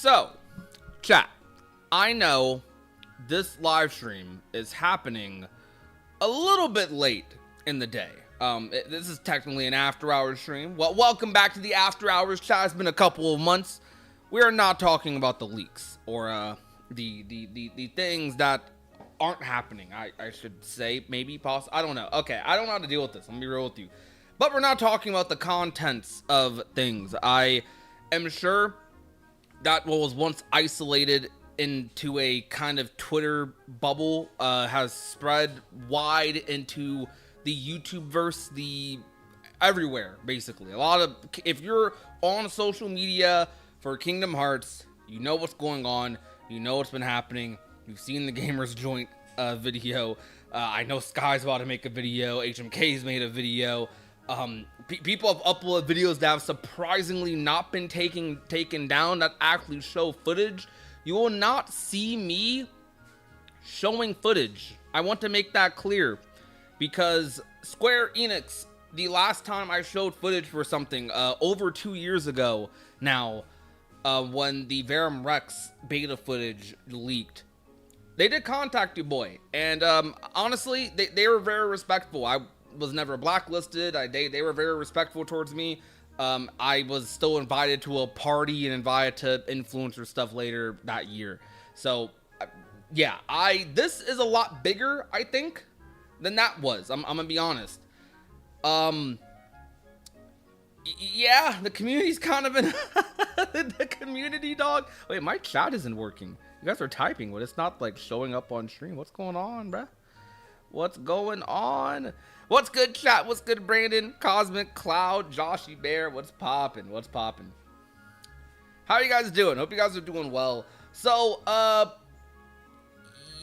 So, chat, I know this live stream is happening a little bit late in the day. This is technically an after hours stream. Well, welcome back to the after hours chat. It's been a couple of months. We are not talking about the leaks or the things that aren't happening. I should say, maybe, possibly. I don't know. Okay, I don't know how to deal with this. Let me be real with you. But we're not talking about the contents of things. I am sure that what was once isolated into a kind of Twitter bubble has spread wide into the YouTube verse, everywhere, basically. If you're on social media for Kingdom Hearts, you know what's going on, you know what's been happening, you've seen the Gamers Joint video, I know Sky's about to make a video, HMK's made a video, people have uploaded videos that have surprisingly not been taken down that actually show footage. You will not see me showing footage. I want to make that clear because Square Enix, the last time I showed footage for something, over 2 years ago now, when the Verum Rex beta footage leaked, they did contact you, boy. And honestly, they were very respectful. I was never blacklisted. They were very respectful towards me. I was still invited to a party and invited to influencer stuff later that year. So, yeah, this is a lot bigger, I think, than that was. I'm gonna be honest. Yeah, the community's kind of in the community, dog. Wait, my chat isn't working. You guys are typing, but it's not like showing up on stream. What's going on, bruh? What's going on? What's good, chat? What's good, Brandon? Cosmic Cloud, Joshy Bear. What's poppin'? What's poppin'? How are you guys doing? Hope you guys are doing well. So,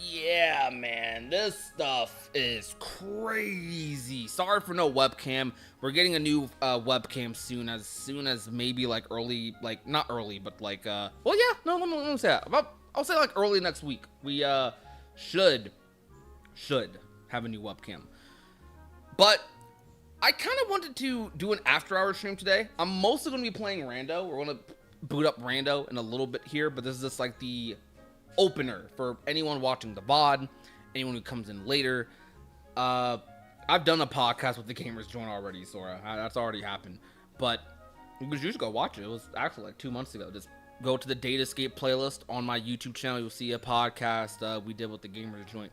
yeah, man, this stuff is crazy. Sorry for no webcam. We're getting a new webcam soon as maybe like early, like not early, but like well, yeah, no, let me say that. I'll say like early next week. We should have a new webcam. But I kind of wanted to do an after-hour stream today. I'm mostly going to be playing Rando. We're going to boot up Rando in a little bit here, but this is just like the opener for anyone watching the VOD, anyone who comes in later. I've done a podcast with the Gamers Joint already, Sora. That's already happened. But you should go watch it. It was actually like 2 months ago. Just go to the Datascape playlist on my YouTube channel. You'll see a podcast we did with the Gamers Joint.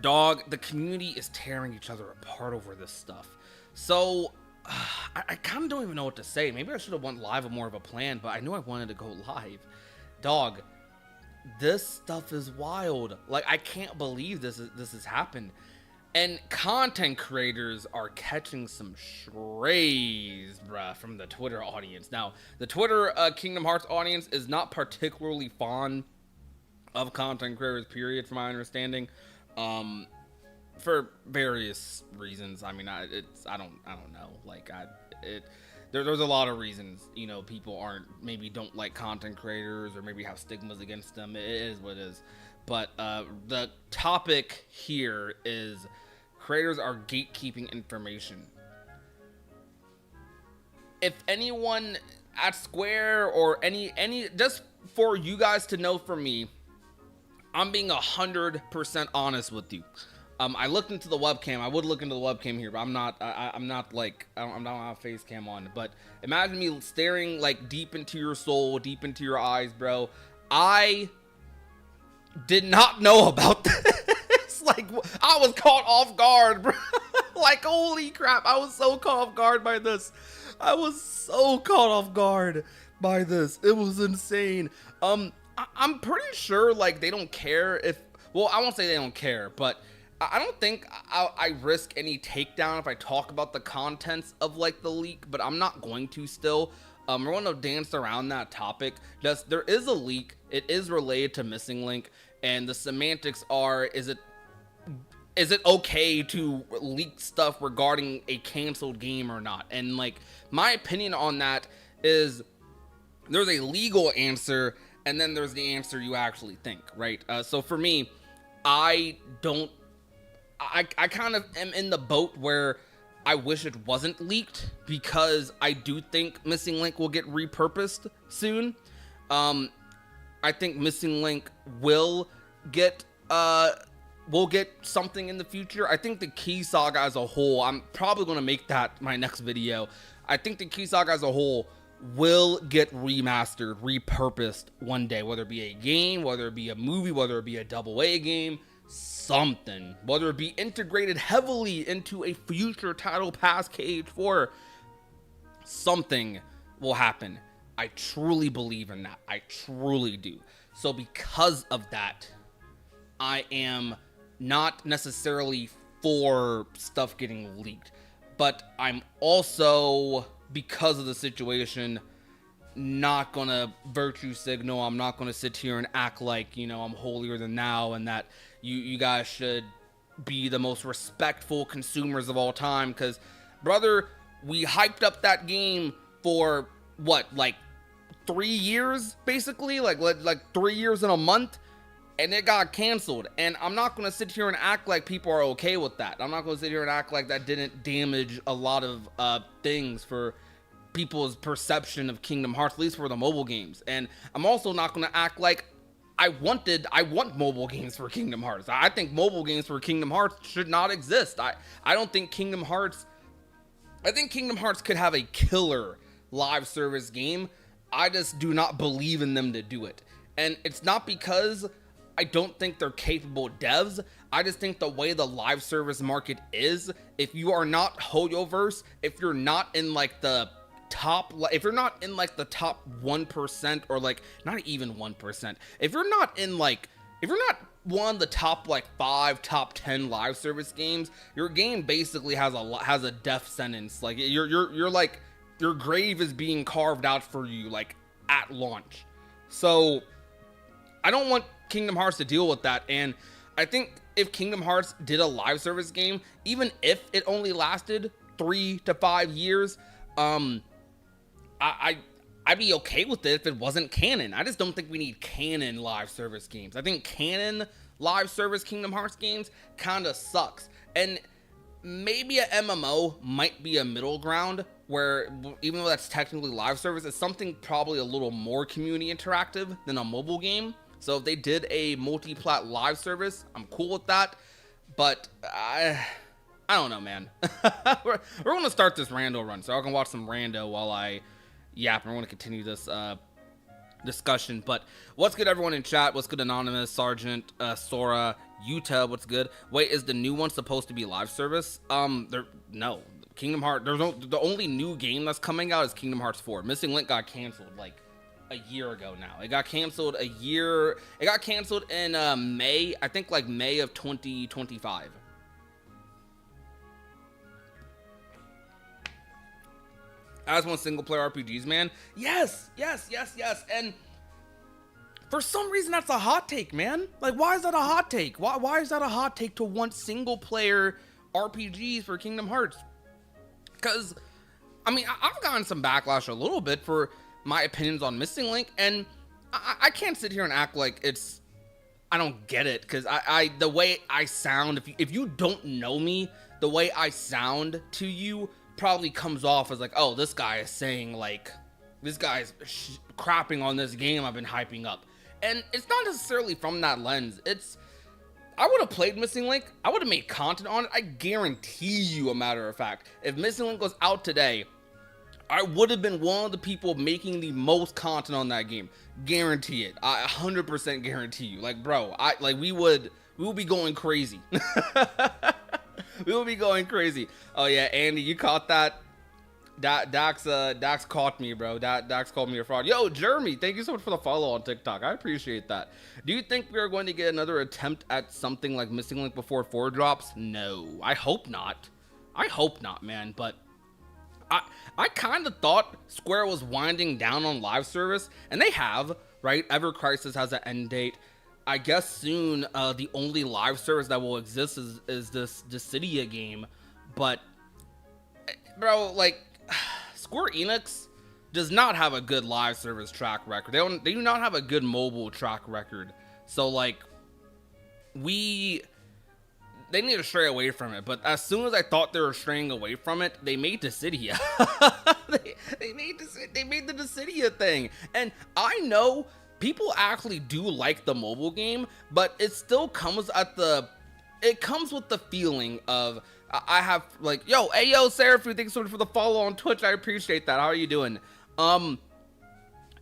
Dog, the community is tearing each other apart over this stuff. So, I kind of don't even know what to say. Maybe I should have went live with more of a plan, but I knew I wanted to go live. Dog, this stuff is wild. Like, I can't believe this has happened. And content creators are catching some strays, bruh, from the Twitter audience. Now, the Twitter Kingdom Hearts audience is not particularly fond of content creators, period, from my understanding. For various reasons. I mean, I don't know. Like, there's a lot of reasons, you know, people don't like content creators or maybe have stigmas against them. It is what it is. But, the topic here is creators are gatekeeping information. If anyone at Square or any, just for you guys to know from me, I'm being 100% honest with you. I looked into the webcam. I would look into the webcam here, but I'm not. I'm not like I'm not on a face cam on. But imagine me staring like deep into your soul, deep into your eyes, bro. I did not know about this. Like, I was caught off guard, bro. Like, holy crap! I was so caught off guard by this. It was insane. I'm pretty sure, like, they don't care if... Well, I won't say they don't care, but I don't think I risk any takedown if I talk about the contents of, like, the leak, but I'm not going to still. We're going to dance around that topic. There is a leak. It is related to Missing Link, and the semantics are, is it okay to leak stuff regarding a canceled game or not? And, like, my opinion on that is there's a legal answer, and then there's the answer you actually think, right? So for me, I kind of am in the boat where I wish it wasn't leaked, because I do think Missing Link will get repurposed soon. I think Missing Link will get something in the future. I think the Key Saga as a whole, I'm probably going to make that my next video. I think the Key Saga as a whole will get remastered, repurposed one day, whether it be a game, whether it be a movie, whether it be a AA game, something, whether it be integrated heavily into a future title past KH4, something will happen. I truly believe in that. I truly do. So because of that, I am not necessarily for stuff getting leaked, but I'm also, because of the situation, not gonna virtue signal. I'm not gonna sit here and act like, you know, I'm holier than thou and that you guys should be the most respectful consumers of all time. Because, brother, we hyped up that game for what, like 3 years, basically, like 3 years in a month, and it got canceled. And I'm not going to sit here and act like people are okay with that. I'm not going to sit here and act like that didn't damage a lot of things for people's perception of Kingdom Hearts, at least for the mobile games. And I'm also not going to act like I want mobile games for Kingdom Hearts. I think mobile games for Kingdom Hearts should not exist. I don't think Kingdom Hearts, I think Kingdom Hearts could have a killer live service game. I just do not believe in them to do it. And it's not because I don't think they're capable devs. I just think the way the live service market is, if you are not Hoyoverse, if you're not in like the top, if you're not in like the top 1%, or like not even 1%, if you're not in like, if you're not one of the top like 5, top 10 live service games, your game basically has a death sentence. Like you're like, your grave is being carved out for you like at launch. So I don't want Kingdom Hearts to deal with that. And I think if Kingdom Hearts did a live service game, even if it only lasted 3 to 5 years, I'd be okay with it if it wasn't canon. I just don't think we need canon live service games. I think canon live service Kingdom Hearts games kind of sucks. And maybe a MMO might be a middle ground where, even though that's technically live service, it's something probably a little more community interactive than a mobile game. So if they did a multi-plat live service, I'm cool with that. But I don't know, man. we're going to start this rando run, so I can watch some rando while I yap, and we're going to continue this discussion. But what's good, everyone in chat? What's good, Anonymous, Sergeant, Sora, Utah? What's good? Wait, is the new one supposed to be live service? No. Kingdom Hearts, the only new game that's coming out is Kingdom Hearts 4. Missing Link got canceled like a year ago now. It got canceled in May, I think like May of 2025. I just want single player RPGs, man. Yes. And for some reason, that's a hot take, man. Like, why is that a hot take? Why is that a hot take to want single player RPGs for Kingdom Hearts? Because, I mean, I've gotten some backlash a little bit for my opinions on Missing Link, and I can't sit here and act like I don't get it, because the way I sound, if you don't know me, the way I sound to you probably comes off as like, oh, this guy is saying like, this guy's crapping on this game I've been hyping up. And it's not necessarily from that lens. I would have played Missing Link. I would have made content on it. I guarantee you, a matter of fact, if Missing Link was out today, I would have been one of the people making the most content on that game. Guarantee it. I 100% guarantee you. Like, bro, we would be going crazy. We will be going crazy. Oh yeah, Andy, you caught that. Dax caught me, bro. Dax called me a fraud. Yo, Jeremy, thank you so much for the follow on TikTok. I appreciate that. Do you think we are going to get another attempt at something like Missing Link before 4 drops? No, I hope not. I hope not, man. But I kind of thought Square was winding down on live service, and they have, right? Ever Crisis has an end date. I guess soon the only live service that will exist is this Dissidia game. But, bro, like, Square Enix does not have a good live service track record. They do not have a good mobile track record. So, like, they need to stray away from it. But as soon as I thought they were straying away from it, they made Dissidia. They made the Dissidia thing, and I know people actually do like the mobile game, but it still comes it comes with the feeling of I have like, yo, hey, yo, Seraphy, thanks so much for the follow on Twitch. I appreciate that. How are you doing?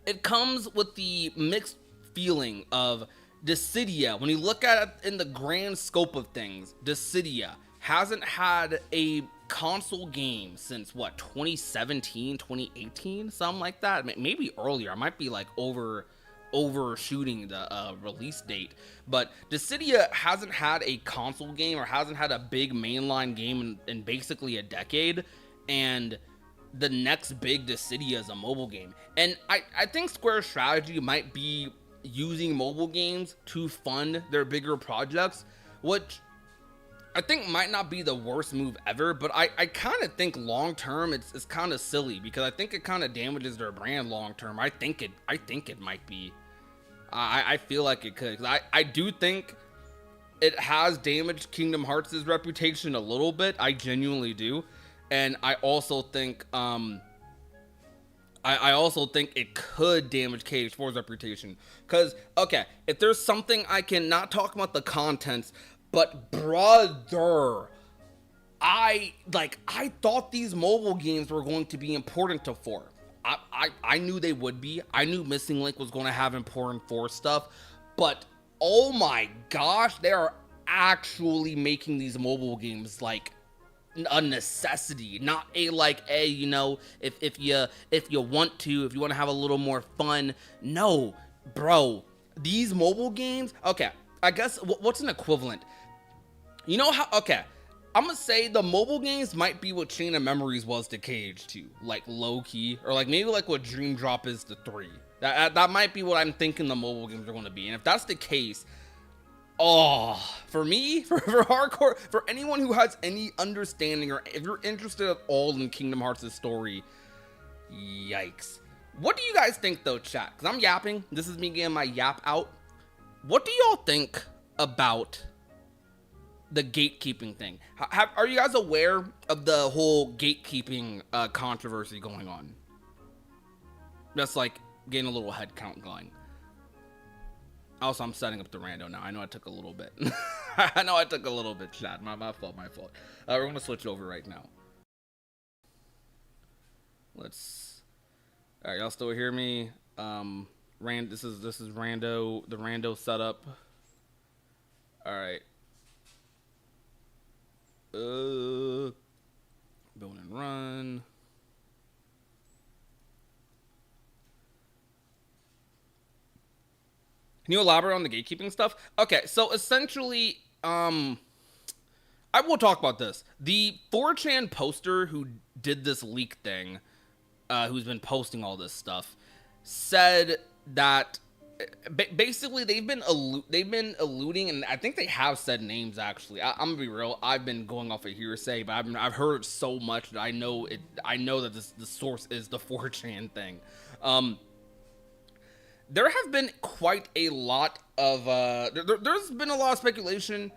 It comes with the mixed feeling of Dissidia. When you look at it in the grand scope of things, Dissidia hasn't had a console game since what, 2017, 2018, something like that. Maybe earlier. I might be like overshooting the release date, but Dissidia hasn't had a console game or hasn't had a big mainline game in basically a decade, and the next big Dissidia is a mobile game. And I think Square's strategy might be using mobile games to fund their bigger projects, which I think might not be the worst move ever, but I kind of think long term it's kind of silly, because I think it kind of damages their brand long term. I think it might be. I feel like it could. I do think it has damaged Kingdom Hearts' reputation a little bit. I genuinely do. And I also think I also think it could damage KH4's reputation. Because, okay, if there's something I can not talk about the contents, but brother, I thought these mobile games were going to be important to 4. I knew they would be. I knew Missing Link was going to have important 4 stuff, but oh my gosh, they are actually making these mobile games like a necessity, not a like, hey, you know, if you want to have a little more fun. No, bro, these mobile games, okay, I guess what's an equivalent? You know how, okay, I'm gonna say the mobile games might be what Chain of Memories was to KH2, like low key, or like maybe like what Dream Drop is to 3. That might be what I'm thinking the mobile games are going to be. And if that's the case, oh, for me, for hardcore, for anyone who has any understanding, or if you're interested at all in Kingdom Hearts' story, yikes. What do you guys think though, chat? Because I'm yapping. This is me getting my yap out. What do y'all think about the gatekeeping thing? Are you guys aware of the whole gatekeeping controversy going on? That's like getting a little head count going. Also, I'm setting up the rando now. I know I took a little bit. I know I took a little bit, chat. My fault. We're going to switch over right now. All right, y'all still hear me? This is rando, the rando setup. All right. Build and run. Can you elaborate on the gatekeeping stuff? Okay, so essentially, I will talk about this. The 4chan poster who did this leak thing, who's been posting all this stuff, said that basically they've been alluding, and I think they have said names actually. I'm gonna be real. I've been going off of hearsay, but I've heard so much that I know that the source is the 4chan thing. There have been quite a lot of there's been a lot of speculation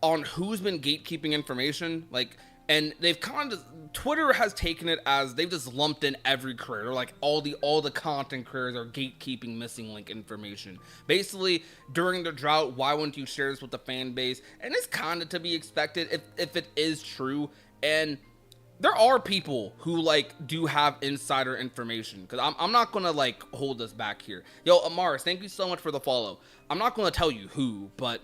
on who's been gatekeeping information, like, and they've kind of, Twitter has taken it as they've just lumped in every creator, like all the content creators are gatekeeping Missing Link information. Basically, during the drought, why wouldn't you share this with the fan base? And it's kind of to be expected if it is true. And there are people who like do have insider information, because I'm not gonna like hold us back here. Yo, Amaris, thank you so much for the follow. I'm not gonna tell you who, but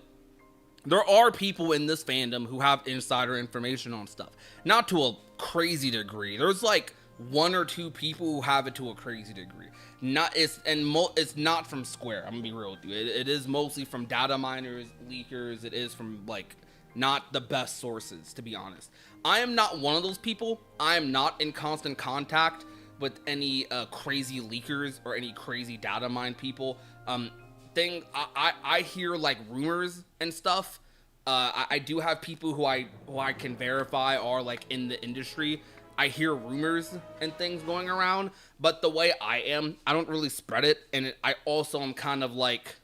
there are people in this fandom who have insider information on stuff. Not to a crazy degree. There's like 1 or 2 people who have it to a crazy degree. It's not from Square. I'm gonna be real with you. It is mostly from data miners, leakers. It is from like not the best sources, to be honest. I am not one of those people. I am not in constant contact with any crazy leakers or any crazy data mine people. I hear like rumors and stuff. I do have people who I can verify are like in the industry. I hear rumors and things going around, but the way I don't really spread it. And I also am kind of like,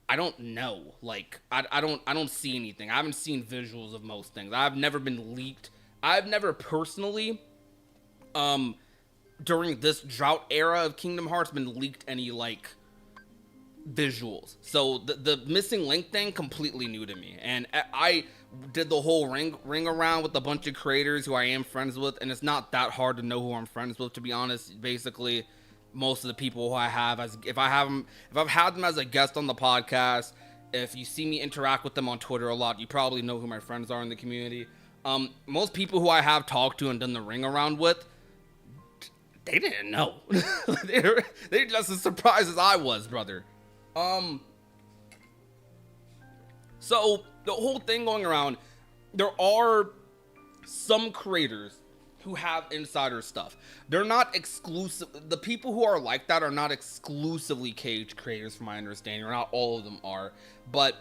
I don't know. Like, I don't see anything. I haven't seen visuals of most things. I've never been leaked. I've never personally, um, during this drought era of Kingdom Hearts, been leaked any like visuals. So the missing link thing completely new to me, and I did the whole ring around with a bunch of creators who I am friends with, and it's not that hard to know who I'm friends with, to be honest. Basically, most of the people who I have, as if I've had them as a guest on the podcast, if you see me interact with them on Twitter a lot, you probably know who my friends are in the community. Most people who I have talked to and done the ring around with, they didn't know. They're just as surprised as I was, brother. So the whole thing going around, there are some creators who have insider stuff. They're not exclusive. The people who are like that are not exclusively cage creators, from my understanding, or not all of them are. But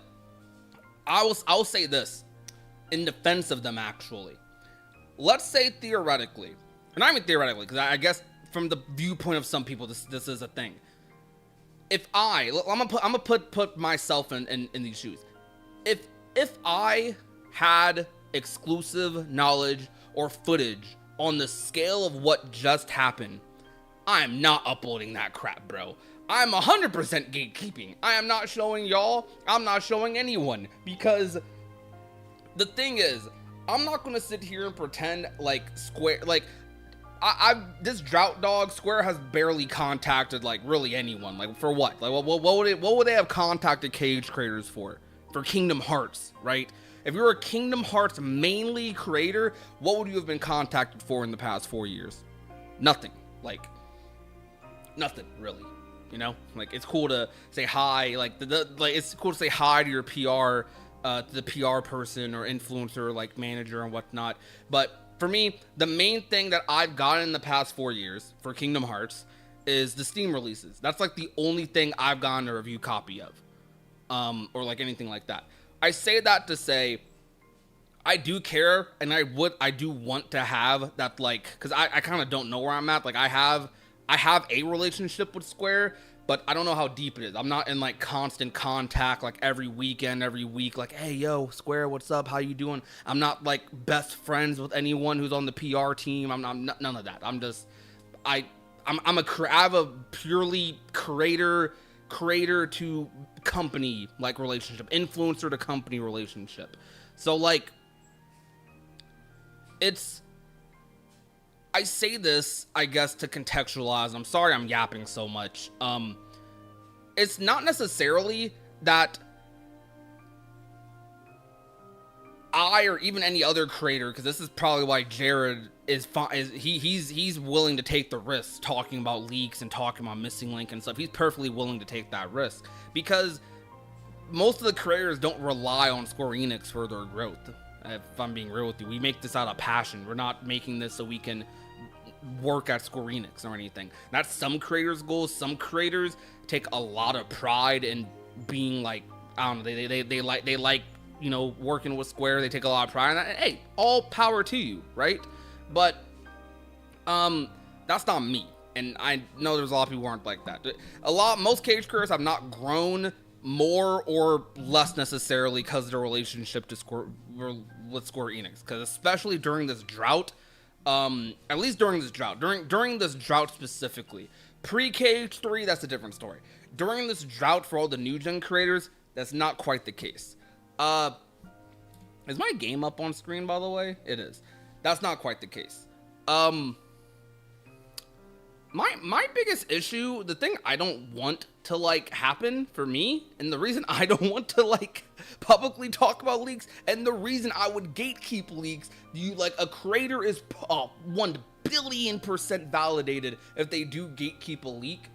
I'll say this in defense of them, actually. Let's say theoretically, and not even theoretically, because I guess from the viewpoint of some people, this is a thing. If I'm gonna put myself in these shoes. If I had exclusive knowledge or footage on the scale of what just happened, I am not uploading that crap, bro. I'm 100% gatekeeping. I am not showing y'all. I'm not showing anyone, because the thing is, I'm not gonna sit here and pretend like Square, like this drought dog, Square has barely contacted like really anyone. Like, for what? Like, what would they have contacted cage creators for? For Kingdom Hearts, right? If you're a Kingdom Hearts mainly creator, what would you have been contacted for in the past 4 years? Nothing. Like, nothing really. You know, like, it's cool to say hi. Like, it's cool to say hi to your PR, to the PR person or influencer, like manager and whatnot. But for me, the main thing that I've gotten in the past 4 years for Kingdom Hearts is the Steam releases. That's like the only thing I've gotten a review copy of, or like anything like that. I say that to say, I do care, and I do want to have that, like, because I kind of don't know where I'm at. Like, I have a relationship with Square, but I don't know how deep it is. I'm not in like constant contact, like every weekend, every week, like, hey, yo, Square, what's up? How you doing? I'm not like best friends with anyone who's on the PR team. I'm not, none of that. I'm just, I have a purely creator to company like relationship, influencer to company relationship. So like, I say this, I guess, to contextualize. I'm sorry I'm yapping so much. It's not necessarily that I or even any other creator, because this is probably why Jared he's willing to take the risk talking about leaks and talking about missing link and stuff. He's perfectly willing to take that risk, because most of the creators don't rely on Square Enix for their growth. If I'm being real with you, we make this out of passion. We're not making this so we can work at Square Enix or anything. That's some creators' goals. Some creators take a lot of pride in being like, I don't know, they like, you know, working with Square. They take a lot of pride in that. And hey, all power to you, right? But that's not me. And I know there's a lot of people who aren't like that. Most cage creators have not grown more or less necessarily because of their relationship to with Square Enix. Because especially during this drought, at least during this drought, during this drought specifically, pre-Cage 3, that's a different story. During this drought for all the new gen creators, that's not quite the case. Is my game up on screen, by the way? It is. That's not quite the case. My biggest issue, the thing I don't want to like happen for me, and the reason I don't want to like publicly talk about leaks, and the reason I would gatekeep leaks, a creator is 1 billion% validated if they do gatekeep a leak.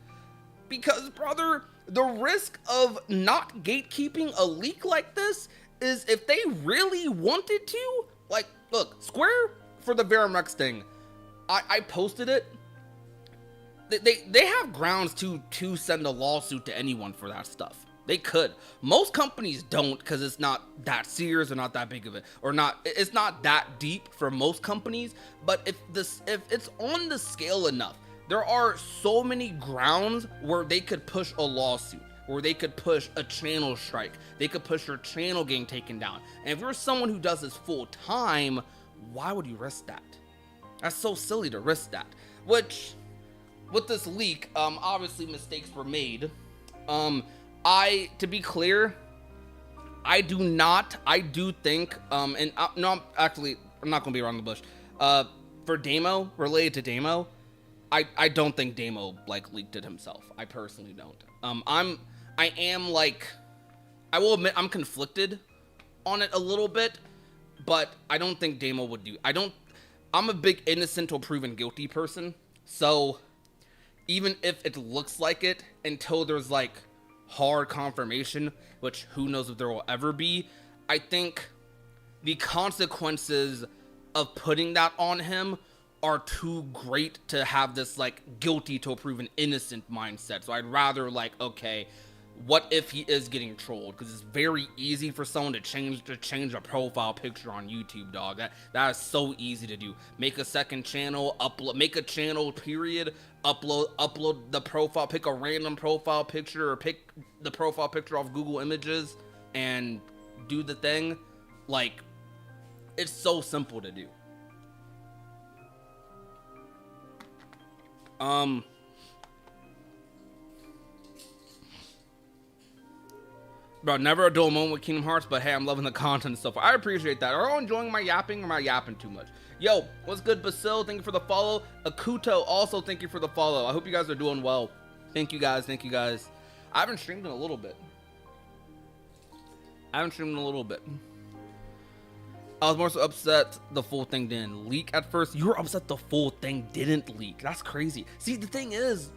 Because, brother, the risk of not gatekeeping a leak like this is, if they really wanted to, like, look, Square, for the Verimex thing, I posted it. They have grounds to send a lawsuit to anyone for that stuff. They could. Most companies don't, because it's not that serious or not that big of it, or it's not that deep for most companies. But if it's on the scale enough, there are so many grounds where they could push a lawsuit. where they could push a channel strike. They could push your channel getting taken down. And if you're someone who does this full time, why would you risk that? That's so silly to risk that. Which, with this leak, obviously mistakes were made. To be clear, I do think, no, actually, I'm not gonna be around the bush. For Damo, related to Damo, I don't think Damo like leaked it himself. I personally don't. I will admit I'm conflicted on it a little bit, but I don't think Damo would do. I'm a big innocent till proven guilty person, so even if it looks like it, until there's like hard confirmation, which who knows if there will ever be, I think the consequences of putting that on him are too great to have this like guilty till proven innocent mindset. So I'd rather like, okay, what if he is getting trolled? Because it's very easy for someone to change a profile picture on YouTube, dog. That is so easy to do. Make a second channel, make a channel, period, upload the profile, pick a random profile picture, or pick the profile picture off Google Images and do the thing. Like, it's so simple to do. Bro, never a dull moment with Kingdom Hearts, but hey, I'm loving the content and stuff. I appreciate that. Are you all enjoying my yapping, or am I yapping too much? Yo, what's good, Basil? Thank you for the follow. Akuto, also thank you for the follow. I hope you guys are doing well. Thank you guys. Thank you guys. I haven't streamed in a little bit. I was more so upset the full thing didn't leak at first. You were upset the full thing didn't leak. That's crazy. See, the thing is,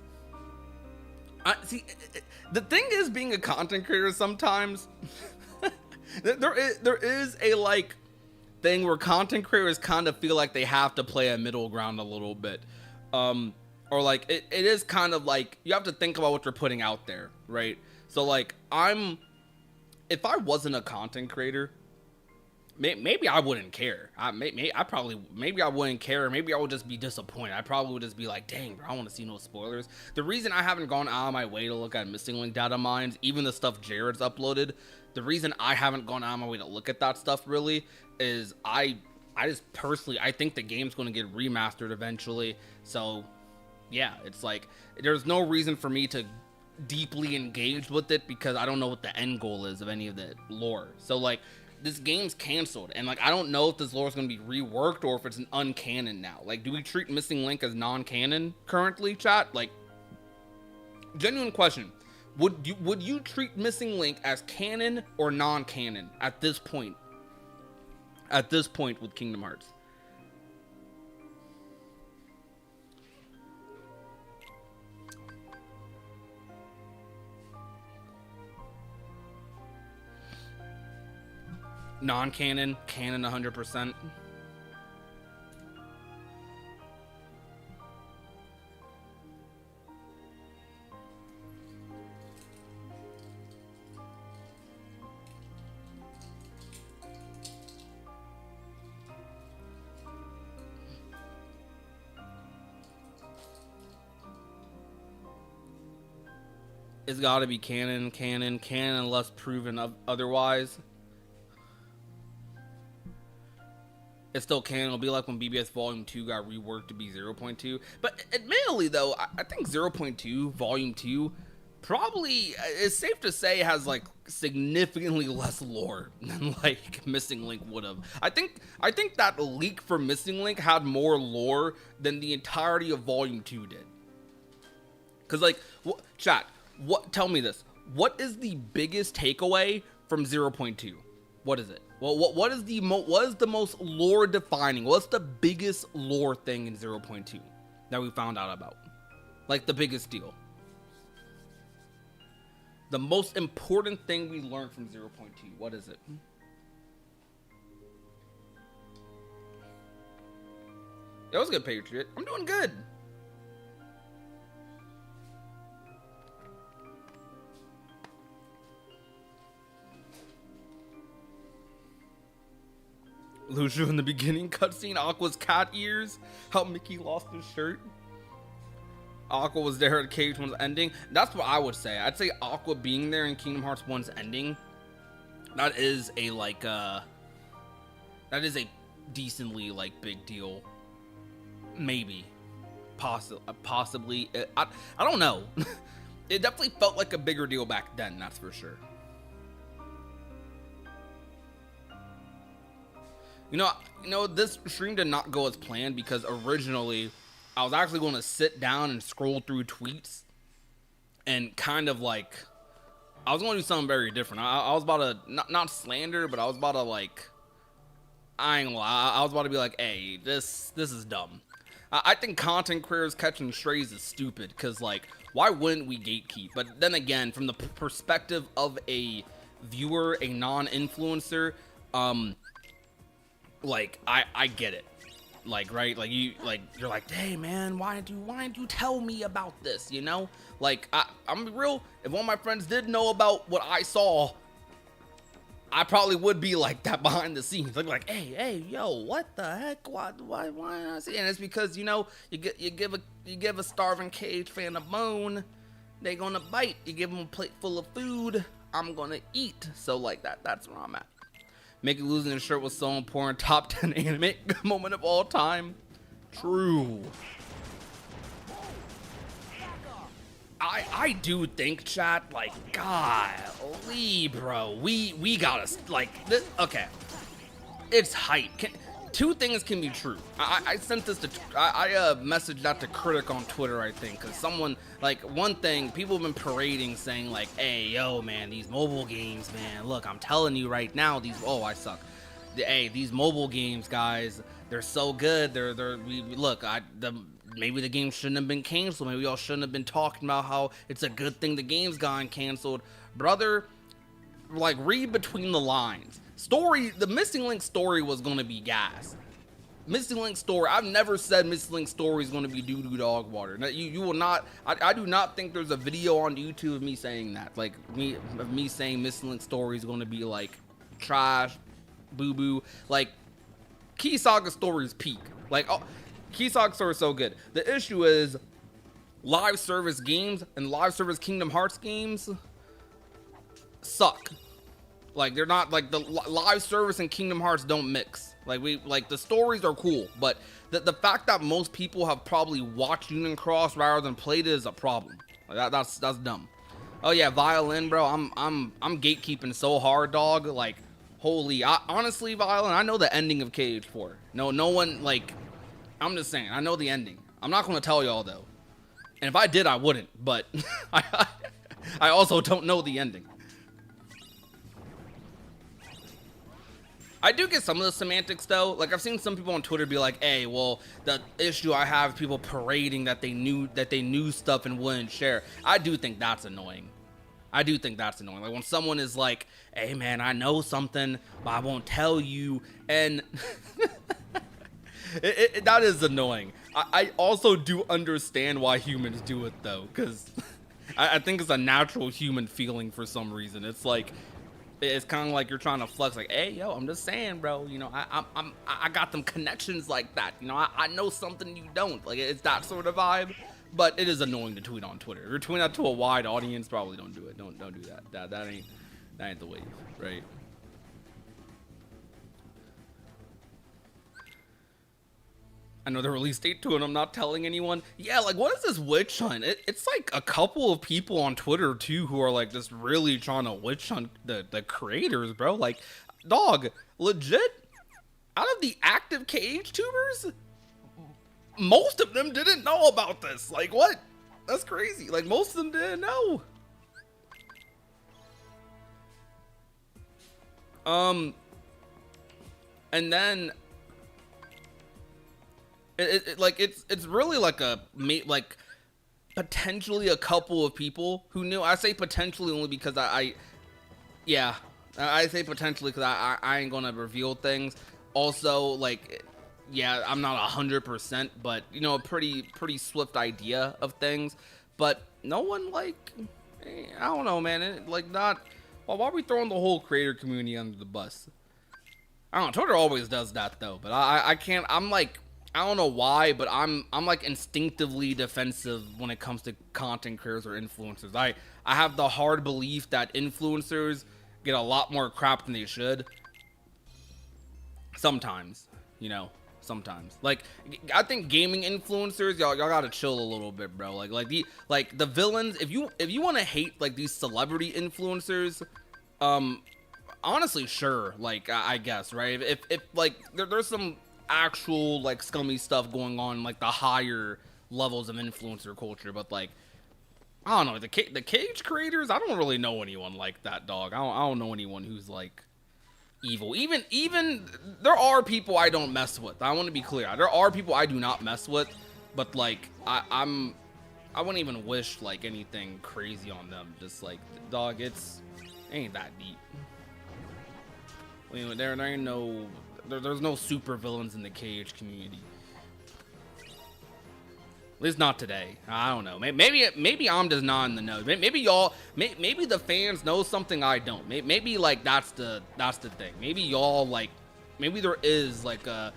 the thing is being a content creator sometimes, there is a like thing where content creators kind of feel like they have to play a middle ground a little bit. Or like, it is kind of like, you have to think about what you're putting out there, right? So like, if I wasn't a content creator, maybe I wouldn't care. Maybe I wouldn't care. Maybe I would just be disappointed. I probably would just be like, dang, bro, I want to see no spoilers. The reason I haven't gone out of my way to look at missing link data mines, even the stuff Jared's uploaded, the reason I haven't gone out of my way to look at that stuff really is I just personally, I think the game's going to get remastered eventually. So yeah, it's like, there's no reason for me to deeply engage with it because I don't know what the end goal is of any of the lore. So like, this game's canceled, and like, I don't know if this lore is going to be reworked or if it's an uncanon now. Like, do we treat Missing Link as non-canon currently, chat? Like, genuine question. Would you treat Missing Link as canon or non-canon at this point? At this point with Kingdom Hearts. Non-canon, canon 100%. It's gotta be canon unless proven otherwise. It's still canon. It'll be like when BBS Volume 2 got reworked to be 0.2. But admittedly, though, I think 0.2 Volume 2 probably, it's safe to say, has like significantly less lore than like Missing Link would have. I think that leak for Missing Link had more lore than the entirety of Volume 2 did. Cause like, chat, tell me this. What is the biggest takeaway from 0.2? What is it? Well, what is the most lore defining? What's the biggest lore thing in 0.2 that we found out about? Like the biggest deal. The most important thing we learned from 0.2. What is it? That was good, Patriot. I'm doing good. Lucio in the beginning cutscene, Aqua's cat ears, how Mickey lost his shirt. Aqua was there at Cage 1's ending. That's what I would say. I'd say Aqua being there in Kingdom Hearts 1's ending, that is a like that is a decently like big deal. Maybe, possibly. I don't know. It definitely felt like a bigger deal back then. That's for sure. You know, this stream did not go as planned because originally I was actually going to sit down and scroll through tweets and kind of like, I was going to do something very different. I was about to, not slander, but I was about to like, I ain't gonna lie, I was about to be like, hey, this is dumb. I think content creators catching strays is stupid because like, why wouldn't we gatekeep? But then again, from the perspective of a viewer, a non-influencer, like I get it, like, right, like you're like, hey man, why didn't you tell me about this, you know? Like I'm real, if one of my friends did know about what I saw, I probably would be like that behind the scenes, like hey yo, what the heck, why not see? And it's because, you know, you give a starving Cage fan a bone, they gonna bite. You give them a plate full of food, I'm gonna eat. So like that's where I'm at. Mickey losing his shirt was so important. Top 10 anime moment of all time. True. I do think, chat, like, golly, bro, we gotta, like, this, okay, it's hype. Two things can be true. I sent this to, I messaged that to Critic on Twitter, I think, because someone, like, one thing, people have been parading saying, like, hey, yo, man, these mobile games, man, look, I'm telling you right now, I suck. Hey, these mobile games, guys, they're so good, maybe the game shouldn't have been canceled, maybe y'all shouldn't have been talking about how it's a good thing the game's gotten canceled. Brother, like, read between the lines. The Missing Link story was going to be gas. Missing Link story, I've never said Missing Link story is going to be doo-doo dog water. You will not, I do not think there's a video on YouTube of me saying that. Like, me saying Missing Link story is going to be, like, trash, boo-boo. Like, Key Saga story is peak. Like, oh, Key Saga story is so good. The issue is, live service games and live service Kingdom Hearts games suck. Like, they're not, like, the live service and Kingdom Hearts don't mix. Like, the stories are cool, but the fact that most people have probably watched Union Cross rather than played it is a problem. Like, that's dumb. Oh yeah, Violin, bro, I'm gatekeeping so hard, dog. Like, holy, honestly, Violin, I know the ending of KH4. No one, like, I'm just saying, I know the ending. I'm not gonna tell y'all though. And if I did, I wouldn't, but I also don't know the ending. I do get some of the semantics though. Like, I've seen some people on Twitter be like, hey, well, the issue I have is people parading that they knew stuff and wouldn't share. I do think that's annoying. Like, when someone is like, hey man, I know something, but I won't tell you, and that is annoying. I also do understand why humans do it though, because I think it's a natural human feeling for some reason. It's like, it's kind of like you're trying to flex, like, hey, yo, I'm just saying, bro, you know, I got them connections like that, you know, I know something you don't, like, it's that sort of vibe. But it is annoying to tweet on Twitter. If you're tweeting that to a wide audience, probably don't do it. Don't do that. That ain't the wave, right? I know the release date to it, I'm not telling anyone. Yeah, like, what is this witch hunt? It's like a couple of people on Twitter, too, who are, like, just really trying to witch hunt the creators, bro. Like, dog, legit, out of the active KH tubers, most of them didn't know about this. Like, what? That's crazy. Like, most of them didn't know. And then it's really like like potentially a couple of people who knew. I say potentially only because I say potentially because I ain't gonna reveal things. Also, like, yeah, I'm not 100%, but, you know, a pretty swift idea of things. But no one, like, I don't know, man. Like, not, well, why are we throwing the whole creator community under the bus? I don't know, Twitter always does that, though. But I can't, I'm like, I don't know why, but I'm like instinctively defensive when it comes to content creators or influencers. I have the hard belief that influencers get a lot more crap than they should. Sometimes, you know, sometimes. Like, I think gaming influencers, y'all gotta chill a little bit, bro. Like the villains. If you want to hate like these celebrity influencers, honestly, sure. Like, I guess, right? If like there's some actual like scummy stuff going on, like the higher levels of influencer culture, but like, I don't know, the cage creators, I don't really know anyone like that, dog. I don't know anyone who's like evil. Even there are people I don't mess with. I want to be clear. There are people I do not mess with, but like I wouldn't even wish like anything crazy on them. Just like, dog, it ain't that deep. I mean, there ain't no there's no super villains in the cage community. At least not today. I don't know. Maybe I'm just not in the know. Maybe y'all, maybe the fans know something I don't. Maybe like that's the thing. Maybe y'all like, maybe there is like a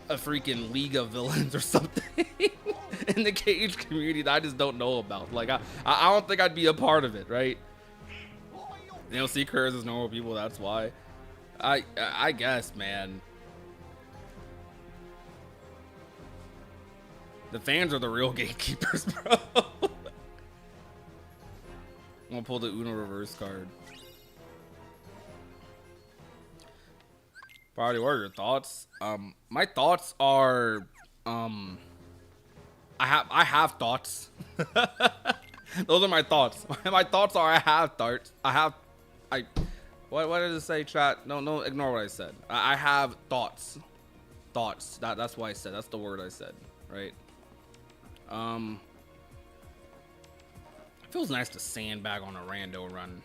freaking league of villains or something in the cage community that I just don't know about. Like I don't think I'd be a part of it, right? You know, see creators as normal people. That's why. I guess, man. The fans are the real gatekeepers, bro. I'm gonna pull the Uno reverse card. Party, what are your thoughts? My thoughts are, I have thoughts. Those are my thoughts. My thoughts are I have thoughts. What did it say, chat? No, ignore what I said. I have thoughts. Thoughts. That's what I said. That's the word I said, right? It feels nice to sandbag on a rando run.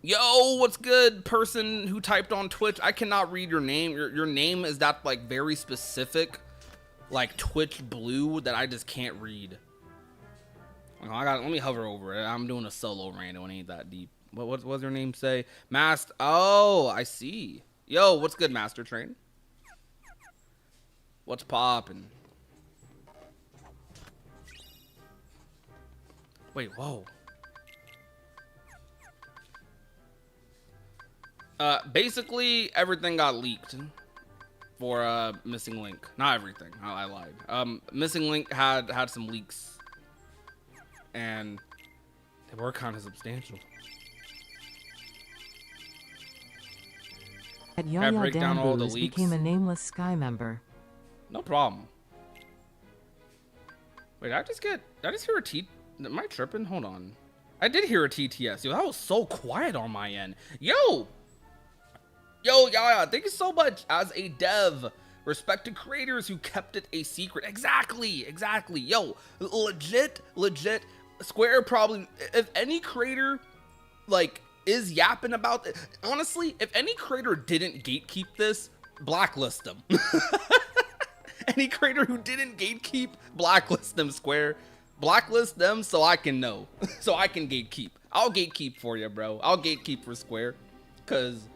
Yo, what's good, person who typed on Twitch? I cannot read your name. Your name is that like very specific, like Twitch blue that I just can't read. Let me hover over it. I'm doing a solo rando. It ain't that deep. What's your name say? Mast. Oh, I see. Yo, what's good, Master Train? What's poppin'? Wait, whoa. Basically everything got leaked for Missing Link. Not everything. I lied. Missing Link had some leaks. And they were kind of substantial. At Yaya Damboo's became a nameless Sky member. No problem. Wait, did I just hear a T? Am I tripping? Hold on. I did hear a TTS. Yo, that was so quiet on my end. Yo, Yaya, thank you so much. As a dev, respect to creators who kept it a secret. Exactly. Yo, legit. Square probably, if any creator like is yapping about it, honestly, if any creator didn't gatekeep this, blacklist them. Any creator who didn't gatekeep, blacklist them, Square. Blacklist them so I can know. So I can gatekeep. I'll gatekeep for you, bro. I'll gatekeep for Square. Cause,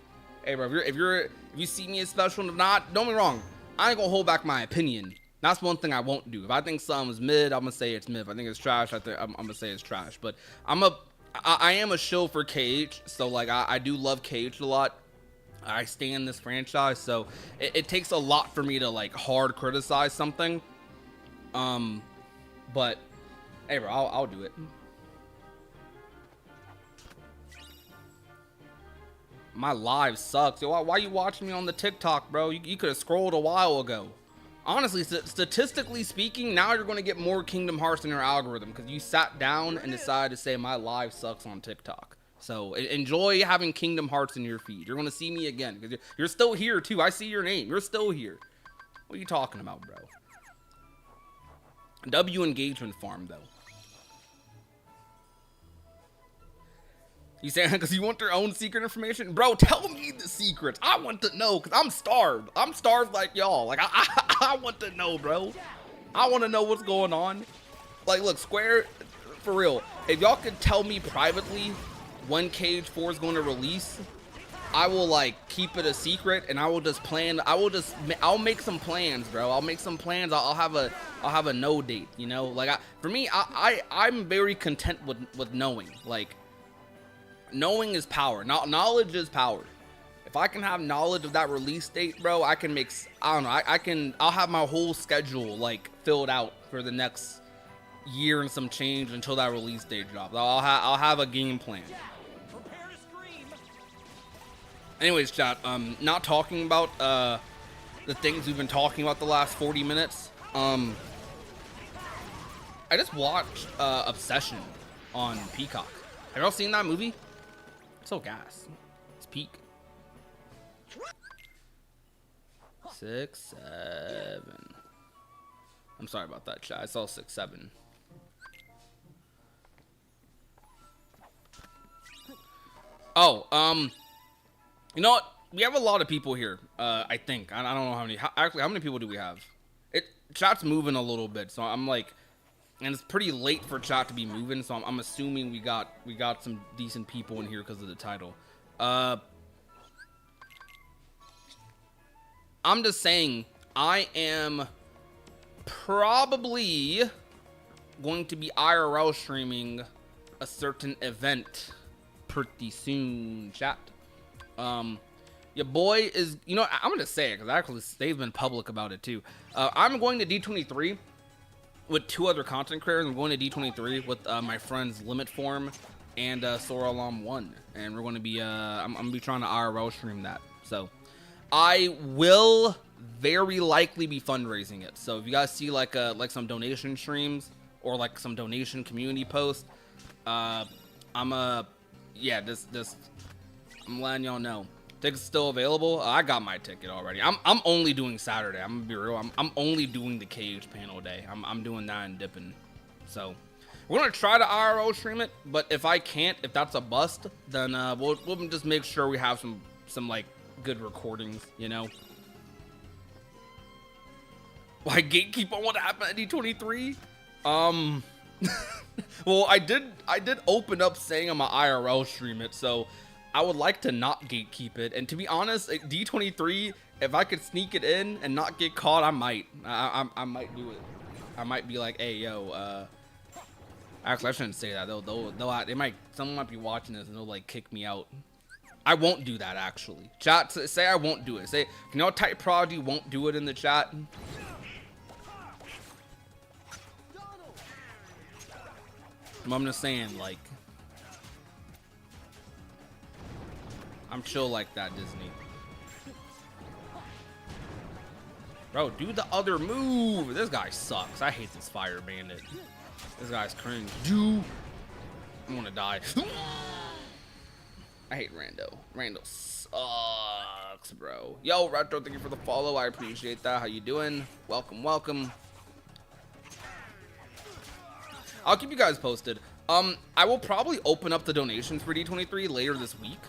hey, bro, if you see me as special or not, don't get me wrong. I ain't gonna hold back my opinion. That's one thing I won't do. If I think something's mid, I'm gonna say it's mid. If I think it's trash, I'm gonna say it's trash. But I am a shill for KH, so like I do love KH a lot. I stay in this franchise, so it takes a lot for me to like hard criticize something. But hey, bro, I'll do it. My live sucks. Yo, why you watching me on the TikTok, bro? You could have scrolled a while ago. Honestly, statistically speaking, now you're going to get more Kingdom Hearts in your algorithm because you sat down and decided to say my live sucks on TikTok. So enjoy having Kingdom Hearts in your feed. You're going to see me again because you're still here too. I see your name. You're still here. What are you talking about, bro? W engagement farm, though. You saying because you want their own secret information? Bro, tell me the secrets. I want to know because I'm starved. I'm starved like y'all. Like, I want to know, bro. I want to know what's going on. Like, look, Square, for real, if y'all could tell me privately when Cage 4 is going to release, I will like keep it a secret, and I will just plan. I'll make some plans, bro. I'll make some plans. I'll have a no date. You know, like for me, I'm very content with knowing. Like, knowing is power. Knowledge is power. If I can have knowledge of that release date, bro, I can make. I don't know. I'll have my whole schedule like filled out for the next year and some change until that release date drops. I'll have a game plan. Anyways, chat, not talking about the things we've been talking about the last 40 minutes. I just watched Obsession on Peacock. Have y'all seen that movie? It's so gas. It's peak. 6, 7. I'm sorry about that, chat. I saw 6, 7. Oh, you know what? We have a lot of people here. I think. I don't know how many. Actually, how many people do we have? Chat's moving a little bit, so I'm like, and it's pretty late for chat to be moving, so I'm assuming we got some decent people in here because of the title. I'm just saying, I am probably going to be IRL streaming a certain event pretty soon, chat. Your boy is, you know, I'm gonna say it because actually they've been public about it too. I'm going to D23 with 2 other content creators. I'm going to D23 with my friends Limit Form and Sora Alarm 1, and we're going to be I'm gonna be trying to IRL stream that. So I will very likely be fundraising it. So if you guys see like some donation streams or like some donation community posts, I'm letting y'all know. Tickets still available. I got my ticket already. I'm only doing Saturday. I'm gonna be real. I'm only doing the cage panel day. I'm doing that and dipping. So we're gonna try to IRL stream it, but if I can't, if that's a bust, then we'll just make sure we have some like good recordings, you know. Why gatekeep on what happened at D23? Well, I did open up saying I'm a IRL stream it, so I would like to not gatekeep it. And to be honest, at D23, if I could sneak it in and not get caught, I might. I might do it. I might be like, hey, yo, actually, I shouldn't say that. Someone might be watching this and they'll like kick me out. I won't do that, actually. Chat, say I won't do it. Say, you know, Type Prodigy won't do it in the chat. I'm just saying, like, I'm chill like that, Disney. Bro, do the other move. This guy sucks. I hate this Fire Bandit. This guy's cringe. I'm gonna die. I hate Rando. Rando sucks, bro. Yo, Retro, thank you for the follow. I appreciate that. How you doing? Welcome, welcome. I'll keep you guys posted. I will probably open up the donations for D23 later this week.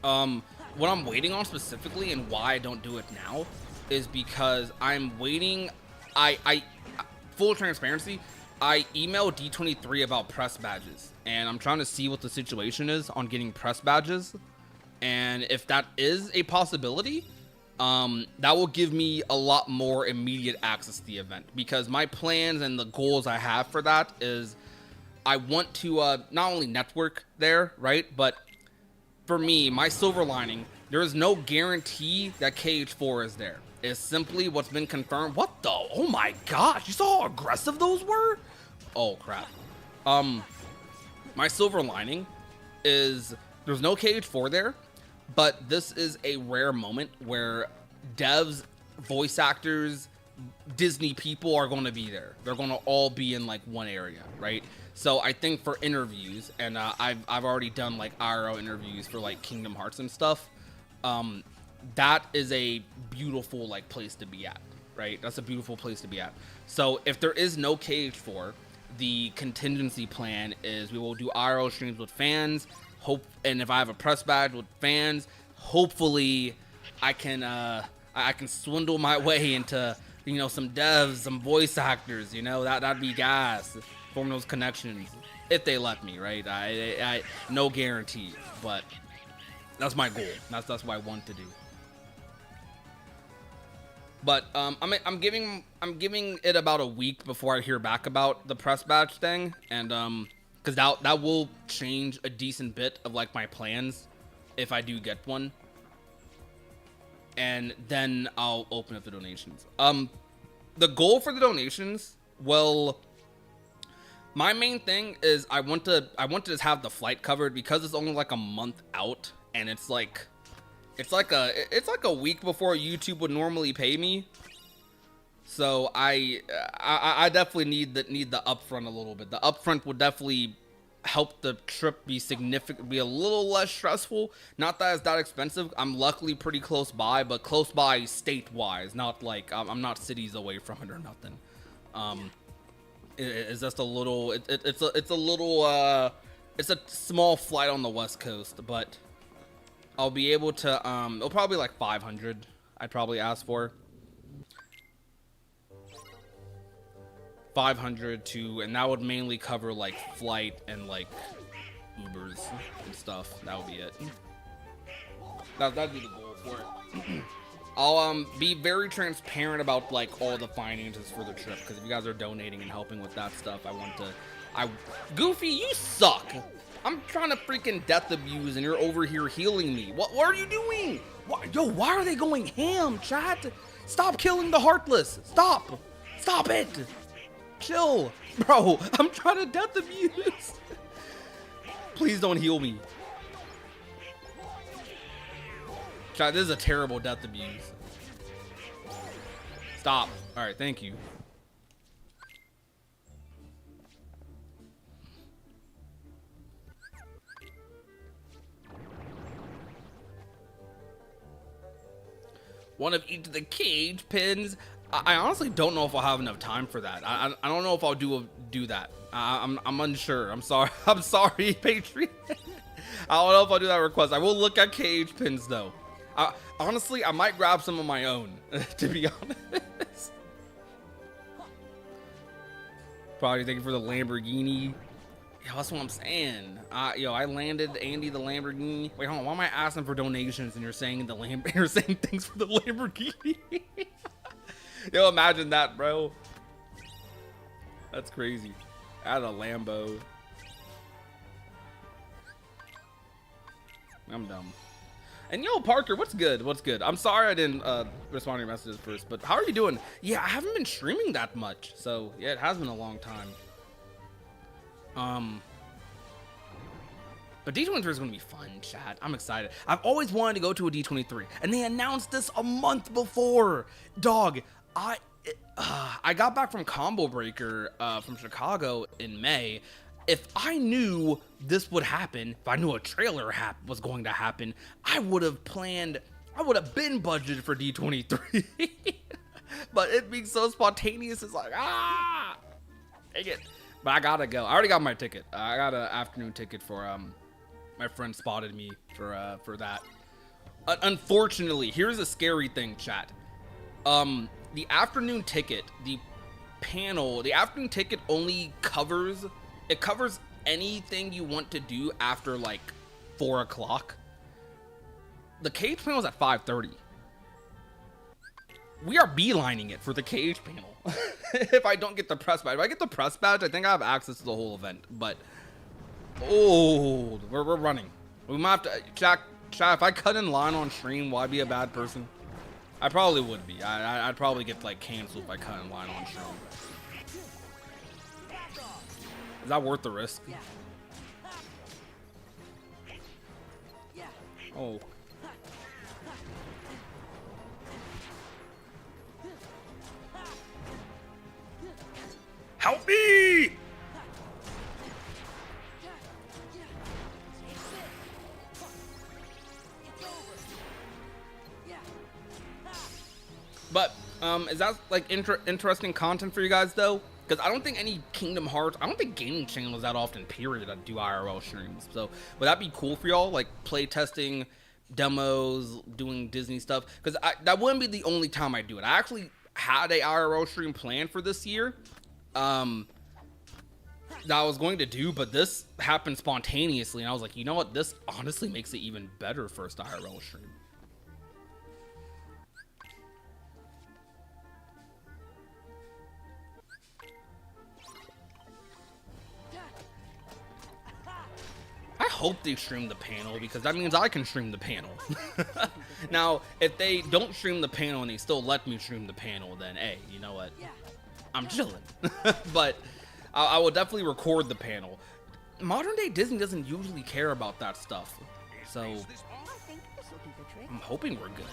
What I'm waiting on specifically and why I don't do it now is because I'm waiting. Full transparency, I emailed D23 about press badges, and I'm trying to see what the situation is on getting press badges. And if that is a possibility, that will give me a lot more immediate access to the event, because my plans and the goals I have for that is I want to not only network there, right? But for me, my silver lining, there is no guarantee that KH4 is there. It's simply what's been confirmed. What the? Oh my gosh, you saw how aggressive those were? Oh crap. My silver lining is there's no KH4 there, but this is a rare moment where devs, voice actors, Disney people are going to be there. They're going to all be in like one area, right? So I think for interviews, and I've already done like IRL interviews for like Kingdom Hearts and stuff. That is a beautiful like place to be at, right? That's a beautiful place to be at. So if there is no KH4, the contingency plan is we will do IRL streams with fans. And if I have a press badge with fans, hopefully I can swindle my way into, you know, some devs, some voice actors, you know, that'd be gas. Form those connections if they let me, right? I no guarantee, but That's my goal. That's what I want to do. But I'm giving it about a week before I hear back about the press badge thing, and because that will change a decent bit of like my plans if I do get one, and then I'll open up the donations. The goal for the donations, well, my main thing is I want to just have the flight covered because it's only like a month out, and it's like a week before YouTube would normally pay me. So I definitely need the upfront a little bit. The upfront would definitely help the trip be a little less stressful. Not that it's that expensive. I'm luckily pretty close by, but close by state-wise, not like I'm not cities away from it or nothing. It's just a little. It's a small flight on the West Coast, but I'll be able to. It'll probably like 500. I'd probably ask for 500 to, and that would mainly cover like flight and like Ubers and stuff. That would be it. That'd be the goal for it. I'll be very transparent about like all the finances for the trip, because if you guys are donating and helping with that stuff, Goofy, you suck. I'm trying to freaking death abuse and you're over here healing me. What are you doing? Why are they going ham, chat? Stop killing the Heartless. Stop it. Chill, bro. I'm trying to death abuse. Please don't heal me. Chat, this is a terrible death abuse. Stop. All right, thank you. One of each of the cage pins. I honestly don't know if I'll have enough time for that. I don't know if I'll do that. I'm unsure. I'm sorry, Patreon. I don't know if I'll do that request. I will look at cage pins though. Honestly, I might grab some of my own, to be honest. Probably thank you for the Lamborghini. Yo, that's what I'm saying. I landed Andy the Lamborghini. Wait, hold on. Why am I asking for donations and you're saying you're saying thanks for the Lamborghini? Yo, imagine that, bro. That's crazy. I had a Lambo. I'm dumb. And yo, Parker, what's good? What's good? I'm sorry I didn't respond to your messages first, but how are you doing? Yeah, I haven't been streaming that much, so yeah, it has been a long time. But D23 is gonna be fun, chat. I'm excited. I've always wanted to go to a D23, and they announced this a month before. Dog, I got back from Combo Breaker from Chicago in May. If I knew this would happen, if I knew a trailer was going to happen, I would have been budgeted for D23. But it being so spontaneous is like, dang it. But I gotta go. I already got my ticket. I got an afternoon ticket for, my friend spotted me for that. Unfortunately, here's a scary thing, chat. The afternoon ticket, the afternoon ticket only covers anything you want to do after like 4 o'clock. The cage panel is at 5:30. We are beelining it for the cage panel. If I don't get the press badge. If I get the press badge, I think I have access to the whole event. But we're running. We might have to chat. If I cut in line on stream, will I be a bad person? I probably would be. I'd probably get like canceled if I cut in line on stream. Is that worth the risk? Oh. Help me! But is that like interesting content for you guys though? Because I don't think any Kingdom Hearts, I don't think gaming channels that often, period, that do IRL streams. So would that be cool for y'all? Like play testing, demos, doing Disney stuff? Because that wouldn't be the only time I do it. I actually had a IRL stream planned for this year. that I was going to do, but this happened spontaneously, and I was like, you know what? This honestly makes it even better first IRL stream. I hope they stream the panel, because that means I can stream the panel. Now, if they don't stream the panel and they still let me stream the panel, then hey, you know what? I'm chilling. But I will definitely record the panel. Modern day Disney doesn't usually care about that stuff, so I'm hoping we're good.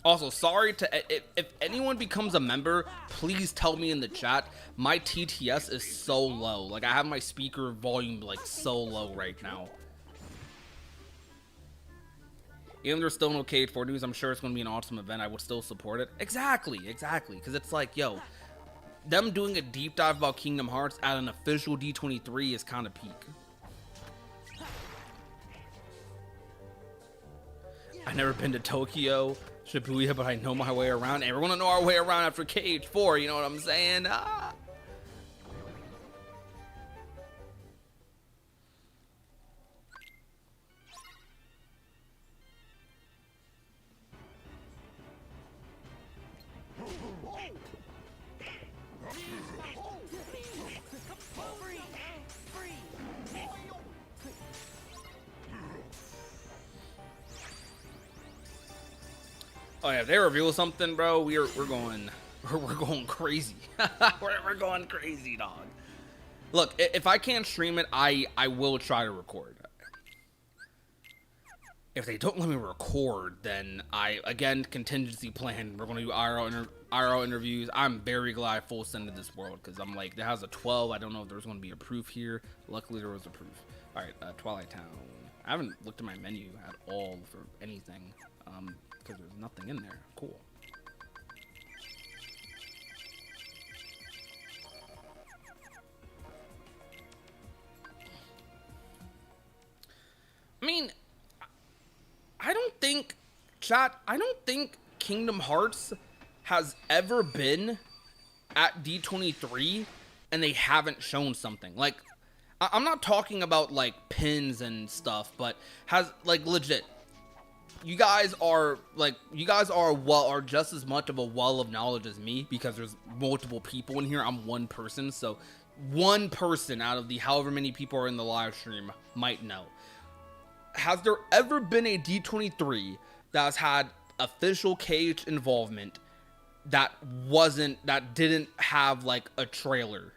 Also, sorry to if anyone becomes a member, please tell me in the chat. My TTS is so low. Like, I have my speaker volume like so low right now. Even if there's still no KH4 news, I'm sure it's going to be an awesome event. I would still support it. Exactly. Because it's like, yo, them doing a deep dive about Kingdom Hearts at an official D23 is kind of peak. I've never been to Tokyo, Shibuya, but I know my way around. And we're going to know our way around after KH4, you know what I'm saying? Ah. Oh yeah, if they reveal something, bro, we're going crazy. we're going crazy, dog. Look, if I can't stream it, I will try to record. If they don't let me record, then again, contingency plan. We're going to do IRL interviews. I'm very glad I full sended this world, because I'm like, there has a 12. I don't know if there's going to be a proof here. Luckily, there was a proof. All right, Twilight Town. I haven't looked at my menu at all for anything, because there's nothing in there. Cool. I mean, I don't think Kingdom Hearts has ever been at D23 and they haven't shown something. Like, I'm not talking about like pins and stuff, but has like legit. You guys are just as much of a well of knowledge as me, because there's multiple people in here. I'm one person, so one person out of the however many people are in the live stream might know. Has there ever been a D23 that has had official KH involvement that didn't have like a trailer?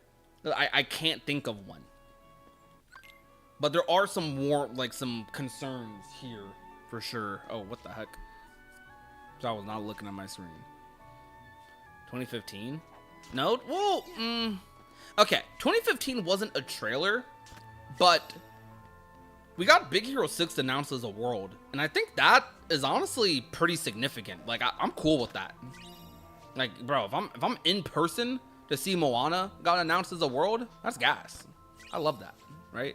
I can't think of one. But there are some concerns here for sure. Oh, what the heck? I was not looking at my screen. 2015? No? Well, okay. 2015 wasn't a trailer, but we got Big Hero 6 announced as a world, and I think that is honestly pretty significant. Like, I'm cool with that. Like, bro, if I'm in person to see Moana got announced as a world, that's gas. I love that, right?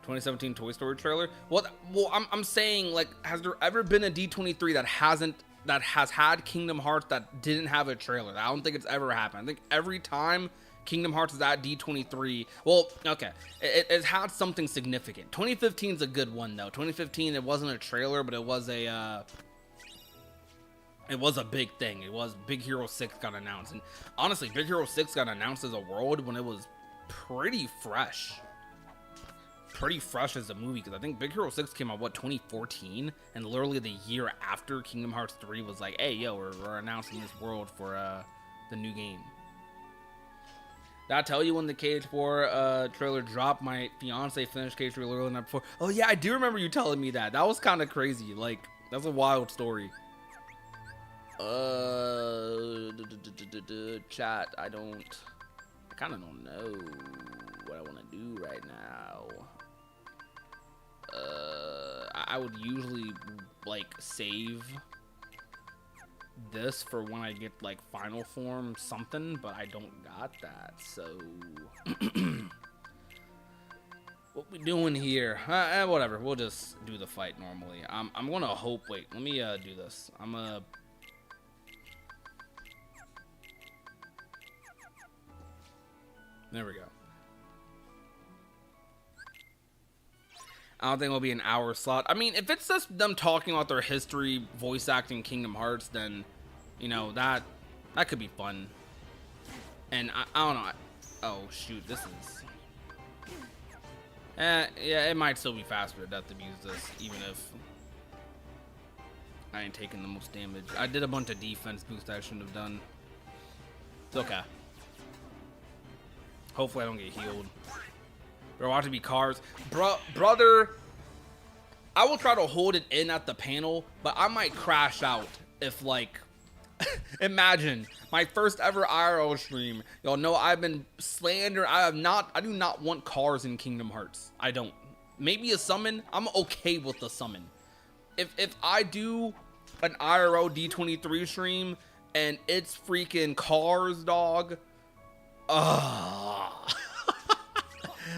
...2017 Toy Story trailer. Well, I'm saying, like, has there ever been a D23 that has had Kingdom Hearts that didn't have a trailer? I don't think it's ever happened. I think every time Kingdom Hearts is at D23, well, okay, it's had something significant. 2015 is a good one though. 2015, it wasn't a trailer, but it was a big thing. It was Big Hero 6 got announced, and honestly, Big Hero 6 got announced as a world when it was pretty fresh as a movie, because I think Big Hero 6 came out, what, 2014, and literally the year after Kingdom Hearts 3 was like, hey, yo, we're announcing this world for the new game. Did I tell you when the KH4 trailer dropped, my fiance finished KH3 literally the night before? Oh yeah, I do remember you telling me that. That was kind of crazy. Like, that's a wild story. Chat, I kind of don't know what I want to do right now. I would usually like save this for when I get like final form something, but I don't got that, so What we doing here? Whatever. We'll just do the fight normally. I'm gonna hope. Wait, let me do this. There we go. I don't think it'll be an hour slot. I mean, if it's just them talking about their history, voice acting Kingdom Hearts, then, you know, that could be fun. And I don't know. Oh, shoot, this is... yeah, it might still be faster to death to use this, even if I ain't taking the most damage. I did a bunch of defense boost I shouldn't have done. It's okay. Hopefully I don't get healed. There watch to be cars. Brother, I will try to hold it in at the panel, but I might crash out if, like, imagine my first ever IRL stream. Y'all know I've been slandered. I do not want cars in Kingdom Hearts. I don't. Maybe a summon. I'm okay with the summon. If I do an IRL D23 stream and it's freaking cars, dog.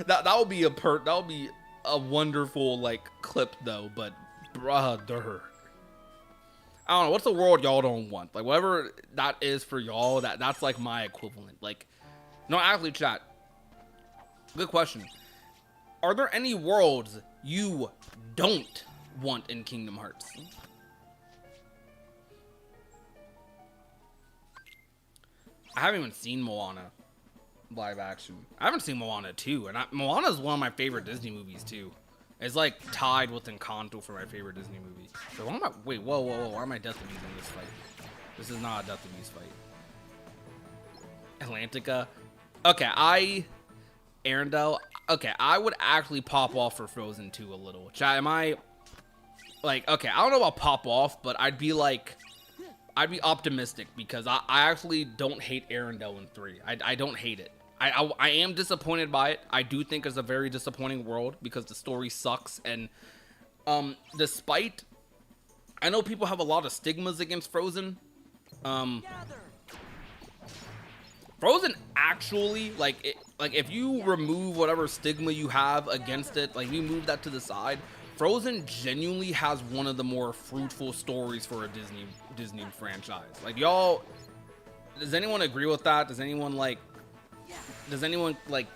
That would be a wonderful like clip though, but brother, I don't know, what's the world y'all don't want? Like whatever that is for y'all, that's like my equivalent. Like, no, actually, chat. Good question. Are there any worlds you don't want in Kingdom Hearts? I haven't even seen Moana live action. I haven't seen Moana 2, and Moana is one of my favorite Disney movies too. It's like tied with Encanto for my favorite Disney movie. So why am I? Wait, whoa! Why am I Death Abuse in this fight? This is not a Death Abuse fight. Atlantica. Okay, Arendelle. Okay, I would actually pop off for Frozen 2 a little. Chat, am I like okay? I don't know about pop off, but I'd be optimistic because I actually don't hate Arendelle in 3. I don't hate it. I am disappointed by it. I do think it's a very disappointing world because the story sucks. And despite, I know people have a lot of stigmas against Frozen. Frozen actually, like if you remove whatever stigma you have against it, like you move that to the side, Frozen genuinely has one of the more fruitful stories for a Disney franchise. Like y'all, does anyone agree with that? Does anyone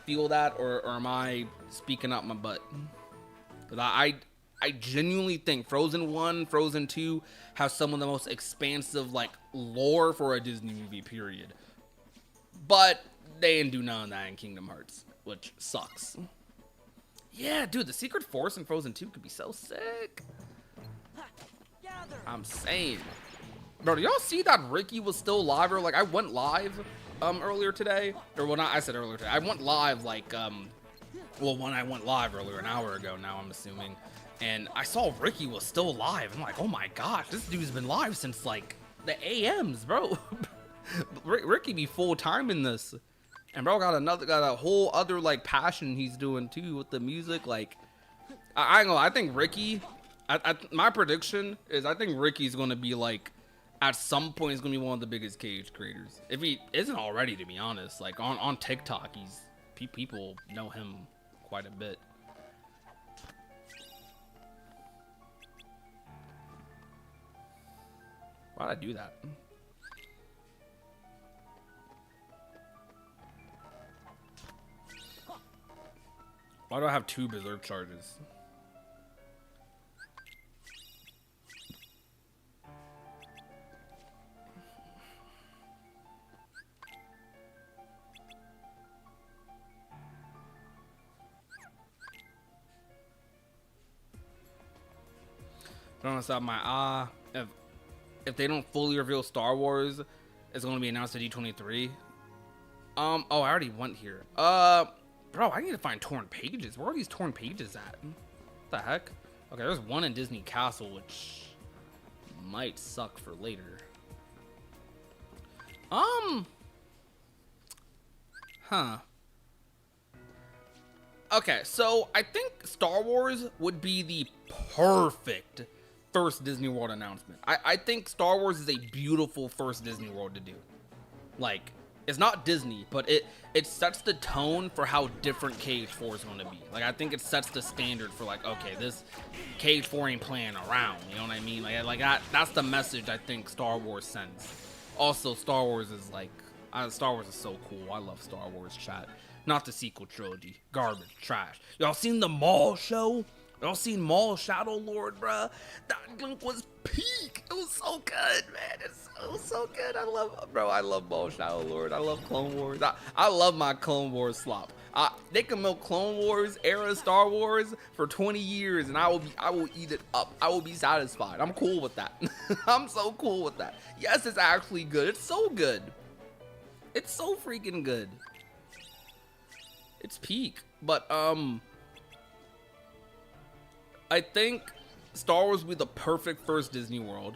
feel that, or am I speaking out my butt? Because I genuinely think Frozen 1, Frozen 2 have some of the most expansive like lore for a Disney movie, period. But they didn't do none of that in Kingdom Hearts, which sucks. Yeah, dude, the Secret Force in Frozen 2 could be so sick. I'm saying. Bro, do y'all see that Ricky was still live? Or like I went live earlier today, or well, not I said earlier today. I went live like when I went live earlier, an hour ago now, I'm assuming, and I saw Ricky was still live. I'm like, oh my gosh, this dude's been live since like the AMs, bro. Ricky be full time in this, and bro got a whole other like passion he's doing too with the music. Like I ain't gonna, I think Ricky, my prediction is I think Ricky's gonna be like, at some point he's gonna be one of the biggest KH creators, if he isn't already, to be honest. Like on TikTok, people know him quite a bit. Why'd I do that? Why do I have 2 Berserk charges? Don't stop my if they don't fully reveal Star Wars, it's gonna be announced at D23. Oh, I already went here. Bro, I need to find torn pages. Where are these torn pages at? What the heck? Okay, there's one in Disney Castle, which might suck for later. Okay, so I think Star Wars would be the perfect first Disney World announcement. I think Star Wars is a beautiful first Disney World to do. Like, It's not Disney, but it sets the tone for how different KH4 is going to be. Like, I think it sets the standard for, like, okay, this KH4 ain't playing around. You know what I mean? Like that's the message I think Star Wars sends. Also, Star Wars is like, Star Wars is so cool. I love Star Wars, chat. Not the sequel trilogy. Garbage, trash. Y'all seen the Maul show? Y'all seen Maul Shadow Lord, bruh? That link was peak. It was so good, man. It was so good. I love Maul Shadow Lord. I love Clone Wars. I love my Clone Wars slop. They can milk Clone Wars era Star Wars for 20 years, and I will eat it up. I will be satisfied. I'm cool with that. I'm so cool with that. Yes, it's actually good. It's so good. It's so freaking good. It's peak. But I think Star Wars would be the perfect first Disney World.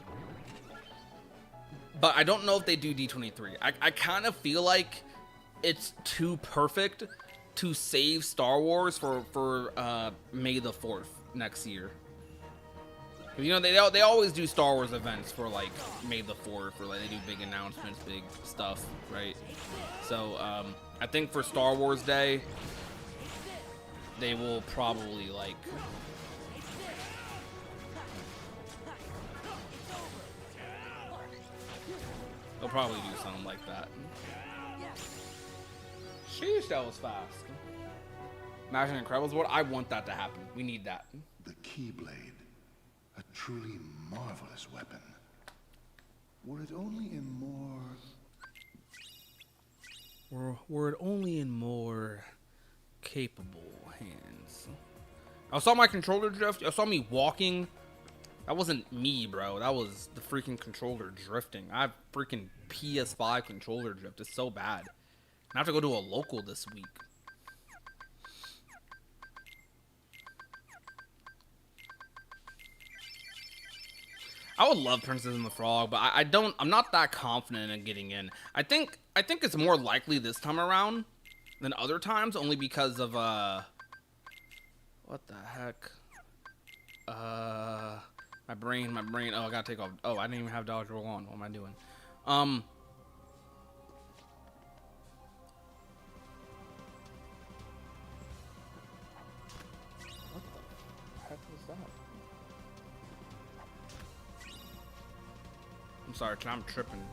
But I don't know if they do D23. I kind of feel like it's too perfect to save Star Wars for May the 4th next year. You know, they always do Star Wars events for like May the 4th, or like they do big announcements, big stuff, right? So I think for Star Wars Day, they will probably like they'll probably do something like that. Sheesh, that was fast. Imagine Incredibles World. I want that to happen. We need that. The Keyblade, a truly marvelous weapon. Were it only in more capable hands. I saw my controller drift. I saw me walking. That wasn't me, bro. That was the freaking controller drifting. I have freaking PS5 controller drift. It's so bad. I have to go to a local this week. I would love Princess and the Frog, but I'm not that confident in getting in. I think it's more likely this time around than other times, only because of what the heck? My brain. Oh, I gotta take off. Oh, I didn't even have dodge roll on. What am I doing? What the heck was that? I'm sorry, I'm tripping.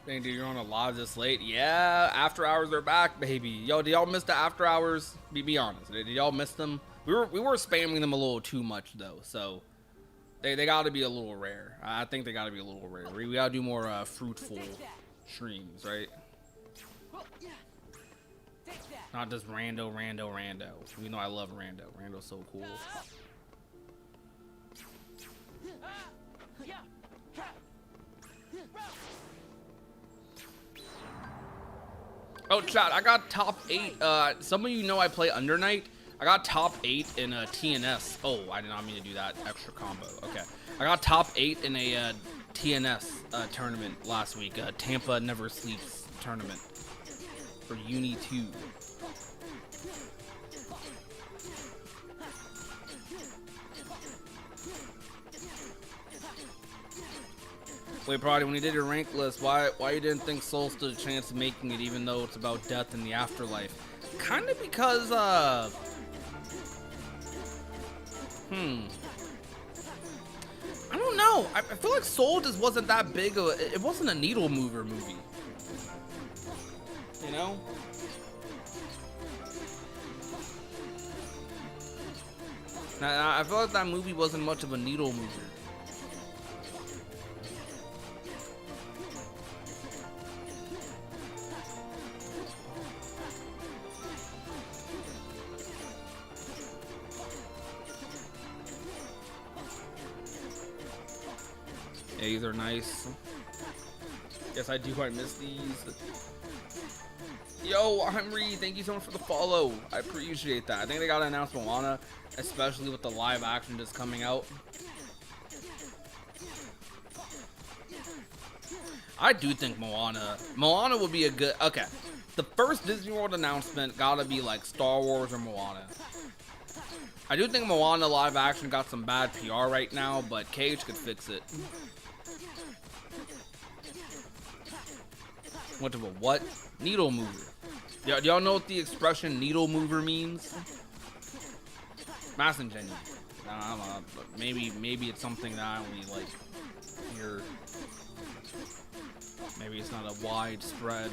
Dang, dude, you're on a live this late? Yeah, after hours are back, baby. Yo, did y'all miss the after hours? Be honest. Did y'all miss them? We were spamming them a little too much though, so they got to be a little rare. I think they got to be a little rare. We got to do more fruitful streams, right? Not just rando. We know I love rando. Rando's so cool. Oh, chat, I got top 8. Some of you know I play Under Night. I got top 8 in a TNS. Oh, I did not mean to do that extra combo. Okay. I got top 8 in a TNS tournament last week. Tampa Never Sleeps tournament for Uni 2. Wait, Prodigy, when you did your rank list, why you didn't think Soul stood a chance of making it, even though it's about death and the afterlife? Kind of because, I don't know. I feel like Soul just wasn't that big of it wasn't a needle mover movie. You know? Now, I feel like that movie wasn't much of a needle mover. Yeah, these are nice. Yes, I do quite miss these. Yo, Henry, thank you so much for the follow. I appreciate that. I think they gotta announce Moana, especially with the live action just coming out. I do think Moana would be a good, okay. The first Disney World announcement gotta be like Star Wars or Moana. I do think Moana live action got some bad PR right now, but Cage could fix it. What of a what? Needle mover. Y'all know what the expression needle mover means? Mass genuine. I don't know, but maybe it's something that I only like hear. Maybe it's not a widespread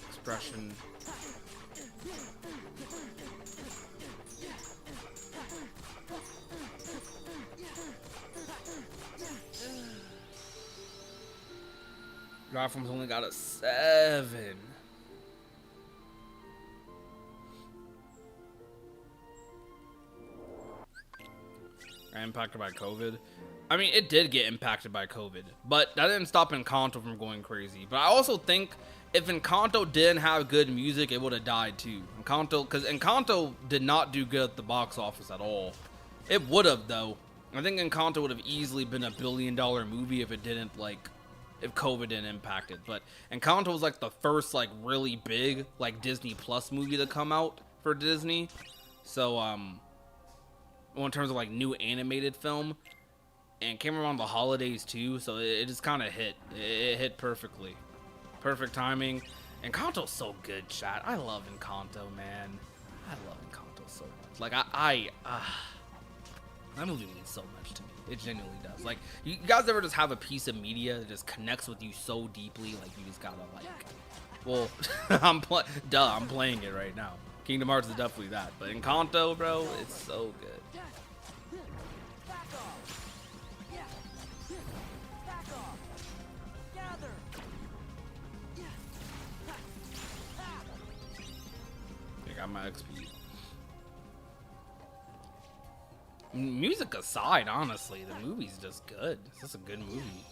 expression. Gotham's only got a 7. Impacted by COVID. I mean, it did get impacted by COVID, but that didn't stop Encanto from going crazy. But I also think if Encanto didn't have good music, it would have died too. Because Encanto did not do good at the box office at all. It would have though. I think Encanto would have easily been a $1 billion movie if it didn't if COVID didn't impact it. But Encanto was like the first like really big like Disney Plus movie to come out for Disney. So well, in terms of like new animated film, and came around the holidays too, so it just kind of hit. It hit perfectly. Perfect timing. Encanto's so good, chat. I love Encanto, man. I love Encanto so much. Like that movie means so much to me. It genuinely does. Like, you guys ever just have a piece of media that just connects with you so deeply, like you just gotta like, well, I'm playing it right now. Kingdom Hearts is definitely that, but Encanto, bro, it's so good. I got my XP. Music aside, honestly, the movie's just good. It's just a good movie.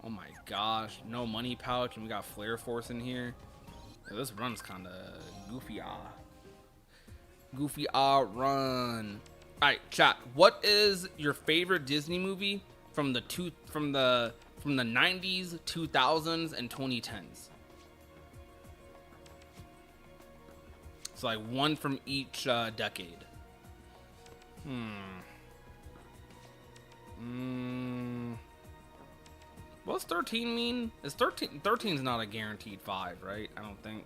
Oh my gosh, no money pouch, and we got Flare Force in here. Yeah, this run's kind of goofy. Goofy run. All right, chat. What is your favorite Disney movie from the 90s, 2000s, and 2010s? So like one from each decade. What's 13 mean? Is 13's not a guaranteed 5, right? I don't think.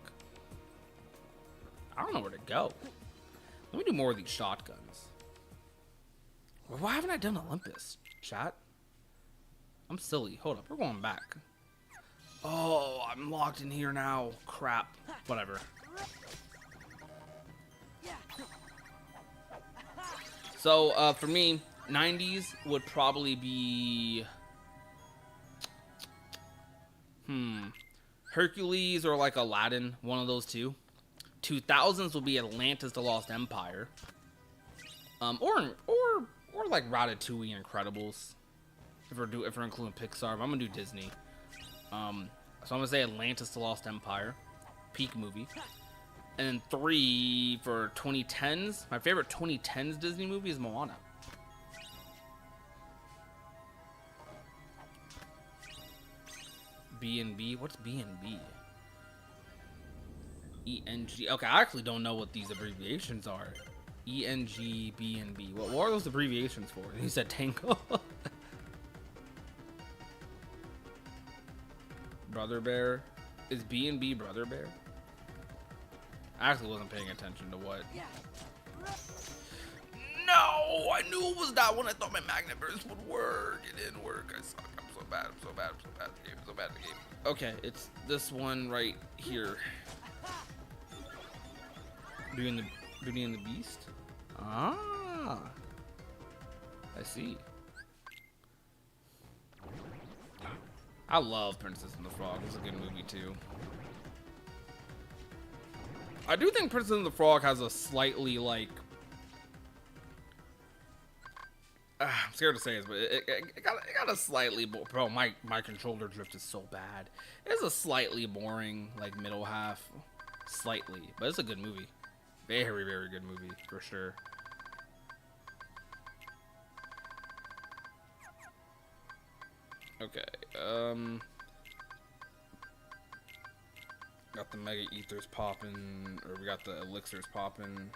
I don't know where to go. Let me do more of these shotguns. Why haven't I done Olympus, chat? I'm silly. Hold up, we're going back. Oh, I'm locked in here now. Crap. Whatever. So, for me, 90s would probably be... Hercules or like Aladdin, one of those two. 2000s would be Atlantis: The Lost Empire. Or like Ratatouille and Incredibles. If we're including Pixar, but I'm gonna do Disney. So I'm gonna say Atlantis: The Lost Empire, peak movie. And then 3 for 2010s. My favorite 2010s Disney movie is Moana. B&B? What's B&B? ENG. Okay, I actually don't know what these abbreviations are. ENG, B&B. What are those abbreviations for? He said Tango. Brother Bear. Is B&B Brother Bear? I actually wasn't paying attention to what. No! I knew it was that one. I thought my magnet burst would work. It didn't work. I suck. I'm so bad. I'm so bad. I'm so bad at the game. I'm so bad at the game. Okay, it's this one right here. Beauty and the Beast? Ah. I see. I love Princess and the Frog. It's a good movie too. I do think Princess and the Frog has a slightly like... I'm scared to say this, but it got a slightly... Bro, my controller drift is so bad. It's a slightly boring like middle half. Slightly. But it's a good movie. Very, very good movie, for sure. Okay, got the mega ethers popping, or we got the elixirs popping.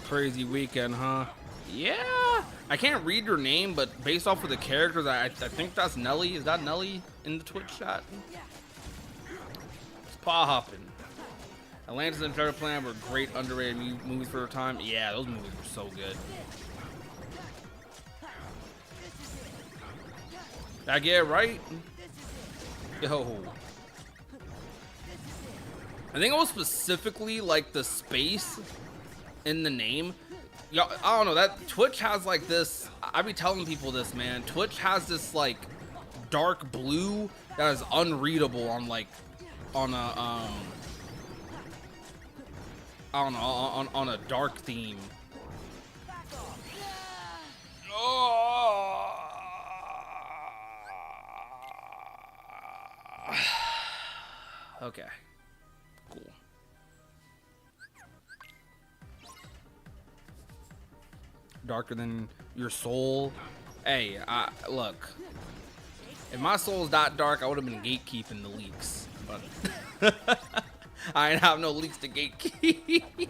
Crazy weekend, huh? Yeah. I can't read her name, but based off of the characters, I think that's Nelly. Is that Nelly in the Twitch chat? It's paw hopping. Atlantis and Treasure Planet were great underrated movies for their time. Yeah, those movies were so good. Did I get it right? Yo. I think it was specifically like the space in the name. Yo, I don't know, that Twitch has like this, I be telling people this, man. Twitch has this like dark blue that is unreadable on like on a I don't know, on a dark theme. Oh. Okay. Cool. Darker than your soul. Hey, look. If my soul's that dark, I would have been gatekeeping the leaks. But I ain't have no leaks to gatekeep.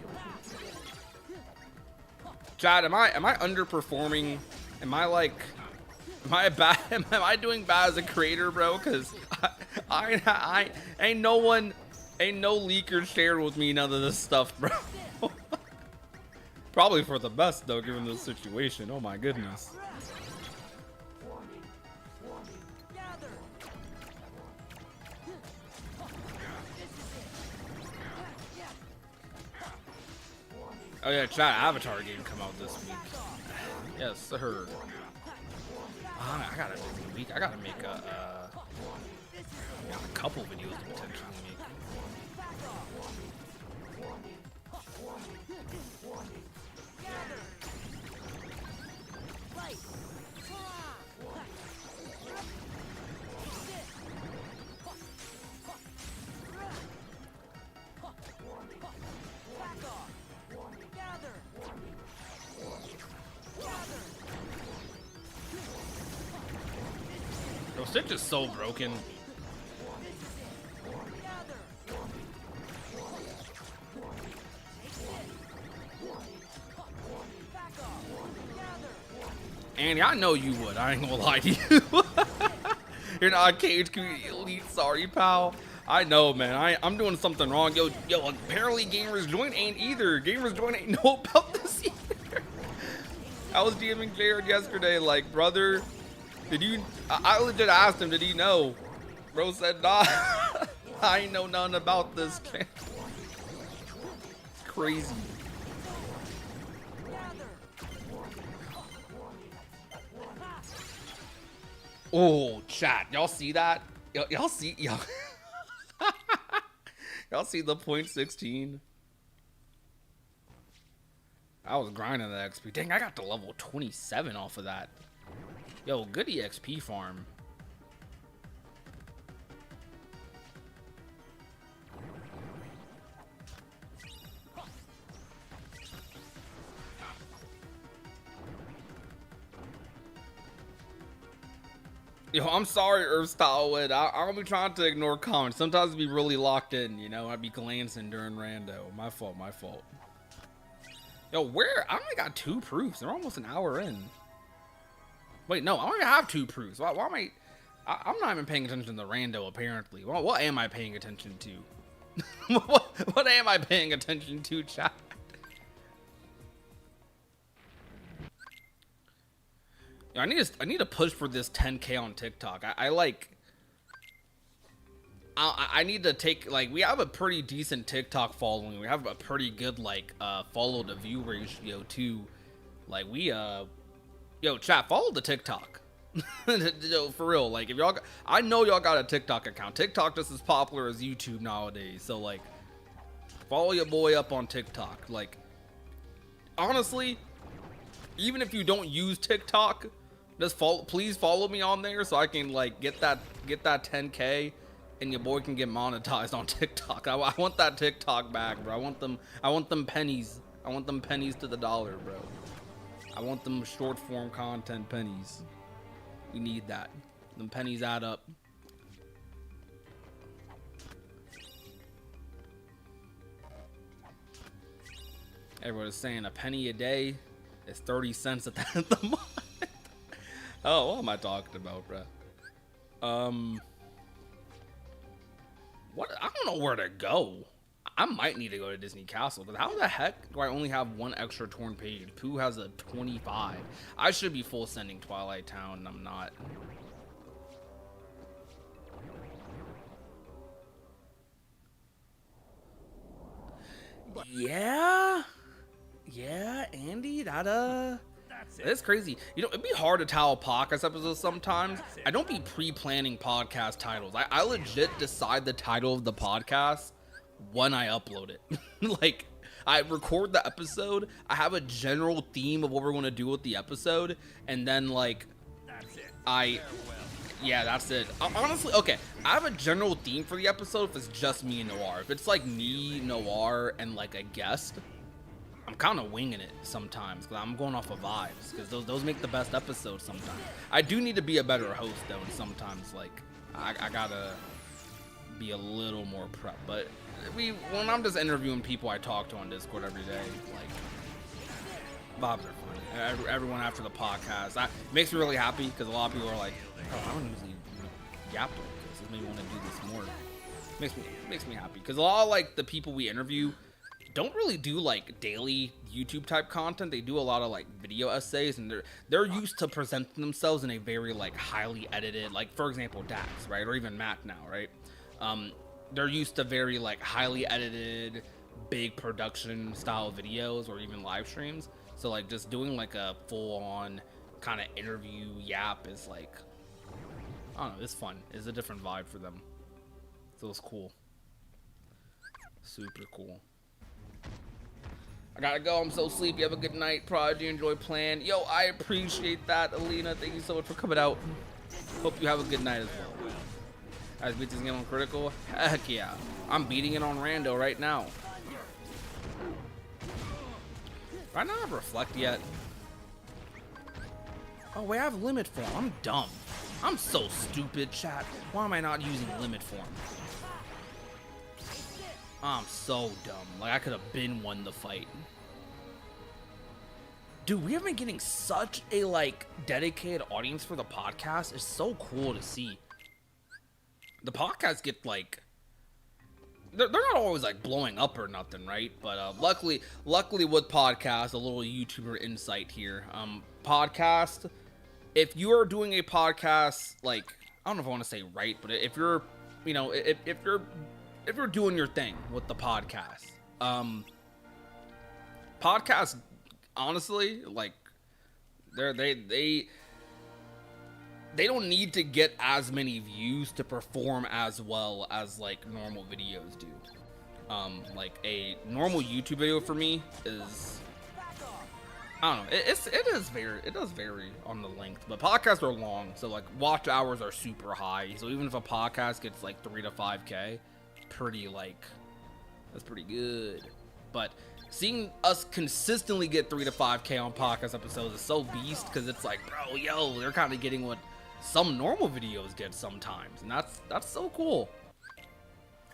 Chad, am I underperforming? Am I bad? Am I doing bad as a creator, bro? Cause I ain't no leaker shared with me none of this stuff, bro. Probably for the best though, given the situation. Oh my goodness. Oh yeah, chat, Avatar game come out this week. Yes, sir. I got a busy week. I gotta make a couple videos to potentially make. Yo, Stitch is so broken. Andy, I know you would. I ain't gonna lie to you. You're not a Cage Community Elite. Sorry, pal. I know, man. I'm doing something wrong. Yo, apparently Gamers Joint ain't either. Gamers Joint ain't know about this either. I was DMing Jared yesterday, like, brother, did you... I legit asked him, did he know? Bro said, nah. I ain't know nothing about this. It's crazy. Oh, chat. Y'all see that? Y'all see... Y'all see the .16? I was grinding the XP. Dang, I got to level 27 off of that. Yo, good EXP farm. Yo, I'm sorry, Earth Stylewood. I'll be trying to ignore comments. Sometimes be really locked in, you know? I'd be glancing during rando. My fault, my fault. Yo, where? I only got 2 proofs. They're almost an hour in. Wait, no, I don't even have 2 proofs. Why am I'm not even paying attention to the rando, apparently. Well, what am I paying attention to? what am I paying attention to, chat? I need to push for this 10K on TikTok. I need to take, like, we have a pretty decent TikTok following. We have a pretty good, like, follow to view ratio too. Like, yo, chat, follow the TikTok. Yo, for real, like, if y'all, I know y'all got a TikTok account. TikTok just as popular as YouTube nowadays. So, like, follow your boy up on TikTok. Like, honestly, even if you don't use TikTok, just please follow me on there so I can, like, get that 10K and your boy can get monetized on TikTok. I want that TikTok back, bro. I want them pennies. I want them pennies to the dollar, bro. I want them short form content pennies. We need that. Them pennies add up. Everyone's saying a penny a day is 30 cents at the end of the month. Oh, what am I talking about, bro? What? I don't know where to go. I might need to go to Disney Castle, but how the heck do I only have one extra torn page? Pooh has a 25. I should be full sending Twilight Town, and I'm not. Yeah, Andy, that's crazy. You know, it'd be hard to tell podcast episodes sometimes. I don't be pre-planning podcast titles. I legit decide the title of the podcast when I upload it. Like, I record the episode, I have a general theme of what we're going to do with the episode, and then, like, yeah, that's it. Honestly, okay, I have a general theme for the episode if it's just me and Noir. If it's, like, me, Noir, and, like, a guest, I'm kind of winging it sometimes, because I'm going off of vibes, because those make the best episodes sometimes. I do need to be a better host, though, and sometimes, like, I gotta be a little more prep, but when I'm just interviewing people I talk to on Discord every day, like, vibes are funny. Everyone after the podcast, that makes me really happy, because a lot of people are like, oh, I don't usually yap like this. This made me want to do this more. Makes me happy, because a lot of, like, the people we interview don't really do, like, daily YouTube type content. They do a lot of, like, video essays, and they're used to presenting themselves in a very, like, highly edited, like, for example, Dax, right, or even Matt now, right? They're used to very, like, highly edited, big production style videos or even live streams. So, like, just doing, like, a full-on kind of interview yap is, like, I don't know, it's fun. It's a different vibe for them. So it's cool. Super cool. I gotta go. I'm so sleepy. Have a good night. Prodigy, enjoy playing. Yo, I appreciate that, Alina. Thank you so much for coming out. Hope you have a good night as well. Guys, beat this game on critical. Heck yeah. I'm beating it on rando right now. Do I not have reflect yet? Oh, wait, I have limit form. I'm dumb. I'm so stupid, chat. Why am I not using limit form? I'm so dumb. Like, I could have been won the fight. Dude, we have been getting such a, like, dedicated audience for the podcast. It's so cool to see. The podcasts get, like, they're not always, like, blowing up or nothing, right? But luckily with podcasts, a little YouTuber insight here. Podcast, if you are doing a podcast, like, I don't know if I want to say right, but if you're, you know, if you're doing your thing with the podcast, podcasts, honestly, like, they don't need to get as many views to perform as well as, like, normal videos do. Like, a normal YouTube video for me is, I don't know, it does vary on the length, but podcasts are long, so, like, watch hours are super high. So even if a podcast gets, like, 3 to 5K, pretty, like, that's pretty good. But seeing us consistently get 3 to 5K on podcast episodes is so beast, because it's like, bro, yo, they're kind of getting what some normal videos get sometimes, and that's so cool.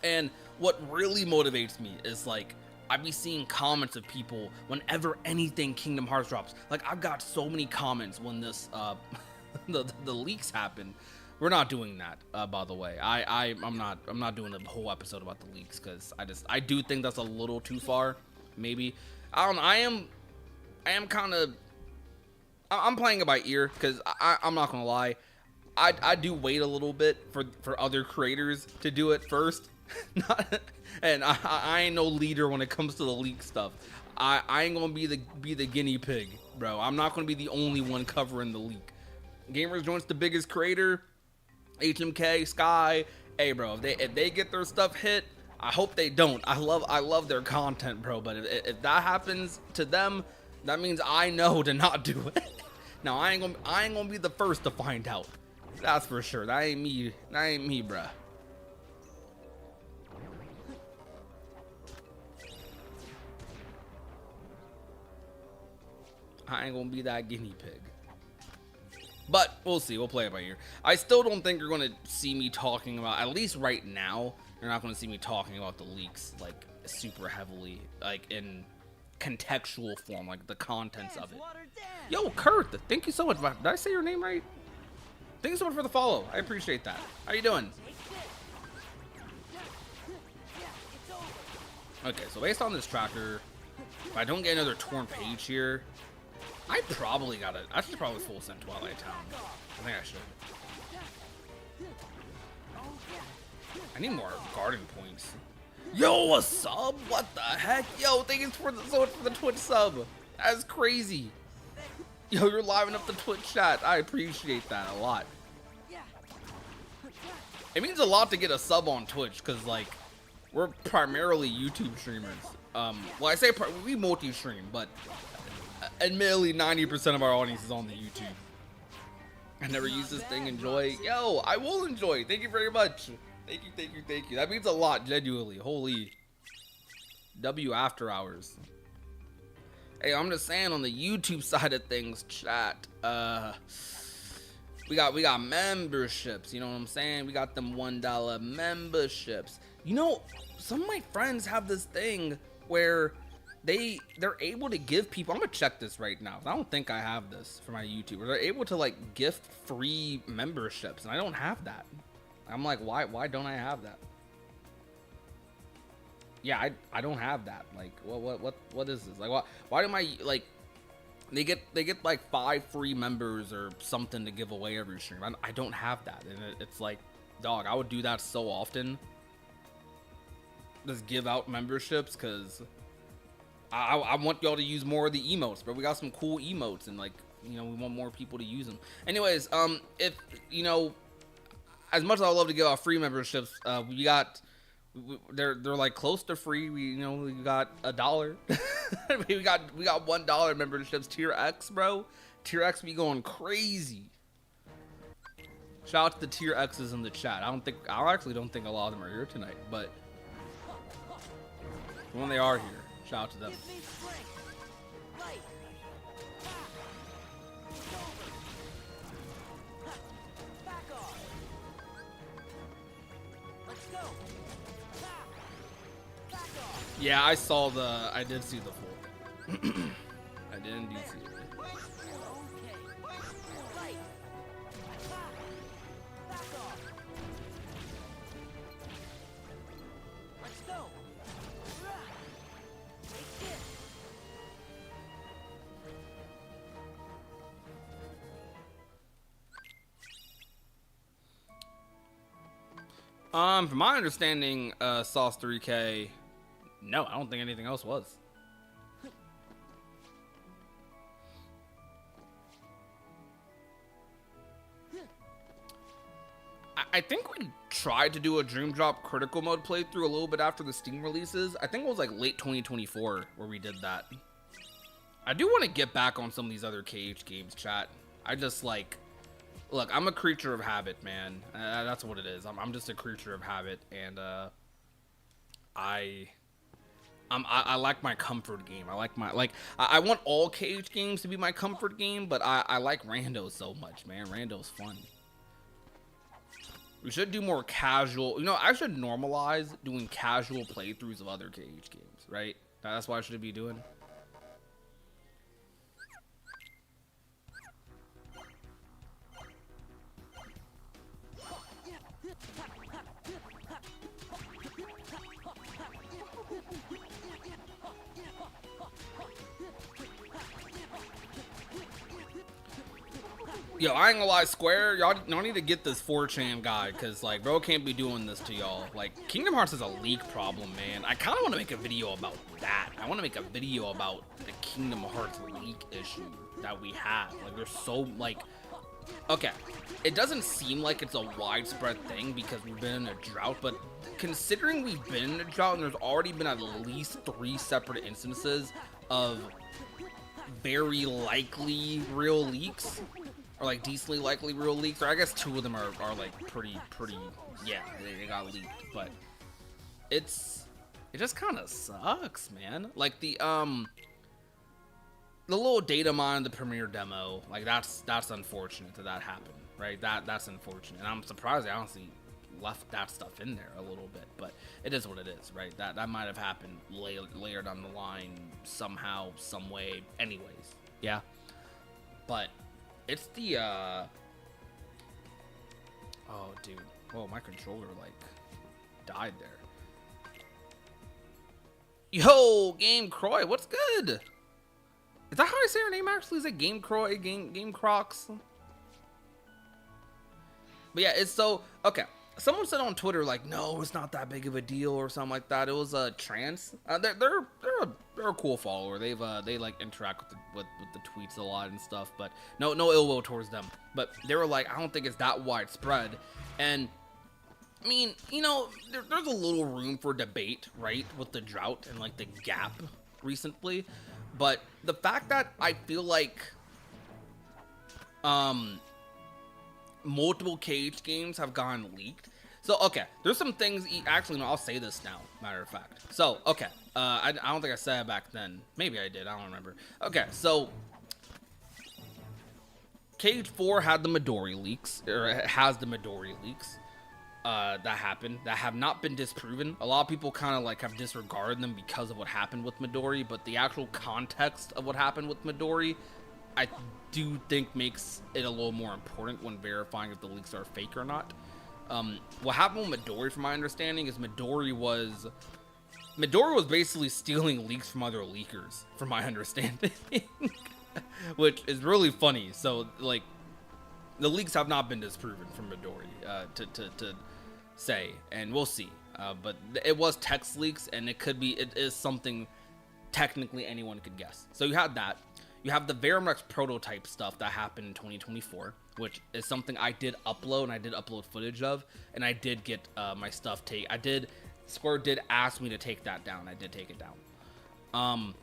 And what really motivates me is, like, I be seeing comments of people whenever anything Kingdom Hearts drops. Like, I've got so many comments when this the leaks happen. We're not doing that, by the way. I'm not doing a whole episode about the leaks, because I do think that's a little too far. Maybe, I don't know. I am kind of I'm playing it by ear because I'm not gonna lie. I do wait a little bit for other creators to do it first. And I ain't no leader when it comes to the leak stuff. I ain't gonna be the guinea pig, bro. I'm not gonna be the only one covering the leak. Gamers Joint's the biggest creator. HMK, Sky, hey bro, if they get their stuff hit, I hope they don't. I love their content, bro. But if that happens to them, that means I know to not do it. Now I ain't gonna be the first to find out. That's for sure. That ain't me. That ain't me, bruh. I ain't gonna be that guinea pig. But we'll see. We'll play it by ear. I still don't think you're gonna see me talking about, at least right now, you're not gonna see me talking about the leaks like super heavily, like in contextual form, like the contents of it. Yo, Kurt, thank you so much. Did I say your name right? Thank you so much for the follow. I appreciate that. How you doing? Okay, so based on this tracker, if I don't get another torn page here, I should probably full send Twilight Town. I think I should. I need more garden points. Yo, a sub? What the heck? Yo, thank you so much for the Twitch sub. That's crazy. Yo, you're livening up the Twitch chat. I appreciate that a lot. It means a lot to get a sub on Twitch, because, like, we're primarily YouTube streamers. Well, I say we multi-stream, but admittedly 90% of our audience is on the YouTube. I never use this thing. Enjoy. Yo, I will enjoy. Thank you very much. Thank you, thank you, thank you. That means a lot, genuinely. Holy. W after hours. Hey, I'm just saying, on the YouTube side of things, chat, we got memberships, you know what I'm saying? We got them $1 memberships. You know, some of my friends have this thing where they're able to give people, I'm gonna check this right now. I don't think I have this for my YouTube. They're able to like gift free memberships, and I don't have that. I'm like, why don't I have that? Yeah, I don't have that. Like, what is this? Like, why do my, like, they get like 5 free members or something to give away every stream? I don't have that, and it's like, dog, I would do that so often. Just give out memberships, because I want y'all to use more of the emotes, but we got some cool emotes, and like, you know, we want more people to use them. Anyways, if you know, as much as I would love to give out free memberships, we got, they're like close to free. We got $1. we got $1 memberships. Tier X, bro. Tier X be going crazy. Shout out to the Tier X's in the chat. I actually don't think a lot of them are here tonight, but when they are here, shout out to them. Yeah, I did see the full. I did indeed see it. From my understanding, Sauce 3K, no, I don't think anything else was. I think we tried to do a Dream Drop critical mode playthrough a little bit after the Steam releases. I think it was like late 2024 where we did that. I do want to get back on some of these other KH games, chat. I just like, look, I'm a creature of habit, man. That's what it is. I'm just a creature of habit, and I like my comfort game. I want all KH games to be my comfort game, but I like Rando so much, man. Rando's fun. We should do more casual, you know, I should normalize doing casual playthroughs of other KH games, right? That's what I should be doing. Yo, I ain't gonna lie, Square, y'all need to get this 4chan guy, because, like, bro can't be doing this to y'all. Like, Kingdom Hearts is a leak problem, man. I kind of want to make a video about that. I want to make a video about the Kingdom Hearts leak issue that we have. Like, there's so, like, okay, it doesn't seem like it's a widespread thing because we've been in a drought, but considering we've been in a drought and there's already been at least 3 separate instances of very likely real leaks, or like decently likely real leaks, or I guess 2 of them are like pretty, yeah, they got leaked, but it just kind of sucks, man. Like the little data mine, the premiere demo, like that's unfortunate that happened, right? That's unfortunate, and I'm surprised they honestly left that stuff in there a little bit, but it is what it is, right? That might have happened later down the line somehow, some way, anyways, yeah. But it's the oh dude, oh, my controller like died there. Yo, Game Croy, what's good? Is that how I say her name actually? Is it Game Croy, Game Crocs? But yeah, it's so okay. Someone said on Twitter like, no, it's not that big of a deal or something like that. It was trans. They're a cool follower. They like interact with the tweets a lot and stuff. But no ill will towards them. But they were like, I don't think it's that widespread. And I mean, you know, there's a little room for debate, right, with the drought and like the gap recently. But the fact that I feel like multiple Cage games have gotten leaked. So, okay, there's some things, actually, no, I'll say this now, matter of fact. So, okay, I don't think I said it back then. Maybe I did, I don't remember. Okay, so, Cage 4 had the Midori leaks, or it has the Midori leaks that happened, that have not been disproven. A lot of people kind of, like, have disregarded them because of what happened with Midori, but the actual context of what happened with Midori, I do think makes it a little more important when verifying if the leaks are fake or not. What happened with Midori, from my understanding, is Midori was basically stealing leaks from other leakers, from my understanding, which is really funny. So, like, the leaks have not been disproven from Midori, to say, and we'll see. But it was text leaks, and it is something technically anyone could guess. So you had that. You have the Verimax prototype stuff that happened in 2024, which is something I did upload, and I did upload footage of, and I did get my stuff Square did ask me to take that down. I did take it down.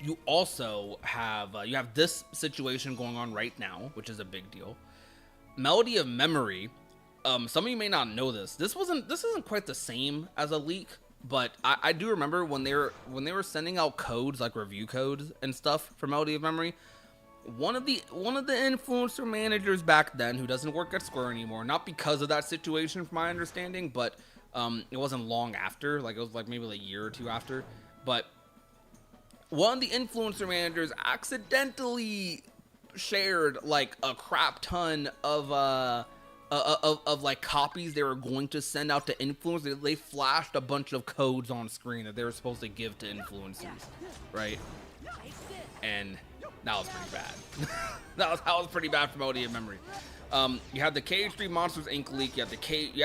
You also have you have this situation going on right now, which is a big deal. Melody of Memory. Some of you may not know this. This isn't quite the same as a leak, but I do remember when they were sending out codes, like review codes and stuff for Melody of Memory. One of the influencer managers back then, who doesn't work at Square anymore, not because of that situation, from my understanding, but it wasn't long after, like it was like maybe a year or 2 after, but one of the influencer managers accidentally shared like a crap ton of like copies they were going to send out to influencers. They flashed a bunch of codes on screen that they were supposed to give to influencers, right? And that was pretty bad. that was pretty bad for Melody of Memory. You had the Cage 3 Monsters Inc. leak. You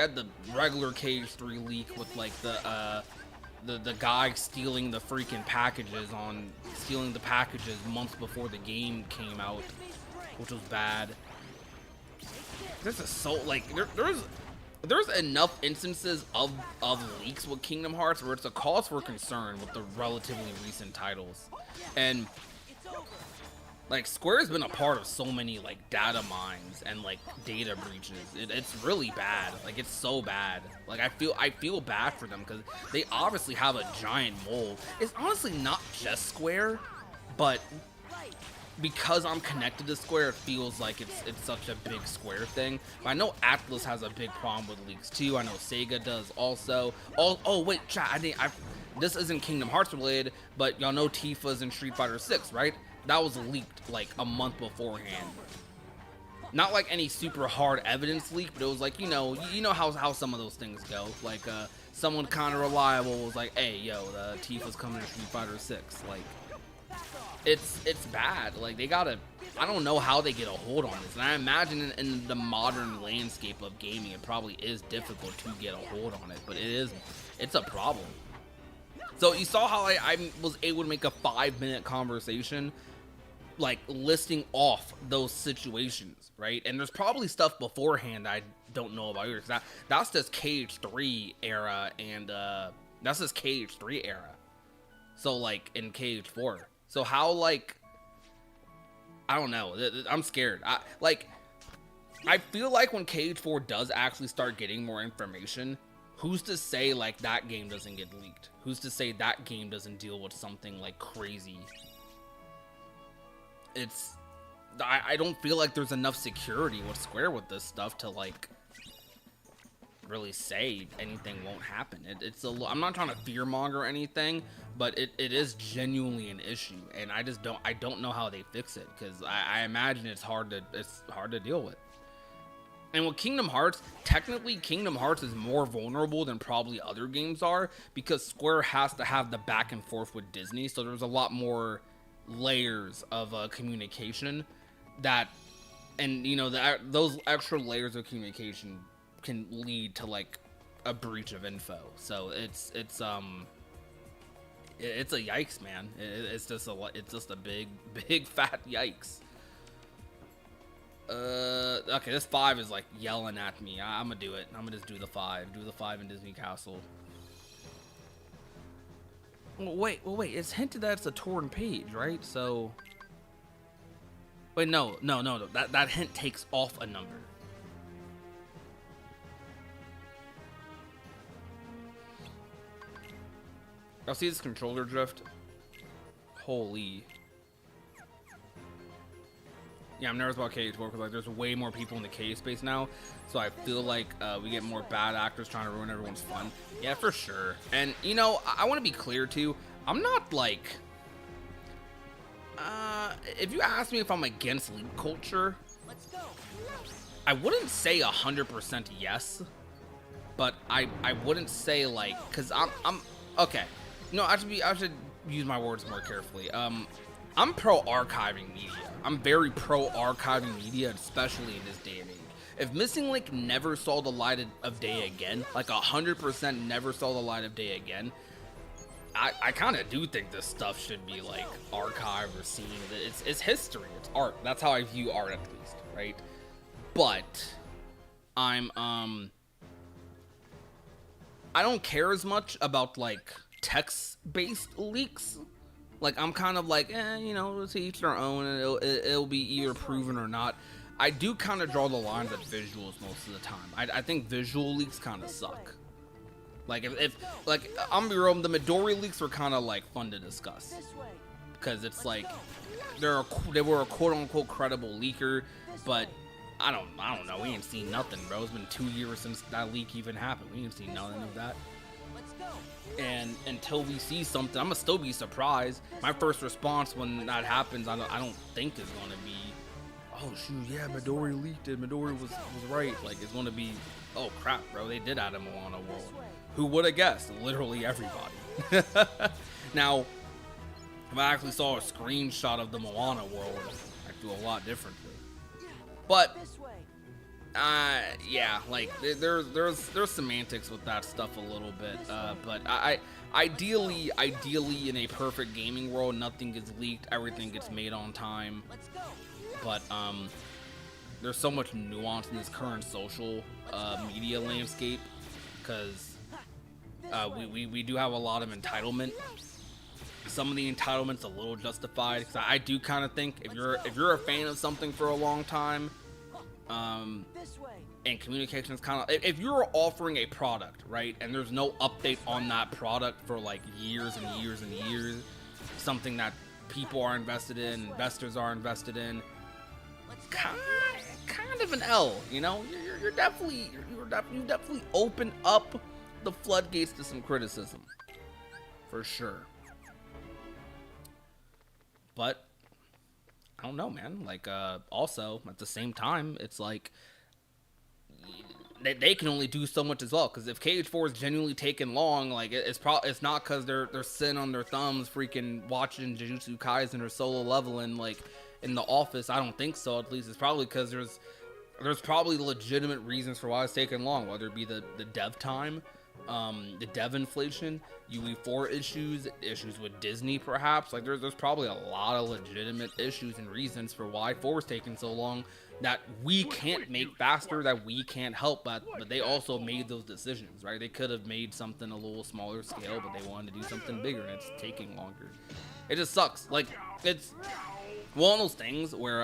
had the regular Cage 3 leak with like the guy stealing the freaking packages months before the game came out, which was bad. This is so like there's enough instances of leaks with Kingdom Hearts where it's a cause for concern with the relatively recent titles. And like Square's been a part of so many like data mines and like data breaches. It's really bad. Like it's so bad. Like I feel bad for them because they obviously have a giant mole. It's honestly not just Square, but because I'm connected to Square, it feels like it's such a big Square thing. But I know Atlas has a big problem with leaks too. I know Sega does also. Oh wait, chat. This isn't Kingdom Hearts related, but y'all know Tifa's in Street Fighter 6, right? That was leaked like a month beforehand. Not like any super hard evidence leak, but it was like, you know how some of those things go. Like someone kind of reliable was like, hey, yo, the Tifa's coming to Street Fighter 6. Like, it's bad. Like, they gotta, I don't know how they get a hold on this, and I imagine in the modern landscape of gaming, it probably is difficult to get a hold on it, but it's a problem. So you saw how I was able to make a 5-minute conversation, like listing off those situations, right? And there's probably stuff beforehand I don't know about here, because that's just KH3 era, and that's just KH3 era. So like in KH4, so how, like, I don't know, I'm scared. I feel like when KH4 does actually start getting more information, who's to say like that game doesn't get leaked? Who's to say that game doesn't deal with something like crazy? I don't feel like there's enough security with Square with this stuff to like really say anything won't happen. I'm not trying to fearmonger or anything, but it is genuinely an issue, and I don't know how they fix it, because I imagine it's hard to deal with. And with Kingdom Hearts, technically Kingdom Hearts is more vulnerable than probably other games are, because Square has to have the back and forth with Disney, so there's a lot more layers of communication that, and you know, those extra layers of communication can lead to like a breach of info. So it's a yikes, man. It's just a big fat yikes. Okay, this 5 is like yelling at me. I'm gonna do it. I'm gonna just do the 5. Do the 5 in Disney Castle. Well, wait. It's hinted that it's a torn page, right? So, wait, no. That hint takes off a number. I'll see this controller drift. Holy. Yeah, I'm nervous about KH4 because like there's way more people in the K space now, so I feel like we get more bad actors trying to ruin everyone's fun. Yeah, for sure. And you know, I want to be clear too. I'm not like, if you ask me if I'm against leak culture, I wouldn't say 100% yes, but I wouldn't say like, cause I'm okay. No, I should use my words more carefully. I'm pro archiving media. I'm very pro archiving media, especially in this day and age. If Missing Link never saw the light of day again, like 100% never saw the light of day again, I kind of do think this stuff should be like archived or seen. It's history, it's art. That's how I view art, at least, right? But I don't care as much about like text-based leaks. Like, I'm kind of like, you know, to each their own, and it'll be either proven or not. I do kind of draw the lines at visuals most of the time. I think visual leaks kind of suck. Like, if like, I'm gonna be real, the Midori leaks were kind of like fun to discuss, because it's like they were a quote-unquote credible leaker, but I don't know. We ain't seen nothing, bro. It's been 2 years since that leak even happened. We ain't seen nothing of that. And until we see something, I'm gonna still be surprised. My first response when that happens, I don't think is gonna be, oh shoot, yeah, Midori leaked it. Midori was right. Like, it's gonna be, oh crap, bro, they did add a Moana world. Who would have guessed? Literally everybody. Now, if I actually saw a screenshot of the Moana world, I'd do a lot differently. But yeah, like there's semantics with that stuff a little bit, but I ideally in a perfect gaming world, nothing gets leaked, everything gets made on time. But there's so much nuance in this current social media landscape, because we do have a lot of entitlement. Some of the entitlement's a little justified, because I do kind of think if you're a fan of something for a long time, and communication is kind of, if you're offering a product, right, and there's no update on that product for like years and years and years, something that people are invested in, investors are invested in, kind of an L, you know. You definitely open up the floodgates to some criticism, for sure. But I don't know, man. Like, also at the same time, it's like, they can only do so much as well. Because if KH4 is genuinely taking long, like it's not because they're sitting on their thumbs freaking watching Jujutsu Kaisen or Solo Leveling like in the office. I don't think so. At least it's probably because there's probably legitimate reasons for why it's taking long, whether it be the dev time, the dev inflation, UE4 issues with Disney perhaps. Like there's probably a lot of legitimate issues and reasons for why 4 is taking so long that we can't make faster, that we can't help, but they also made those decisions, right? They could have made something a little smaller scale, but they wanted to do something bigger, and it's taking longer. It just sucks. Like, it's one of those things where,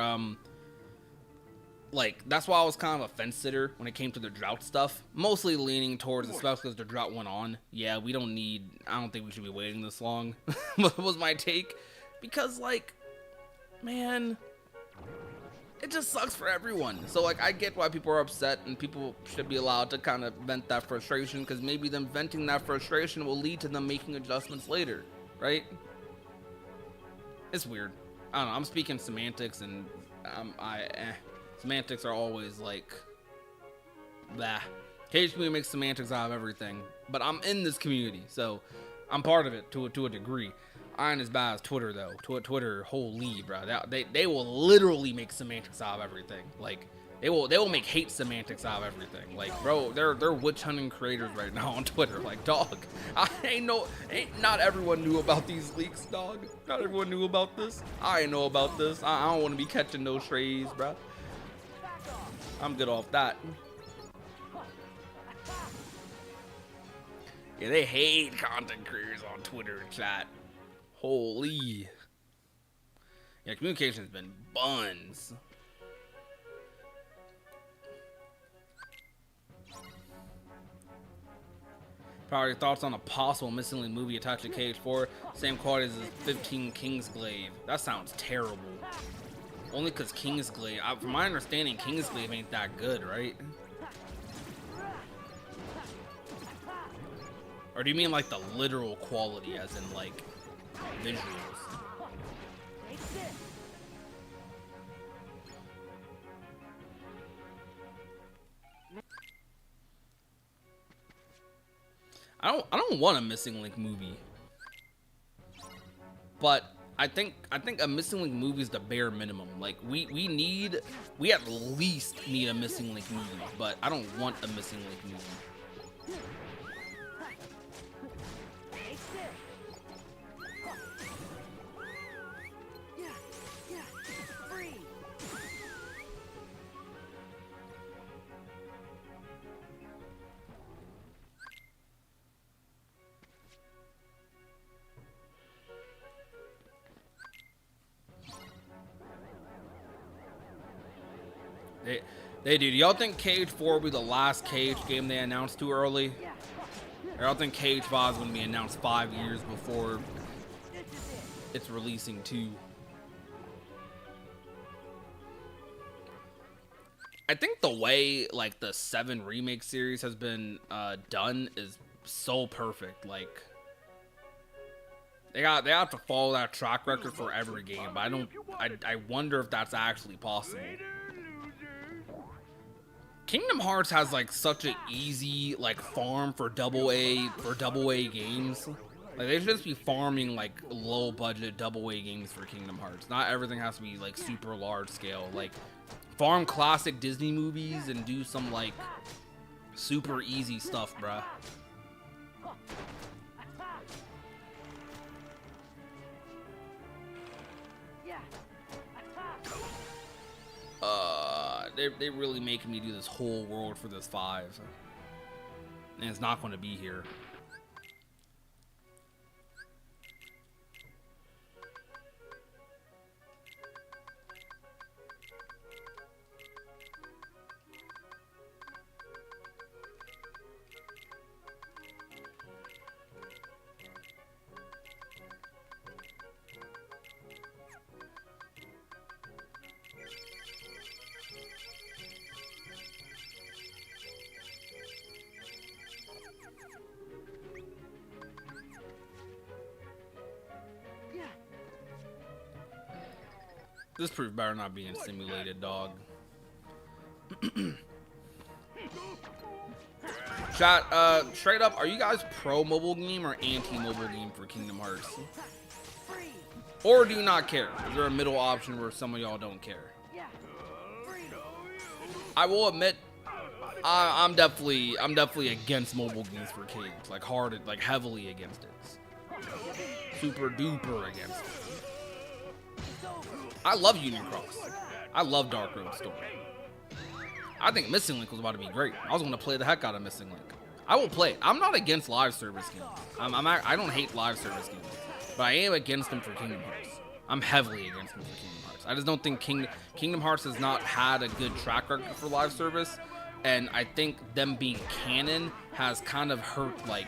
like, that's why I was kind of a fence sitter when it came to the drought stuff. Mostly leaning towards, especially because the drought went on. Yeah, I don't think we should be waiting this long, was my take. Because, like, man, it just sucks for everyone. So, like, I get why people are upset, and people should be allowed to kind of vent that frustration, because maybe them venting that frustration will lead to them making adjustments later, right? It's weird. I don't know, I'm speaking semantics, and semantics are always like, blah. KHP makes semantics out of everything, but I'm in this community, so I'm part of it to a degree. I ain't as bad as Twitter though. Twitter, holy bro, they will literally make semantics out of everything. Like they will make hate semantics out of everything. Like bro, they're witch hunting creators right now on Twitter. Like dog, not everyone knew about these leaks, dog. Not everyone knew about this. I ain't know about this. I don't want to be catching those strays, bro. I'm good off that. Yeah, they hate content creators on Twitter chat. Holy. Yeah, communication's been buns. Probably thoughts on a possible missing link movie attached to KH4. Same quality as 15 Kingsglaive. That sounds terrible. Only because Kingsglaive, from my understanding, Kingsglaive ain't that good, right? Or do you mean like the literal quality, as in like visuals? I don't want a missing link movie, but I think a missing link movie is the bare minimum. Like we at least need a missing link movie, but I don't want a missing link movie. Hey, dude, y'all think KH4 will be the last KH game they announced too early? Or y'all think KH5 is going to be announced 5 years before it's releasing too? I think the way, like, the 7 remake series has been done is so perfect. Like, they have to follow that track record for every game, but I wonder if that's actually possible. Kingdom Hearts has like such an easy like farm for double A games. Like they should just be farming like low budget double A games for Kingdom Hearts. Not everything has to be like super large scale. Like farm classic Disney movies and do some like super easy stuff, bruh. They really making me do this whole world for this 5, and it's not going to be here. This proof better not being simulated, dog. Chat, straight up, are you guys pro mobile game or anti mobile game for Kingdom Hearts? Or do you not care? Is there a middle option where some of y'all don't care? I will admit, I'm definitely against mobile games for kids, like heavily against it, super duper against it. I love Union Cross. I love Dark Road Story. I think Missing Link was about to be great. I was going to play the heck out of Missing Link. I will play it. I'm not against live service games. I don't hate live service games, but I am against them for Kingdom Hearts. I'm heavily against them for Kingdom Hearts. I just don't think Kingdom Hearts has not had a good track record for live service, and I think them being canon has kind of hurt, like,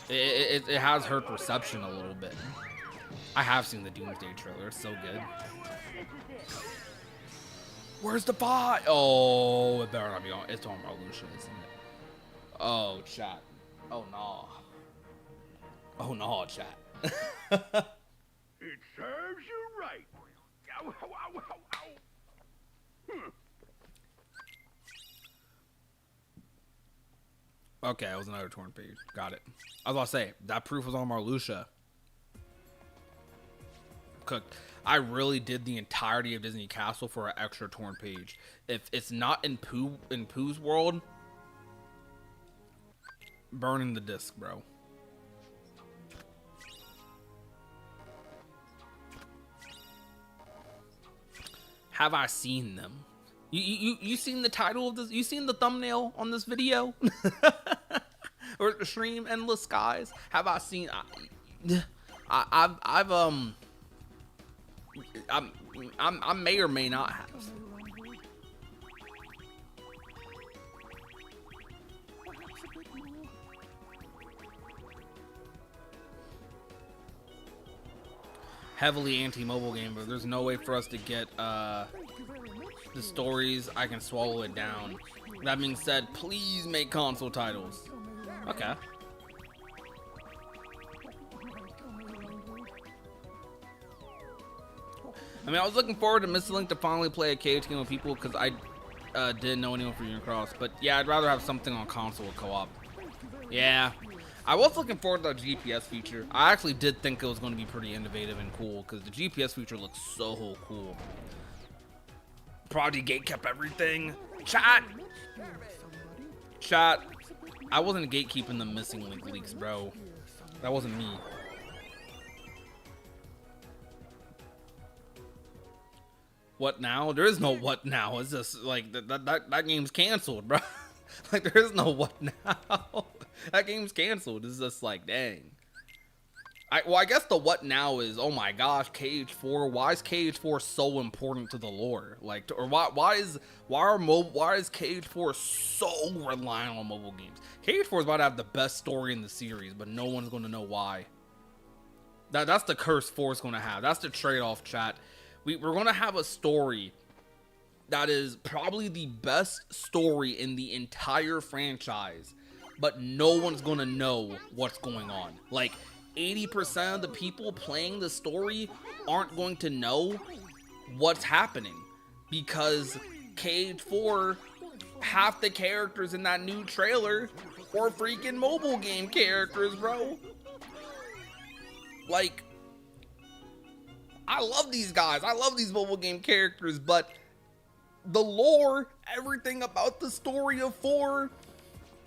it has hurt reception a little bit. I have seen the Doomsday trailer. It's so good. Where's the bot? Oh, it better not be on. It's on Marluxia, isn't it? Oh, chat. Oh, no. Oh, no, chat. It serves you right. Ow, ow, ow, ow, ow. Okay, it was another torn page. Got it. I was about to say, that proof was on Marluxia. Cooked. I really did the entirety of Disney Castle for an extra torn page. If it's not in Pooh's world, burning the disc, bro. Have I seen them? You seen the title of this? You seen the thumbnail on this video? Or the stream, Endless Skies? Have I seen? I may or may not have. Heavily anti-mobile game, but there's no way for us to get the stories. I can swallow it down. That being said, please make console titles. Okay. I mean, I was looking forward to Missing Link to finally play a cage game with people because I didn't know anyone for Union Cross. But yeah, I'd rather have something on console with co-op. Yeah. I was looking forward to the GPS feature. I actually did think it was going to be pretty innovative and cool because the GPS feature looks so cool. Prodigy Gate kept everything. Chat! I wasn't gatekeeping the Missing Link leaks, bro. That wasn't me. What now? There is no what now. It's just like that game's canceled, bro. Like there is no what now. That game's canceled. It's just like, dang. I guess the what now is, oh my gosh, KH4. Why is KH4 so important to the lore? Like, or why is KH4 so reliant on mobile games? KH4 is about to have the best story in the series, but no one's going to know why. That's the curse 4 is going to have. That's the trade-off, chat. We're going to have a story that is probably the best story in the entire franchise, but no one's going to know what's going on. Like, 80% of the people playing the story aren't going to know what's happening because KH4, half the characters in that new trailer are freaking mobile game characters, bro. Like, I love these guys. I love these mobile game characters, but the lore, everything about the story of 4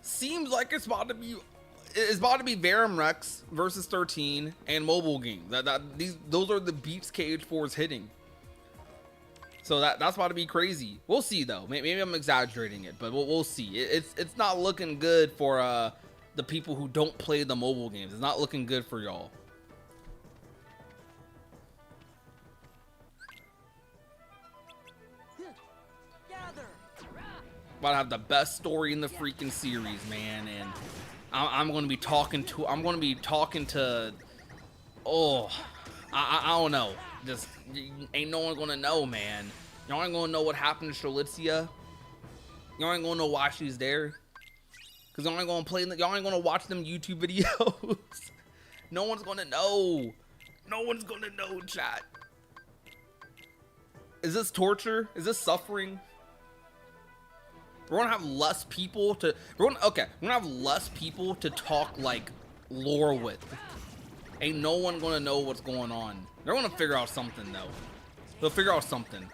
seems like it's about to be Verum Rex versus 13 and mobile games. Those are the beats KH4 is hitting. So that's about to be crazy. We'll see though. Maybe I'm exaggerating it, but we'll see. It's not looking good for the people who don't play the mobile games. It's not looking good for y'all. About to have the best story in the freaking series, man, and I'm gonna be talking to. Oh, I don't know. Just ain't no one gonna know, man. Y'all ain't gonna know what happened to Strelitzia. Y'all ain't gonna know why she's there. Cause y'all ain't gonna watch them YouTube videos. No one's gonna know. No one's gonna know, chat. Is this torture? Is this suffering? We're gonna have less people to. We're gonna have less people to talk like lore with. Ain't no one gonna know what's going on. They're gonna figure out something though. They'll figure out something.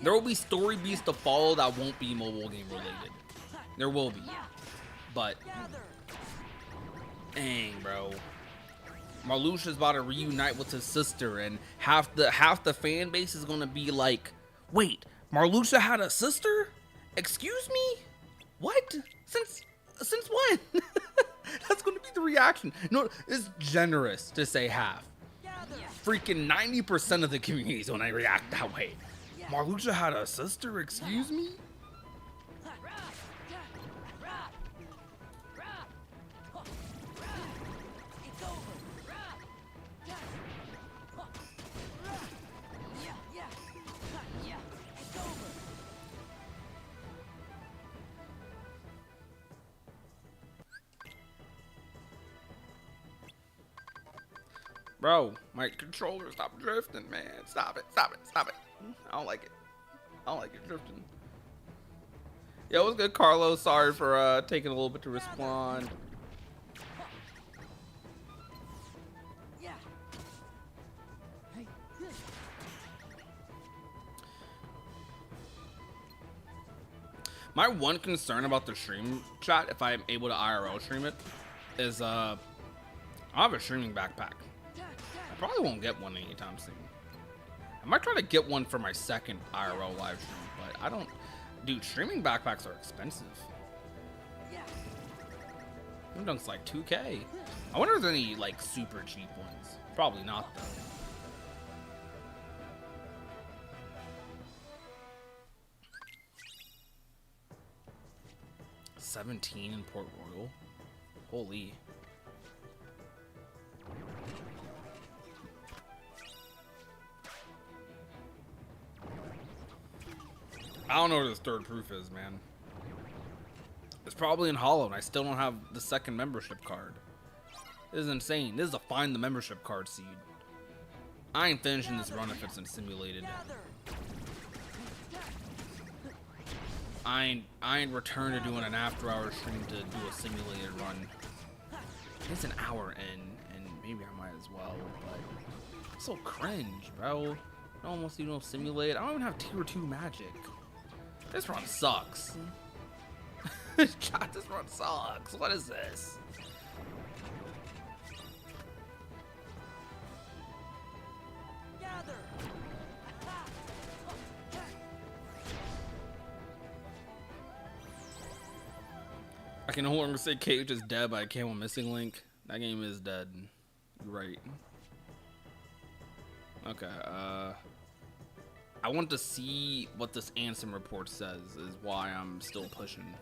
There will be story beats to follow that won't be mobile game related. There will be, but dang, bro. Marluxia's about to reunite with his sister, and half the fan base is gonna be like, "Wait, Marluxia had a sister? Excuse me? What? Since when?" That's gonna be the reaction. No, it's generous to say half. Freaking 90% of the community is gonna react that way. Marluxia had a sister? Excuse me? Bro, my controller, stop drifting, man. Stop it. I don't like it. I don't like it drifting. Yo, what's good, Carlos? Sorry for taking a little bit to respond. My one concern about the stream chat, if I'm able to IRL stream it, is I have a streaming backpack. I probably won't get one anytime soon. I might try to get one for my second IRL live stream, but I don't. Dude, streaming backpacks are expensive. Them dunks like 2K. I wonder if there's any like super cheap ones. Probably not though. $17 in Port Royal. Holy. I don't know where this third proof is, man. It's probably in Hollow, and I still don't have the second membership card. This is insane. This is a find the membership card seed. I ain't finishing this run if it's in simulated. I ain't returned to doing an after-hour stream to do a simulated run. It's an hour in, and maybe I might as well, but it's so cringe, bro. I almost do no simulate. I don't even have tier 2 magic. This run sucks. God, this run sucks. What is this? I can no longer say Cage is dead, but I can't with Missing Link. That game is dead. You're right. Okay, I want to see what this Ansem report says, is why I'm still pushing.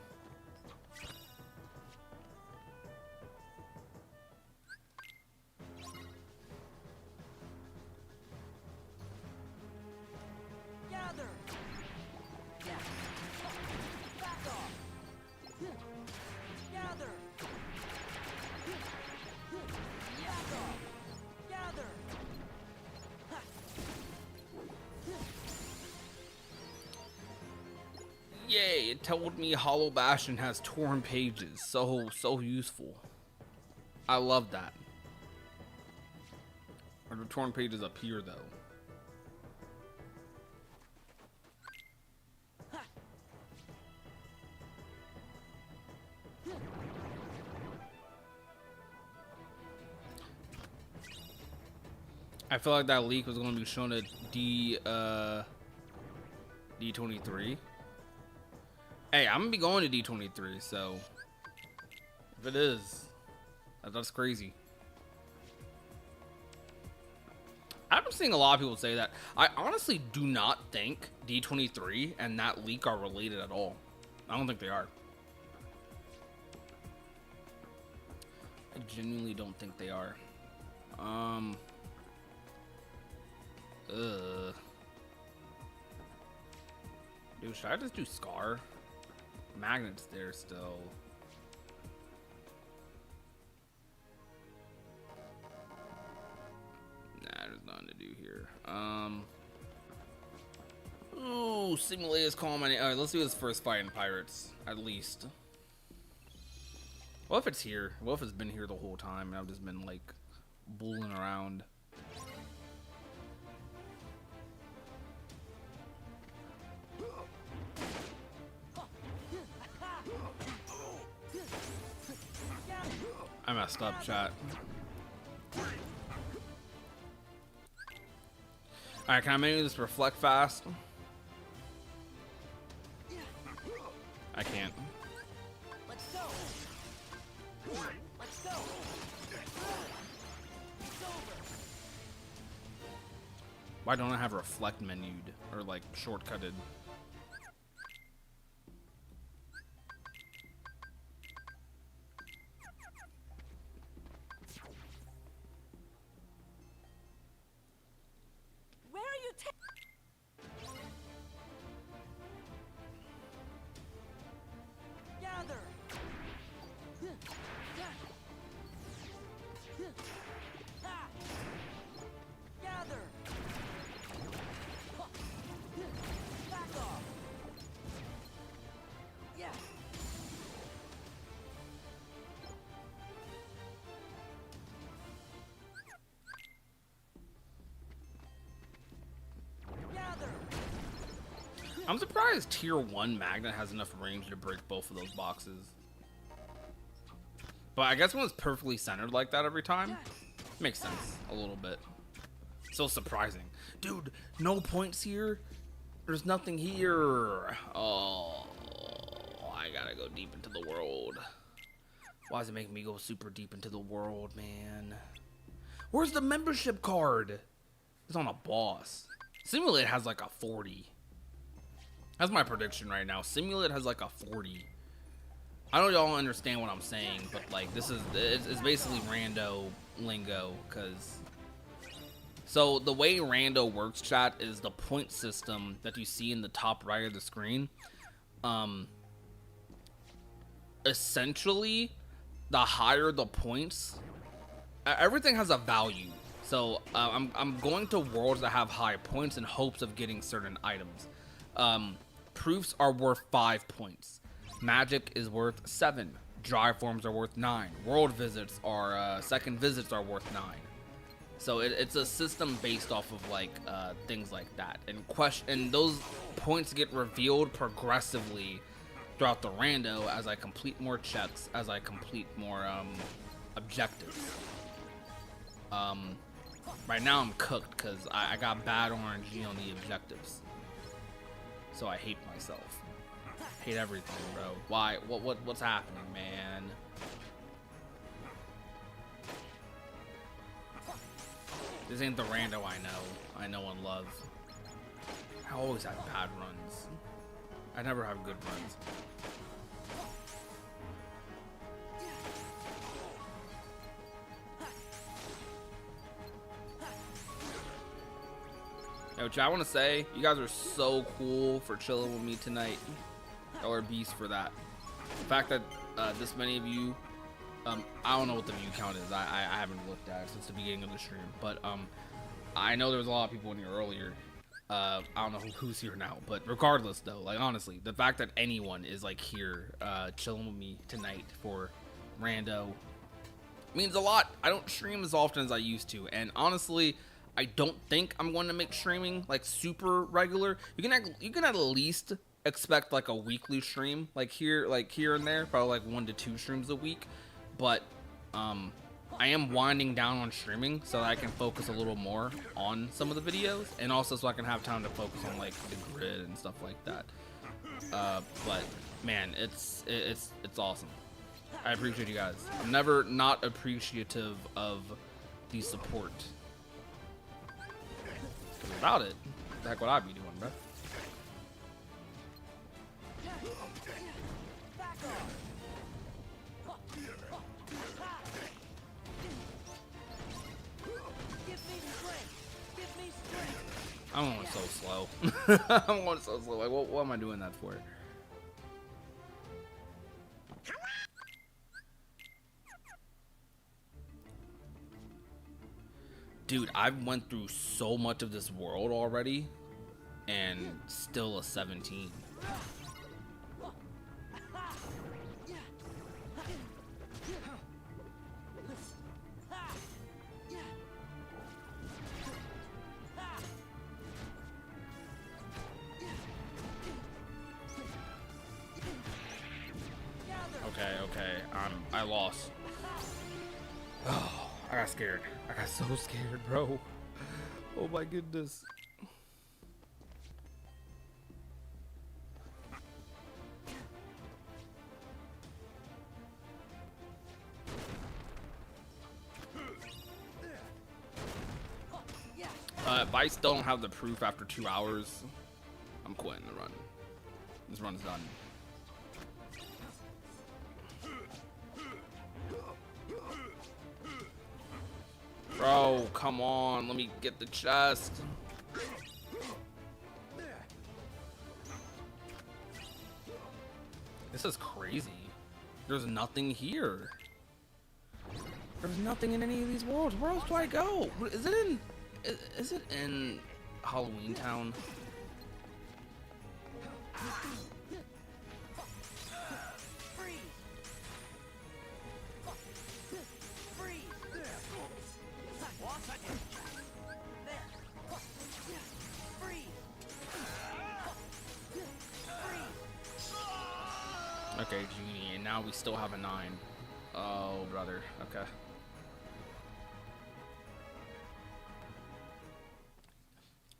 Yay, it told me Hollow Bastion has torn pages. So useful. I love that. Are the torn pages up here, though? I feel like that leak was going to be shown at D23. Hey, I'm gonna be going to D23, so if it is, that's crazy. I've been seeing a lot of people say that. I honestly do not think D23 and that leak are related at all. I don't think they are. I genuinely don't think they are. Dude, should I just do Scar? Magnet's there still. Nah, there's nothing to do here. Ooh, Ooh, Simulate is calling my name. Alright, let's do his first fight in Pirates, at least. What if it's here? What if it's been here the whole time and I've just been, like, bulling around? I messed up, chat. Alright, can I make this reflect fast? I can't. Let's go. Let's go. It's over. Why don't I have reflect menued or like shortcutted? Where are you gather? Ha! Gather. Back off. Yeah. Gather. I'm surprised tier 1 Magnet has enough range to break both of those boxes. But I guess when it's perfectly centered like that every time, makes sense a little bit. So surprising. Dude, no points here. There's nothing here. Oh, I gotta go deep into the world. Why does it make me go super deep into the world, man? Where's the membership card? It's on a boss. Simulate has like a 40. That's my prediction right now. Simulate has like a 40. I don't y'all understand what I'm saying, but like this is it's basically rando lingo, cause so the way rando works, chat, is the point system that you see in the top right of the screen. Essentially, the higher the points, everything has a value. So I'm going to worlds that have high points in hopes of getting certain items. Proofs are worth 5 points. Magic is worth 7. Dry forms are worth 9. World visits are second visits are worth 9. So it's a system based off of like things like that. And those points get revealed progressively throughout the rando as I complete more checks, as I complete more objectives. Right now I'm cooked because I got bad RNG on the objectives. So I hate myself. Hate everything, bro. Why? What's happening, man? This ain't the rando I know and love. I always have bad runs. I never have good runs. Yo, chat, I want to say, you guys are so cool for chilling with me tonight. Y'all are beasts for that. The fact that this many of you, I don't know what the view count is. I haven't looked at it since the beginning of the stream. But I know there was a lot of people in here earlier. I don't know who's here now. But regardless, though, like, honestly, the fact that anyone is, like, here chilling with me tonight for rando means a lot. I don't stream as often as I used to. And honestly, I don't think I'm going to make streaming like super regular. You can at least expect like a weekly stream, like here and there, probably like 1 to 2 streams a week. But I am winding down on streaming so that I can focus a little more on some of the videos, and also so I can have time to focus on like the grid and stuff like that. But man, it's awesome. I appreciate you guys. I'm never not appreciative of the support. Without it, what the heck would I be doing, bro? I'm going so slow. I'm going so slow. Like, what am I doing that for? Dude, I've went through so much of this world already and still a 17. Okay, I lost. Oh, I got scared. I got so scared, bro. Oh my goodness. If I still don't have the proof after 2 hours, I'm quitting the run. This run's done. Bro, come on, let me get the chest. This is crazy. There's nothing here. There's nothing in any of these worlds. Where else do I go? Is it in Halloween Town? Okay, Genie, and now we still have a 9. Oh, brother. Okay.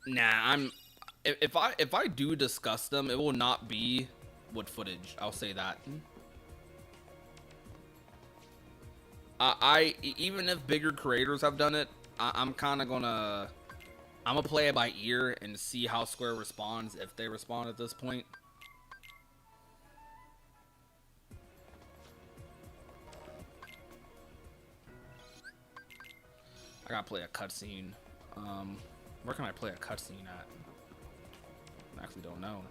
Nah, if I do discuss them, it will not be with footage. I'll say that. Even if bigger creators have done it, I'm kind of gonna play it by ear and see how Square responds, if they respond at this point. I gotta play a cutscene. Where can I play a cutscene at? I actually don't know.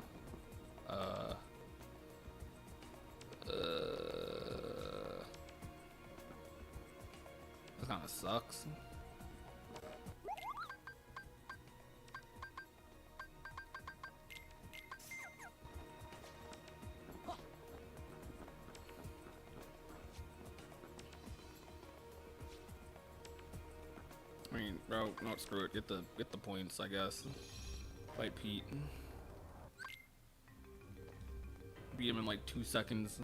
This kind of sucks. I mean, bro, no, screw it. Get the points, I guess. Fight Pete. Beat him in like 2 seconds.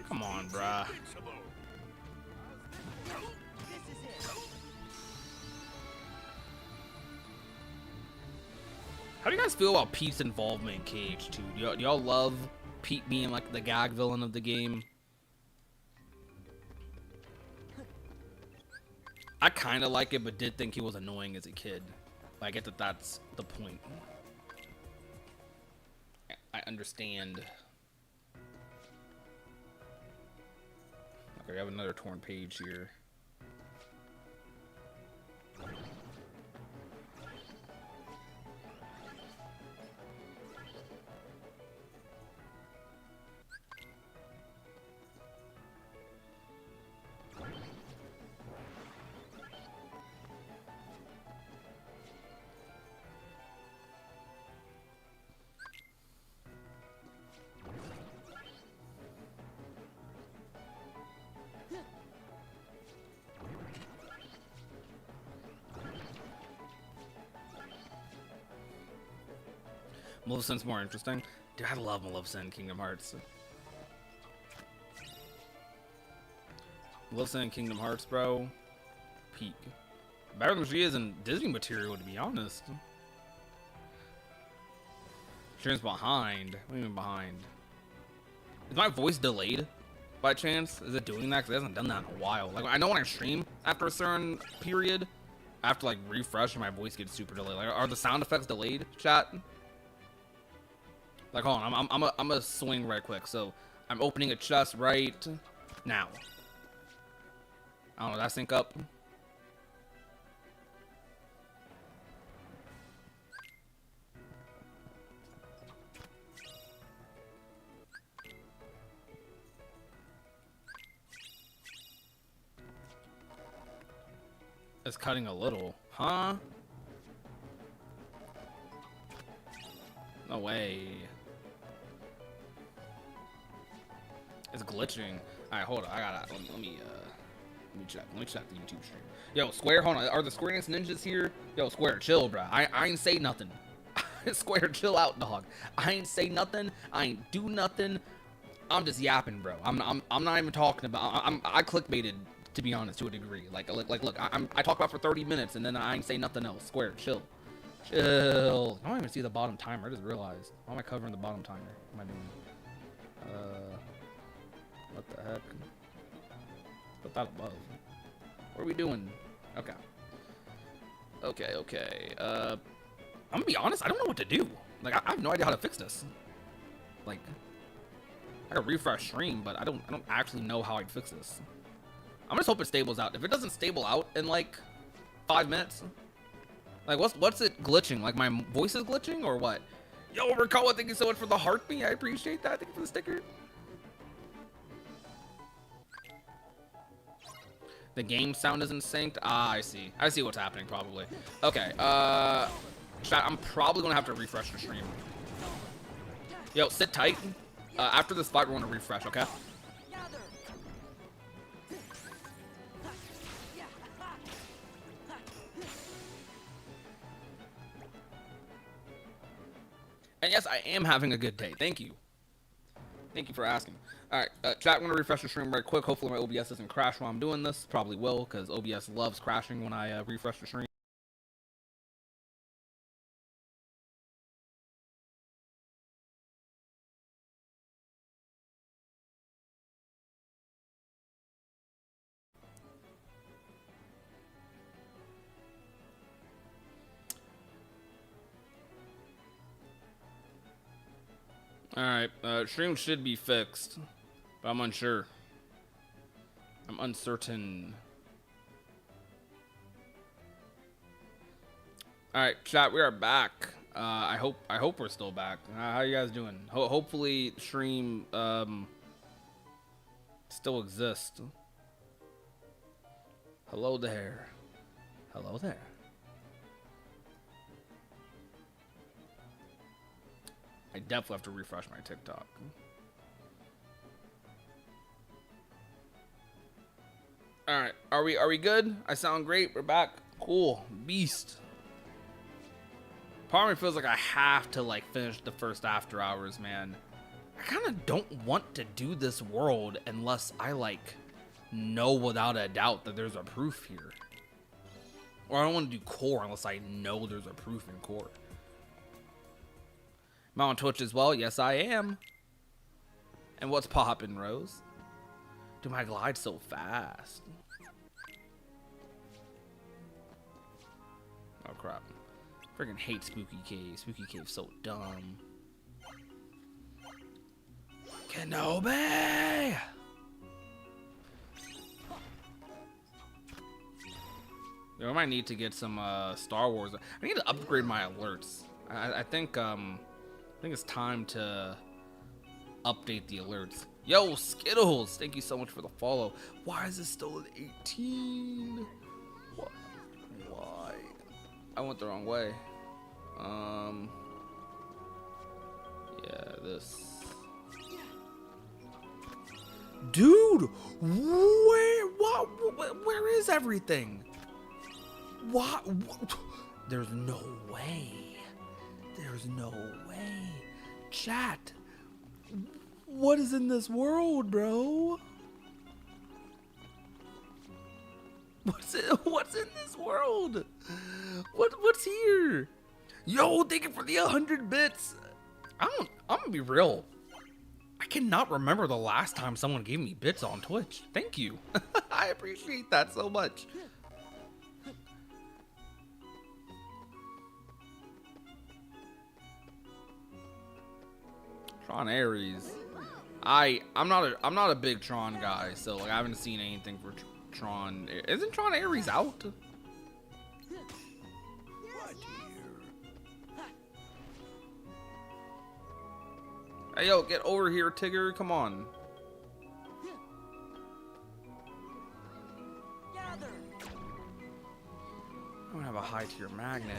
Come on, bruh. How do you guys feel about Pete's involvement in Cage 2? Do y'all love Pete being like the gag villain of the game? I kind of like it, but did think he was annoying as a kid. But I get that that's the point. I understand. Okay, we have another torn page here. Maleficent's more interesting. Dude, I love Maleficent in Kingdom Hearts. Maleficent in Kingdom Hearts, bro. Peak. Better than she is in Disney material, to be honest. Stream's behind. What do you mean behind? Is my voice delayed by chance? Is it doing that? Because it hasn't done that in a while. Like, I know when I stream after a certain period, I have to like refresh and my voice gets super delayed. Like, are the sound effects delayed, chat? Like, hold on, I'm gonna swing right quick. So, I'm opening a chest right now. I don't know, that sync up? It's cutting a little, huh? No way. It's glitching. All right, hold on. I gotta let me check. Let me check the YouTube stream. Yo, Square, hold on. Are the Square Enix ninjas here? Yo, Square, chill, bro. I ain't say nothing. Square, chill out, dog. I ain't say nothing. I ain't do nothing. I'm just yapping, bro. I'm not even talking about. I clickbaited, to be honest, to a degree. Like look, I talk about for 30 minutes and then I ain't say nothing else. Square, chill. Chill. I don't even see the bottom timer. I just realized. Why am I covering the bottom timer? What am I doing? What the heck? Put that above. What are we doing? Okay. I'm gonna be honest. I don't know what to do. Like, I have no idea how to fix this. Like, I could refresh stream, but I don't actually know how I'd fix this. I'm just hoping it stables out. If it doesn't stable out in like 5 minutes, like what's it glitching? Like my voice is glitching or what? Yo, Rikawa, thank you so much for the heartbeat. I appreciate that. Thank you for the sticker. The game sound isn't synced. Ah, I see. I see what's happening probably. Okay. Chat, I'm probably gonna have to refresh the stream. Yo, sit tight. After this fight, we're gonna refresh. Okay. Gather. And yes, I am having a good day. Thank you. Thank you for asking. All right, chat, I'm gonna refresh the stream right quick. Hopefully my OBS doesn't crash while I'm doing this. Probably will, because OBS loves crashing when I refresh the stream. Alright, stream should be fixed, but I'm unsure. I'm uncertain. Alright, chat, we are back. I hope we're still back. How you guys doing? Hopefully stream still exists. Hello there. Hello there. I definitely have to refresh my TikTok. All right, are we good? I sound great. We're back. Cool. Beast. Part of me feels like I have to like finish the first After Hours, man. I kind of don't want to do this world unless I like know without a doubt that there's a proof here. Or I don't want to do core unless I know there's a proof in core. Am I on Twitch as well? Yes, I am. And what's poppin', Rose? Dude, my glide so fast. Oh, crap. Freaking hate Spooky Cave. Spooky Cave's so dumb. Kenobi! Yo, I might need to get some Star Wars. I need to upgrade my alerts. I think it's time to update the alerts. Yo, Skittles, thank you so much for the follow. Why is this still at 18? What? Why? I went the wrong way. Yeah, this. Dude, where is everything? What? There's no way. There's no way. Chat. What is in this world, bro? What's in this world? What's here? Yo, thank you for the 100 bits. I'm gonna be real. I cannot remember the last time someone gave me bits on Twitch. Thank you. I appreciate that so much. Tron Ares. I'm not a big Tron guy, so like I haven't seen anything for Tron. Isn't Tron Ares out? Hey yo, get over here, Tigger. Come on. Gather. don't have a high tier magnet.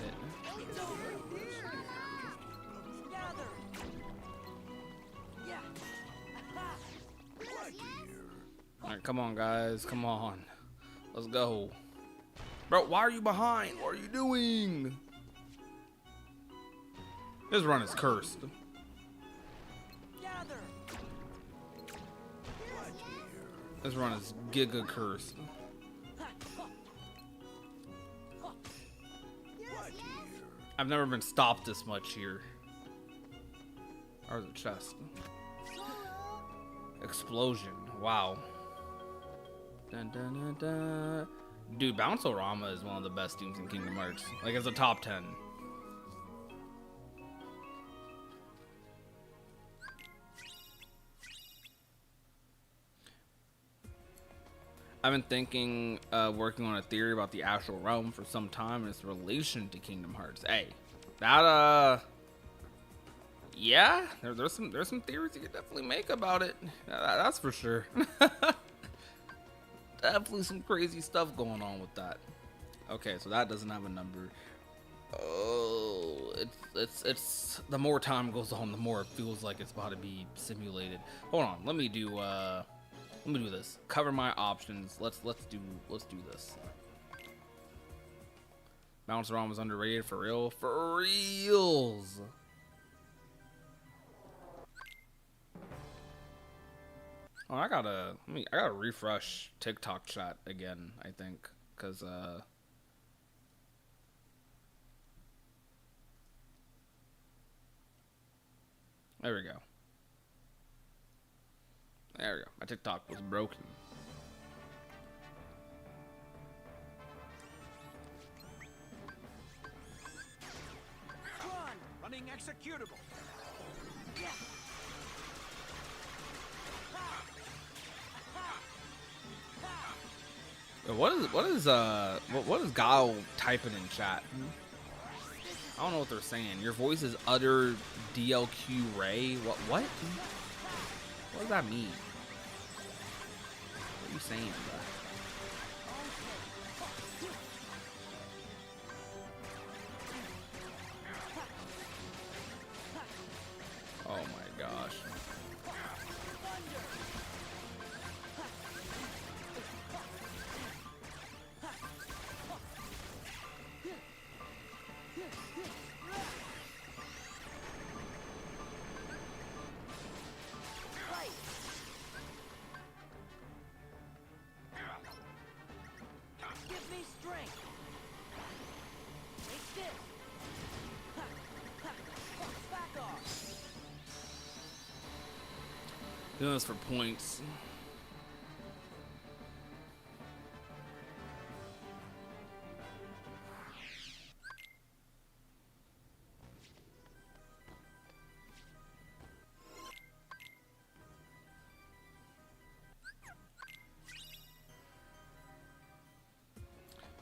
Gather. Yeah. Alright, come on, guys. Come on. Let's go. Bro, why are you behind? What are you doing? This run is cursed. Gather. This run is giga cursed. I've never been stopped this much here. Or the chest. Explosion. Wow. Dun, dun, dun, dun. Dude, Bounce-O-Rama is one of the best teams in Kingdom Hearts. Like, it's a top 10. I've been thinking, working on a theory about the Astral Realm for some time and its relation to Kingdom Hearts. Hey, that, yeah, there's some theories you could definitely make about it. That's for sure. Definitely some crazy stuff going on with that. Okay, so that doesn't have a number. Oh, it's the more time goes on, the more it feels like it's about to be simulated. Hold on, let me do this. Cover my options. Let's do this. Bounce-O-Rama was underrated for real. For reals. Oh, I gotta refresh TikTok chat again, I think, cause there we go. There we go. My TikTok was broken. Run. Running executable. Yeah. What is Guile typing in chat? I don't know what they're saying. Your voice is utter DLQ Ray. What? What does that mean? What are you saying, bro? Oh my gosh. Give me strength. Take this. Back off. Doing this for points.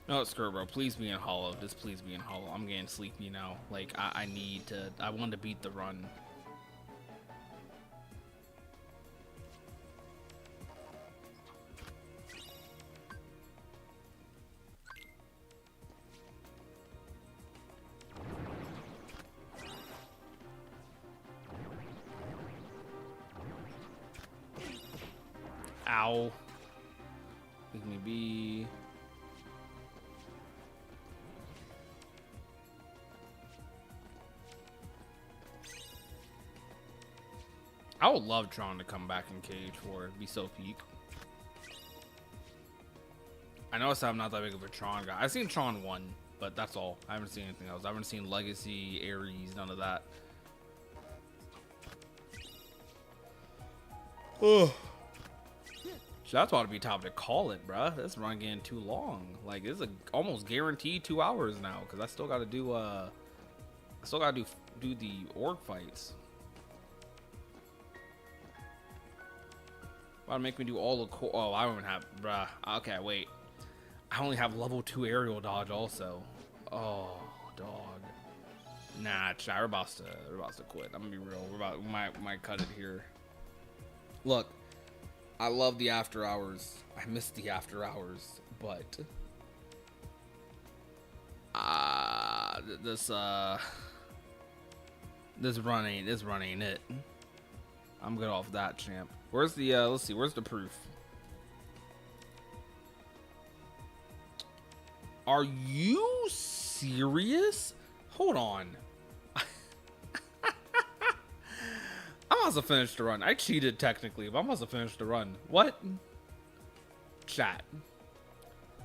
No, screw it, bro. Please be in hollow. Just please be in hollow. I'm getting sleepy now. Like, I need to. I want to beat the run. Ow. Leave me be. I would love Tron to come back in Cage 4. It'd be so peak. I know I'm not that big of a Tron guy. I've seen Tron 1, but that's all. I haven't seen anything else. I haven't seen Legacy, Ares, none of that. Oh. That's about to be time to call it, bruh. This run getting too long. Like, this is almost guaranteed 2 hours now, because I still gotta do do the org fights. Why make me do all the oh, I don't even have, bruh. Okay, wait. I only have level 2 aerial dodge also. Oh, dog. Nah, chat, we're about to quit. I'm gonna be real. We might cut it here. Look, I love the after hours. I miss the after hours, but this run ain't it. I'm good off that, champ. Where's the let's see, where's the proof? Are you serious? Hold on. I must have finished the run. I cheated technically, but I must have finished the run. What? Chat.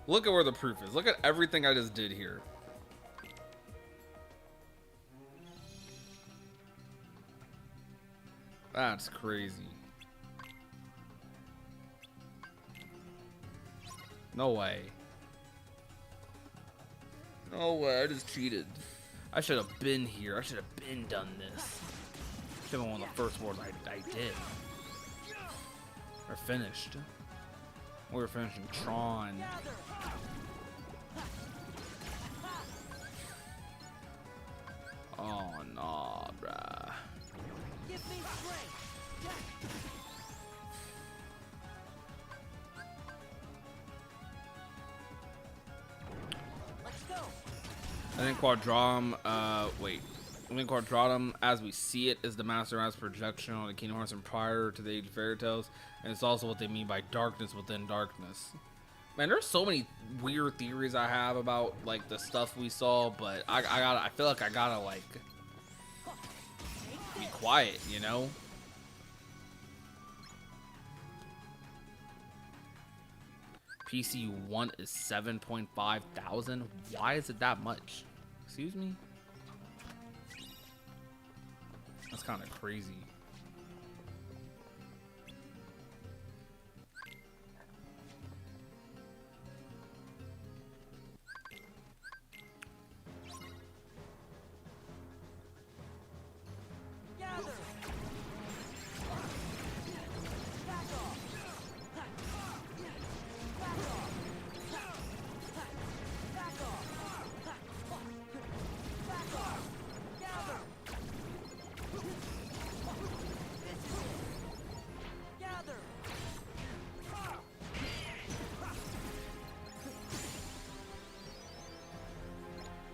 Look at where the proof is. Look at everything I just did here. That's crazy. No way. No way, I just cheated. I should have been here. I should have been done this. Should have been one of the first wars I did. Or finished. We were finishing Tron. Oh no, bruh. Give me strength. Let's go. I think Quadratum, wait. I think Quadratum, as we see it, is the Master Race projection on the Kingdom Hearts and prior to the Age of Fairy Tales, and it's also what they mean by darkness within darkness. Man, there's so many weird theories I have about like the stuff we saw, but I feel like I gotta like be quiet, you know? PC 1 is 7.5 thousand. Why is it that much? Excuse me? That's kind of crazy. Gather. Back off. Back off. Back off. Back off. Gather. This is it. Gather.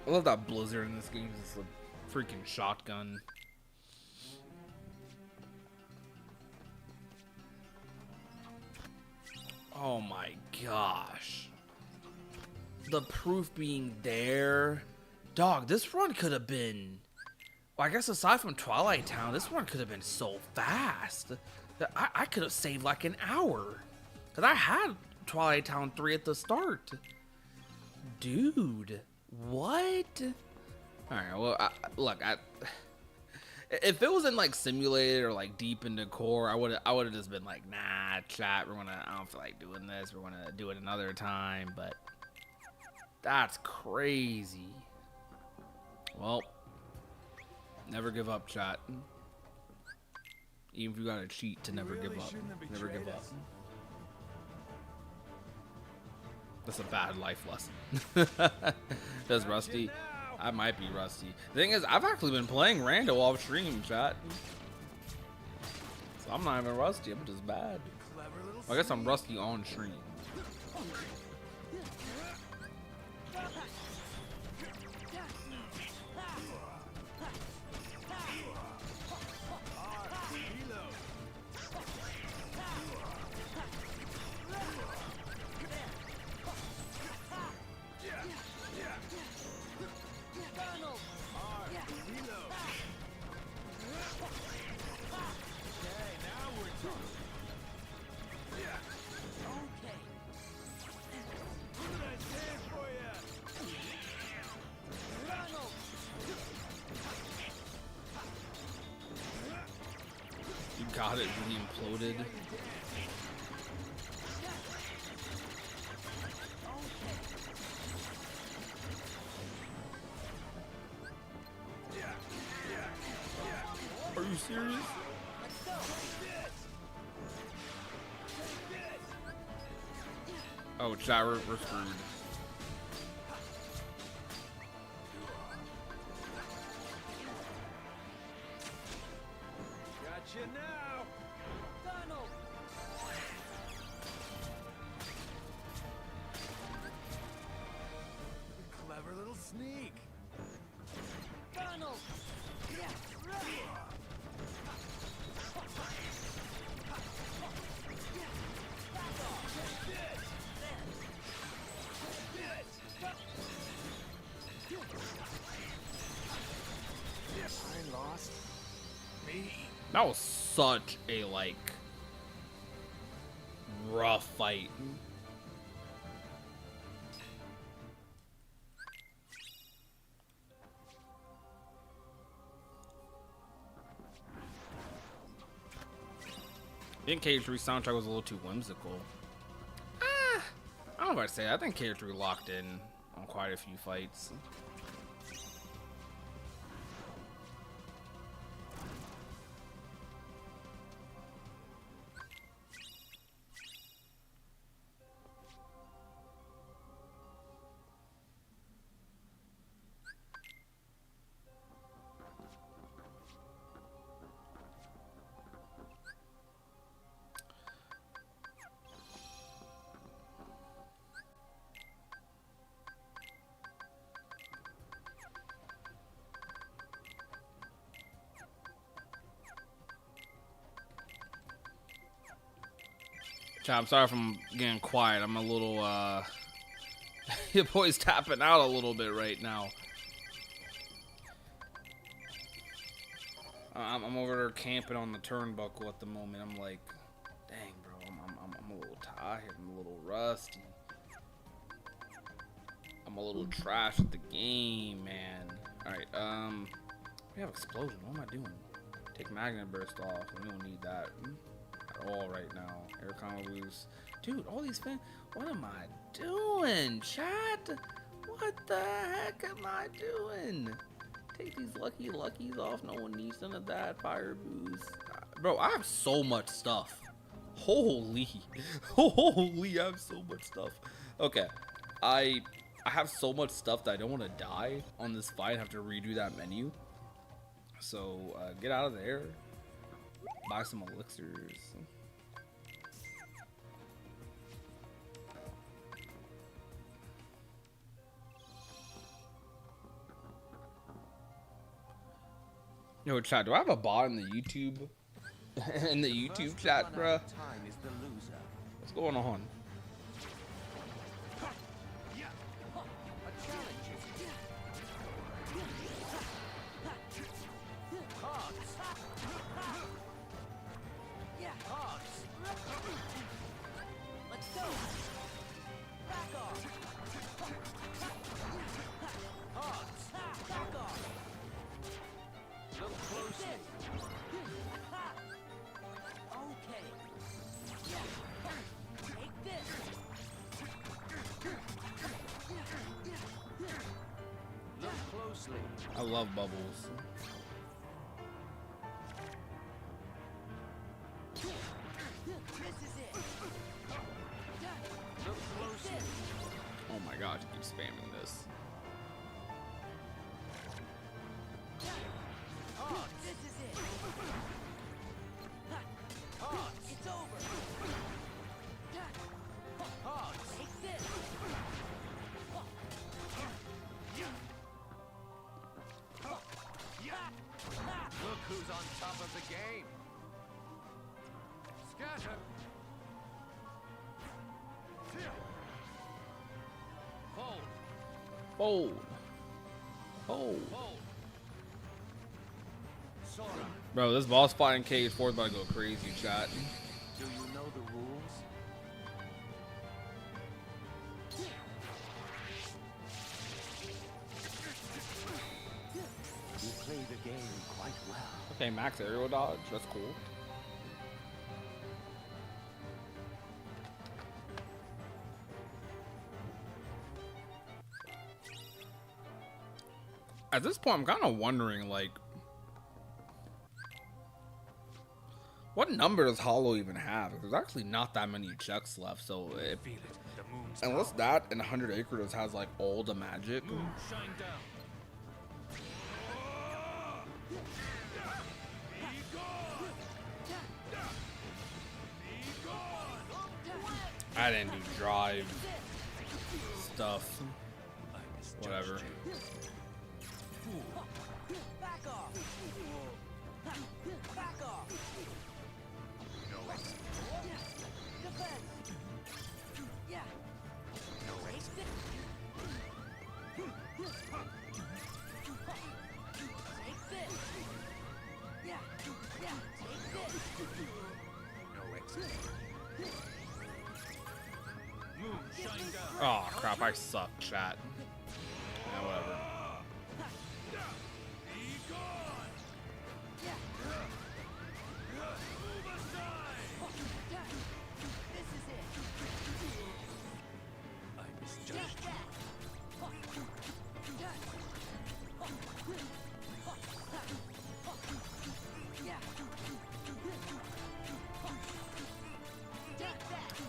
I love that Blizzard in this game. It's a freaking shotgun. Oh my gosh. The proof being there. Dog, this run could have been... Well, I guess aside from Twilight Town, this run could have been so fast. That I could have saved like an hour. Because I had Twilight Town 3 at the start. Dude, what? Alright, well, look, if it wasn't like simulated or like deep into core, I would have just been like, nah, chat, I don't feel like doing this. We're gonna do it another time. But that's crazy. Well, never give up, chat. Even if you gotta cheat to never give up. Never give up. That's a bad life lesson. That's rusty. I might be rusty. The thing is, I've actually been playing rando off stream, chat. So I'm not even rusty. I'm just bad. I guess I'm rusty on stream. You got it, really imploded. Are you serious? Oh, chat, we're screwed. Gotcha now. Donald. Clever little sneak. That was such a, like, rough fight. I think KH3 soundtrack was a little too whimsical. I don't know what to say. I think KH3 locked in on quite a few fights. Chat, I'm sorry if I'm getting quiet. I'm a little, your boy's tapping out a little bit right now. I'm over there camping on the turnbuckle at the moment. I'm like, dang, bro, I'm a little tired. I'm a little rusty. I'm a little trash at the game, man. All right, we have explosion. What am I doing? Take magnet burst off. We don't need that at all right now. Air combo boost. Dude, all these fans. What am I doing, chat? What the heck am I doing? Take these luckies off. No one needs none of that. Fire boost. Bro, I have so much stuff. Holy. Holy, I have so much stuff. Okay. I have so much stuff that I don't want to die on this fight and have to redo that menu. So, get out of there. Buy some elixirs. Yo, chat, do I have a bot in the YouTube? In the YouTube chat, bruh? What's going on? I love bubbles. Oh my god, you keep spamming this. It's over. Take this. Look who's on top of the game. Scatter. Fold. Fold. Fold. Fold. Sora. Bro, this boss fight in KH4 is about to go crazy, chat. Do you know the rules? You play the game quite well. Okay, max aerial dodge. That's cool. At this point, I'm kind of wondering, like, what number does Hollow even have? There's actually not that many checks left, so if, Feel it. The moon's unless that and 100 Acres has like all the magic. moon shine down. I didn't do drive stuff. Whatever. Back off. Back off. Defense. Yeah. Take this. Take this. Yeah. Yeah. Oh crap, I suck, chat. Yeah, whatever. This is it. I misjudged you.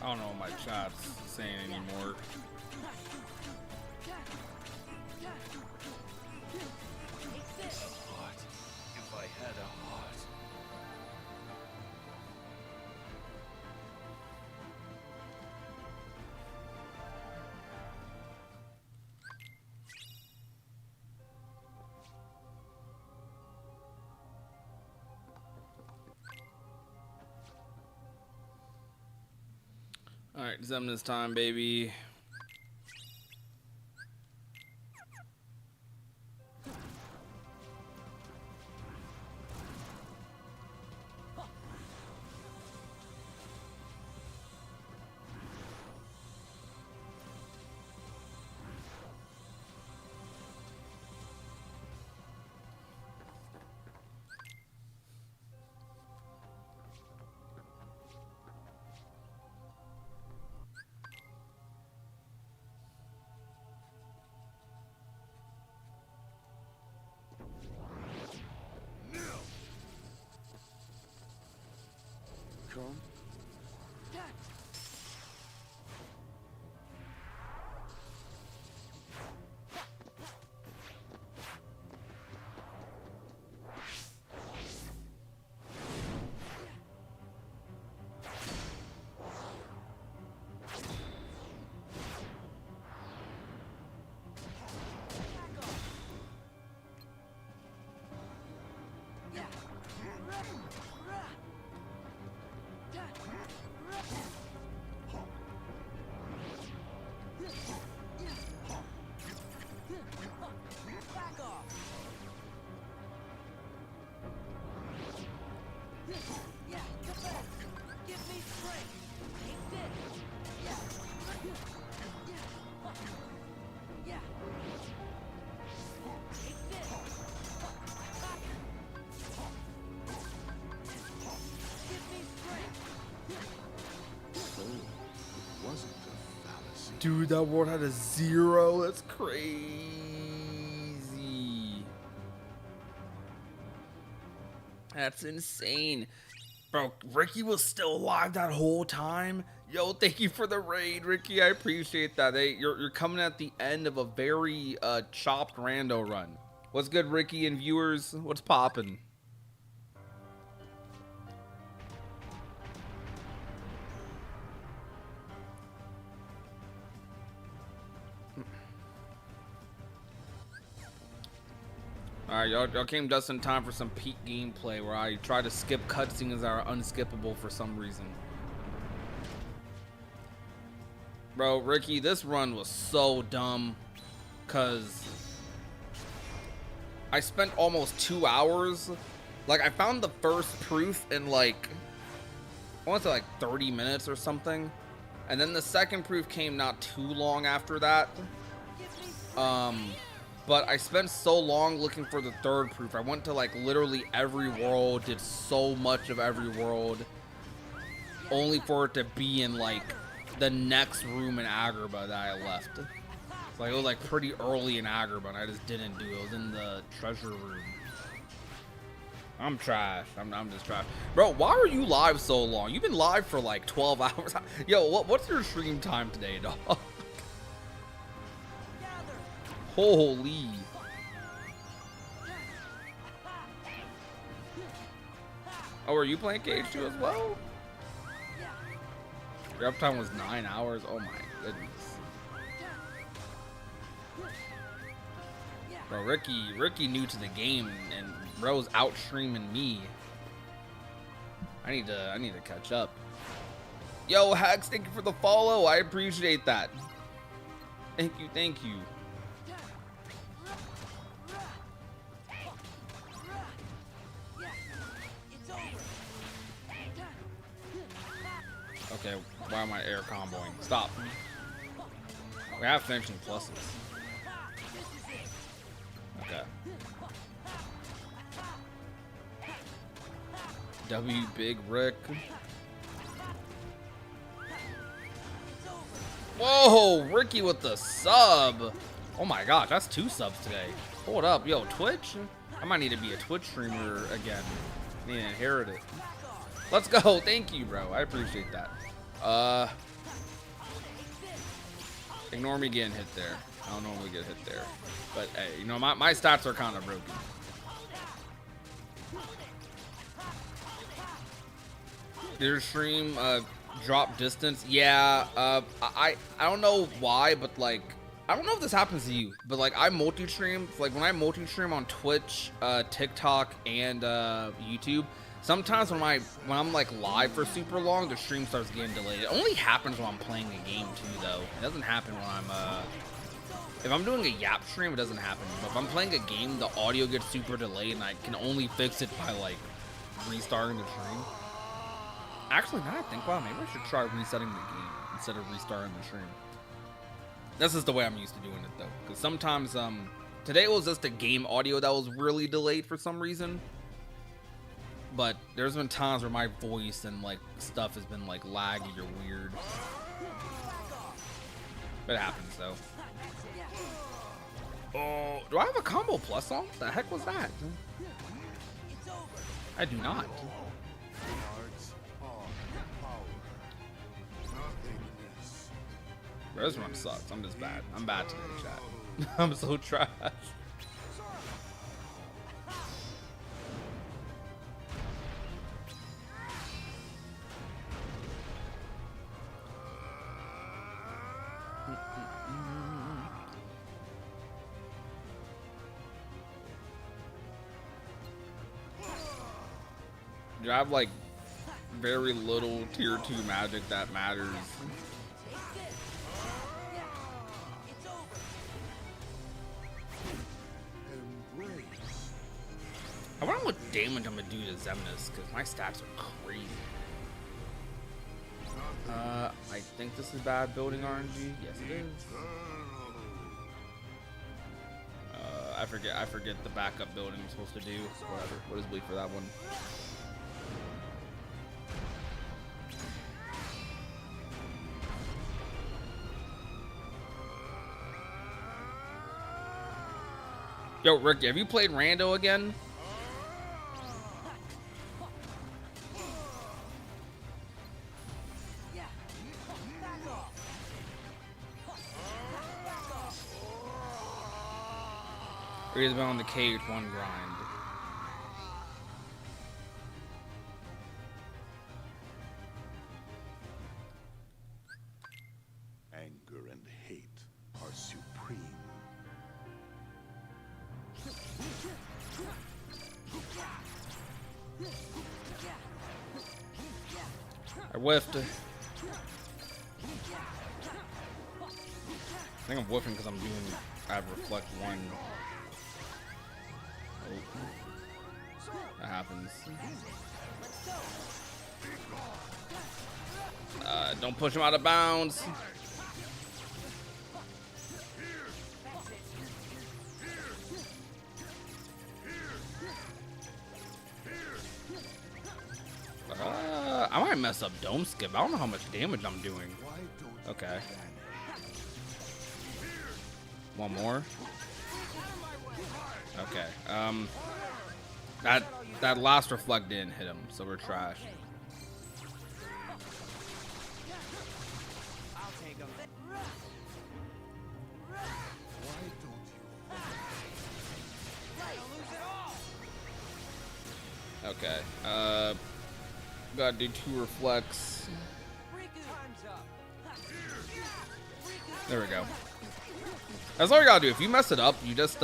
I don't know what my chat's saying anymore. Heart. If I had a heart. Alright, Zem this time, baby. Come. Back off. Yeah, defense. Give me strength. Take this. Yeah. Yeah. Take this. Give me strength. So, it wasn't a fallacy. Dude, that ward had a 0. That's crazy. That's insane. Bro, Ricky was still alive that whole time. Yo, thank you for the raid, Ricky. I appreciate that. Hey, you're coming at the end of a very chopped rando run. What's good, Ricky and viewers? What's poppin'? Alright, y'all came just in time for some peak gameplay where I try to skip cutscenes that are unskippable for some reason. Bro, Ricky, this run was so dumb because I spent almost 2 hours. Like, I found the first proof in like, I want to say like 30 minutes or something. And then the second proof came not too long after that. But I spent so long looking for the third proof. I went to like literally every world, did so much of every world, only for it to be in like the next room in Agrabah that I left. So like, it was like pretty early in Agrabah and I just didn't do it. It was in the treasure room. I'm trash. I'm just trash. Bro, why are you live so long? You've been live for like 12 hours. Yo, what's your stream time today, dog? Holy. Oh, are you playing KH2 as well? Your uptime was 9 hours. Oh my goodness. Bro, Ricky new to the game and bro's out streaming me. I need to catch up. Yo, Hax, thank you for the follow. I appreciate that. Thank you, thank you. Okay, why am I air comboing? Stop. We have finishing pluses. Okay. W Big Rick. Whoa, Ricky with the sub. Oh my gosh, that's 2 subs today. Hold up, yo, Twitch? I might need to be a Twitch streamer again. I need to inherit it. Let's go. Thank you, bro. I appreciate that. Ignore me getting hit there. I don't normally get hit there. But hey, you know, my stats are kind of broken. Did your stream drop distance? Yeah, I don't know why, but like, I don't know if this happens to you, but like I multi-stream, like when I multi-stream on Twitch, TikTok, and YouTube, sometimes when I'm like live for super long, the stream starts getting delayed. It only happens when I'm playing a game too, though. It doesn't happen when I'm if I'm doing a Yap stream, it doesn't happen. But if I'm playing a game, the audio gets super delayed, and I can only fix it by like restarting the stream. Actually, now I think about it, maybe I should try resetting the game instead of restarting the stream. This is the way I'm used to doing it though, because sometimes today it was just the game audio that was really delayed for some reason. But there's been times where my voice and like stuff has been like laggy or weird. It happens though. Oh, do I have a combo plus on? What the heck was that? I do not. This run sucks. I'm just bad. I'm bad today, chat. I'm so trash. You have like very little tier 2 magic that matters. I wonder what damage I'm gonna do to Xemnas, because my stats are crazy. I think this is bad building RNG. Yes, it is. I forget the backup building I'm supposed to do. Whatever. What is bleak for that one? Yo, Ricky, have you played Rando again? Or he's been on the cage one grind. Anger and hate are supreme. I whiffed. I think I'm whiffing because I'm doing. I have reflect 1. Oh. That happens. Don't push him out of bounds. I might mess up dome skip. I don't know how much damage I'm doing. Okay. One more. Okay. That last reflect didn't hit him, so we're trash. Okay. Gotta do 2 reflects. There we go. That's all you gotta do. If you mess it up, you just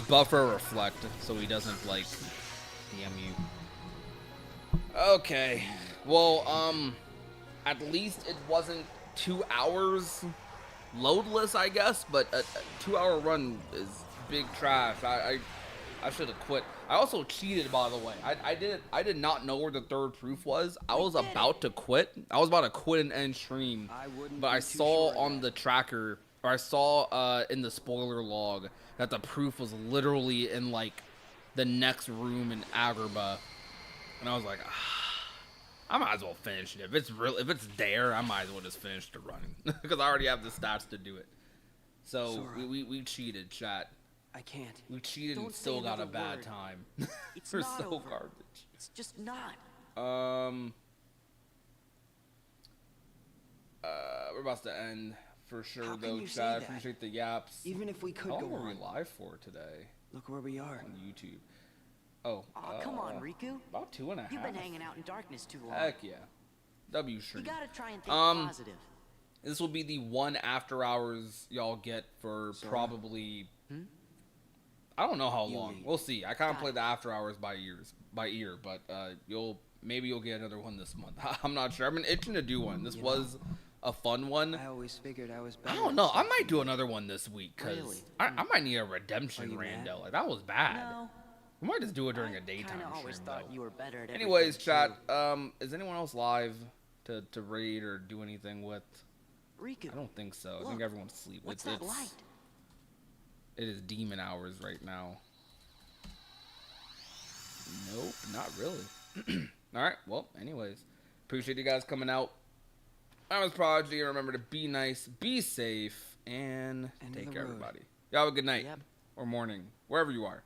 buffer a reflect so he doesn't like DM you. Okay. Well, at least it wasn't 2 hours loadless, I guess, but a 2-hour run is big trash. I should have quit. I also cheated, by the way. I did not know where the third proof was. I was about to quit. I was about to quit and end stream, but I saw on the tracker, or I saw in the spoiler log, that the proof was literally in like the next room in Agrabah, and I was like, I might as well finish it. If it's there, I might as well just finish the run because I already have the stats to do it. So we cheated, chat. I can't. We cheated Don't and still say got a another bad word. time. It's We're not so over. garbage. It's just not. We're about to end for sure, How can though, you say chat. I that? appreciate the yaps. Even if we could How go long were we on, live for today look where we are. on YouTube? Oh, Aw, come on, Riku. about 2.5. You've been hanging out in darkness too long. Heck yeah. W You stream. gotta try and think Um, positive. This will be the one after hours y'all get for probably. I don't know how You long. lead. We'll see. I kind of Got play it. the after hours by ear, but maybe you'll get another one this month. I'm not sure. I've been itching to do one. This was a fun one. I always figured I was I better. don't know. I might do another one this week because Really? I might need a redemption Are you mad? rando. Like that was bad. No, We might just do it during I a daytime kinda always stream. thought Though. you were better at everything. Anyways, chat. too. Is anyone else live to raid or do anything with? Riku, I don't think so. I Look, think everyone's asleep. what's that light? It is demon hours right now. Nope, not really. All right. Well, anyways, appreciate you guys coming out. I was Prodigy. Remember to be nice, be safe, and End of take the care, road. everybody. Y'all have a good night Yep. or morning, wherever you are.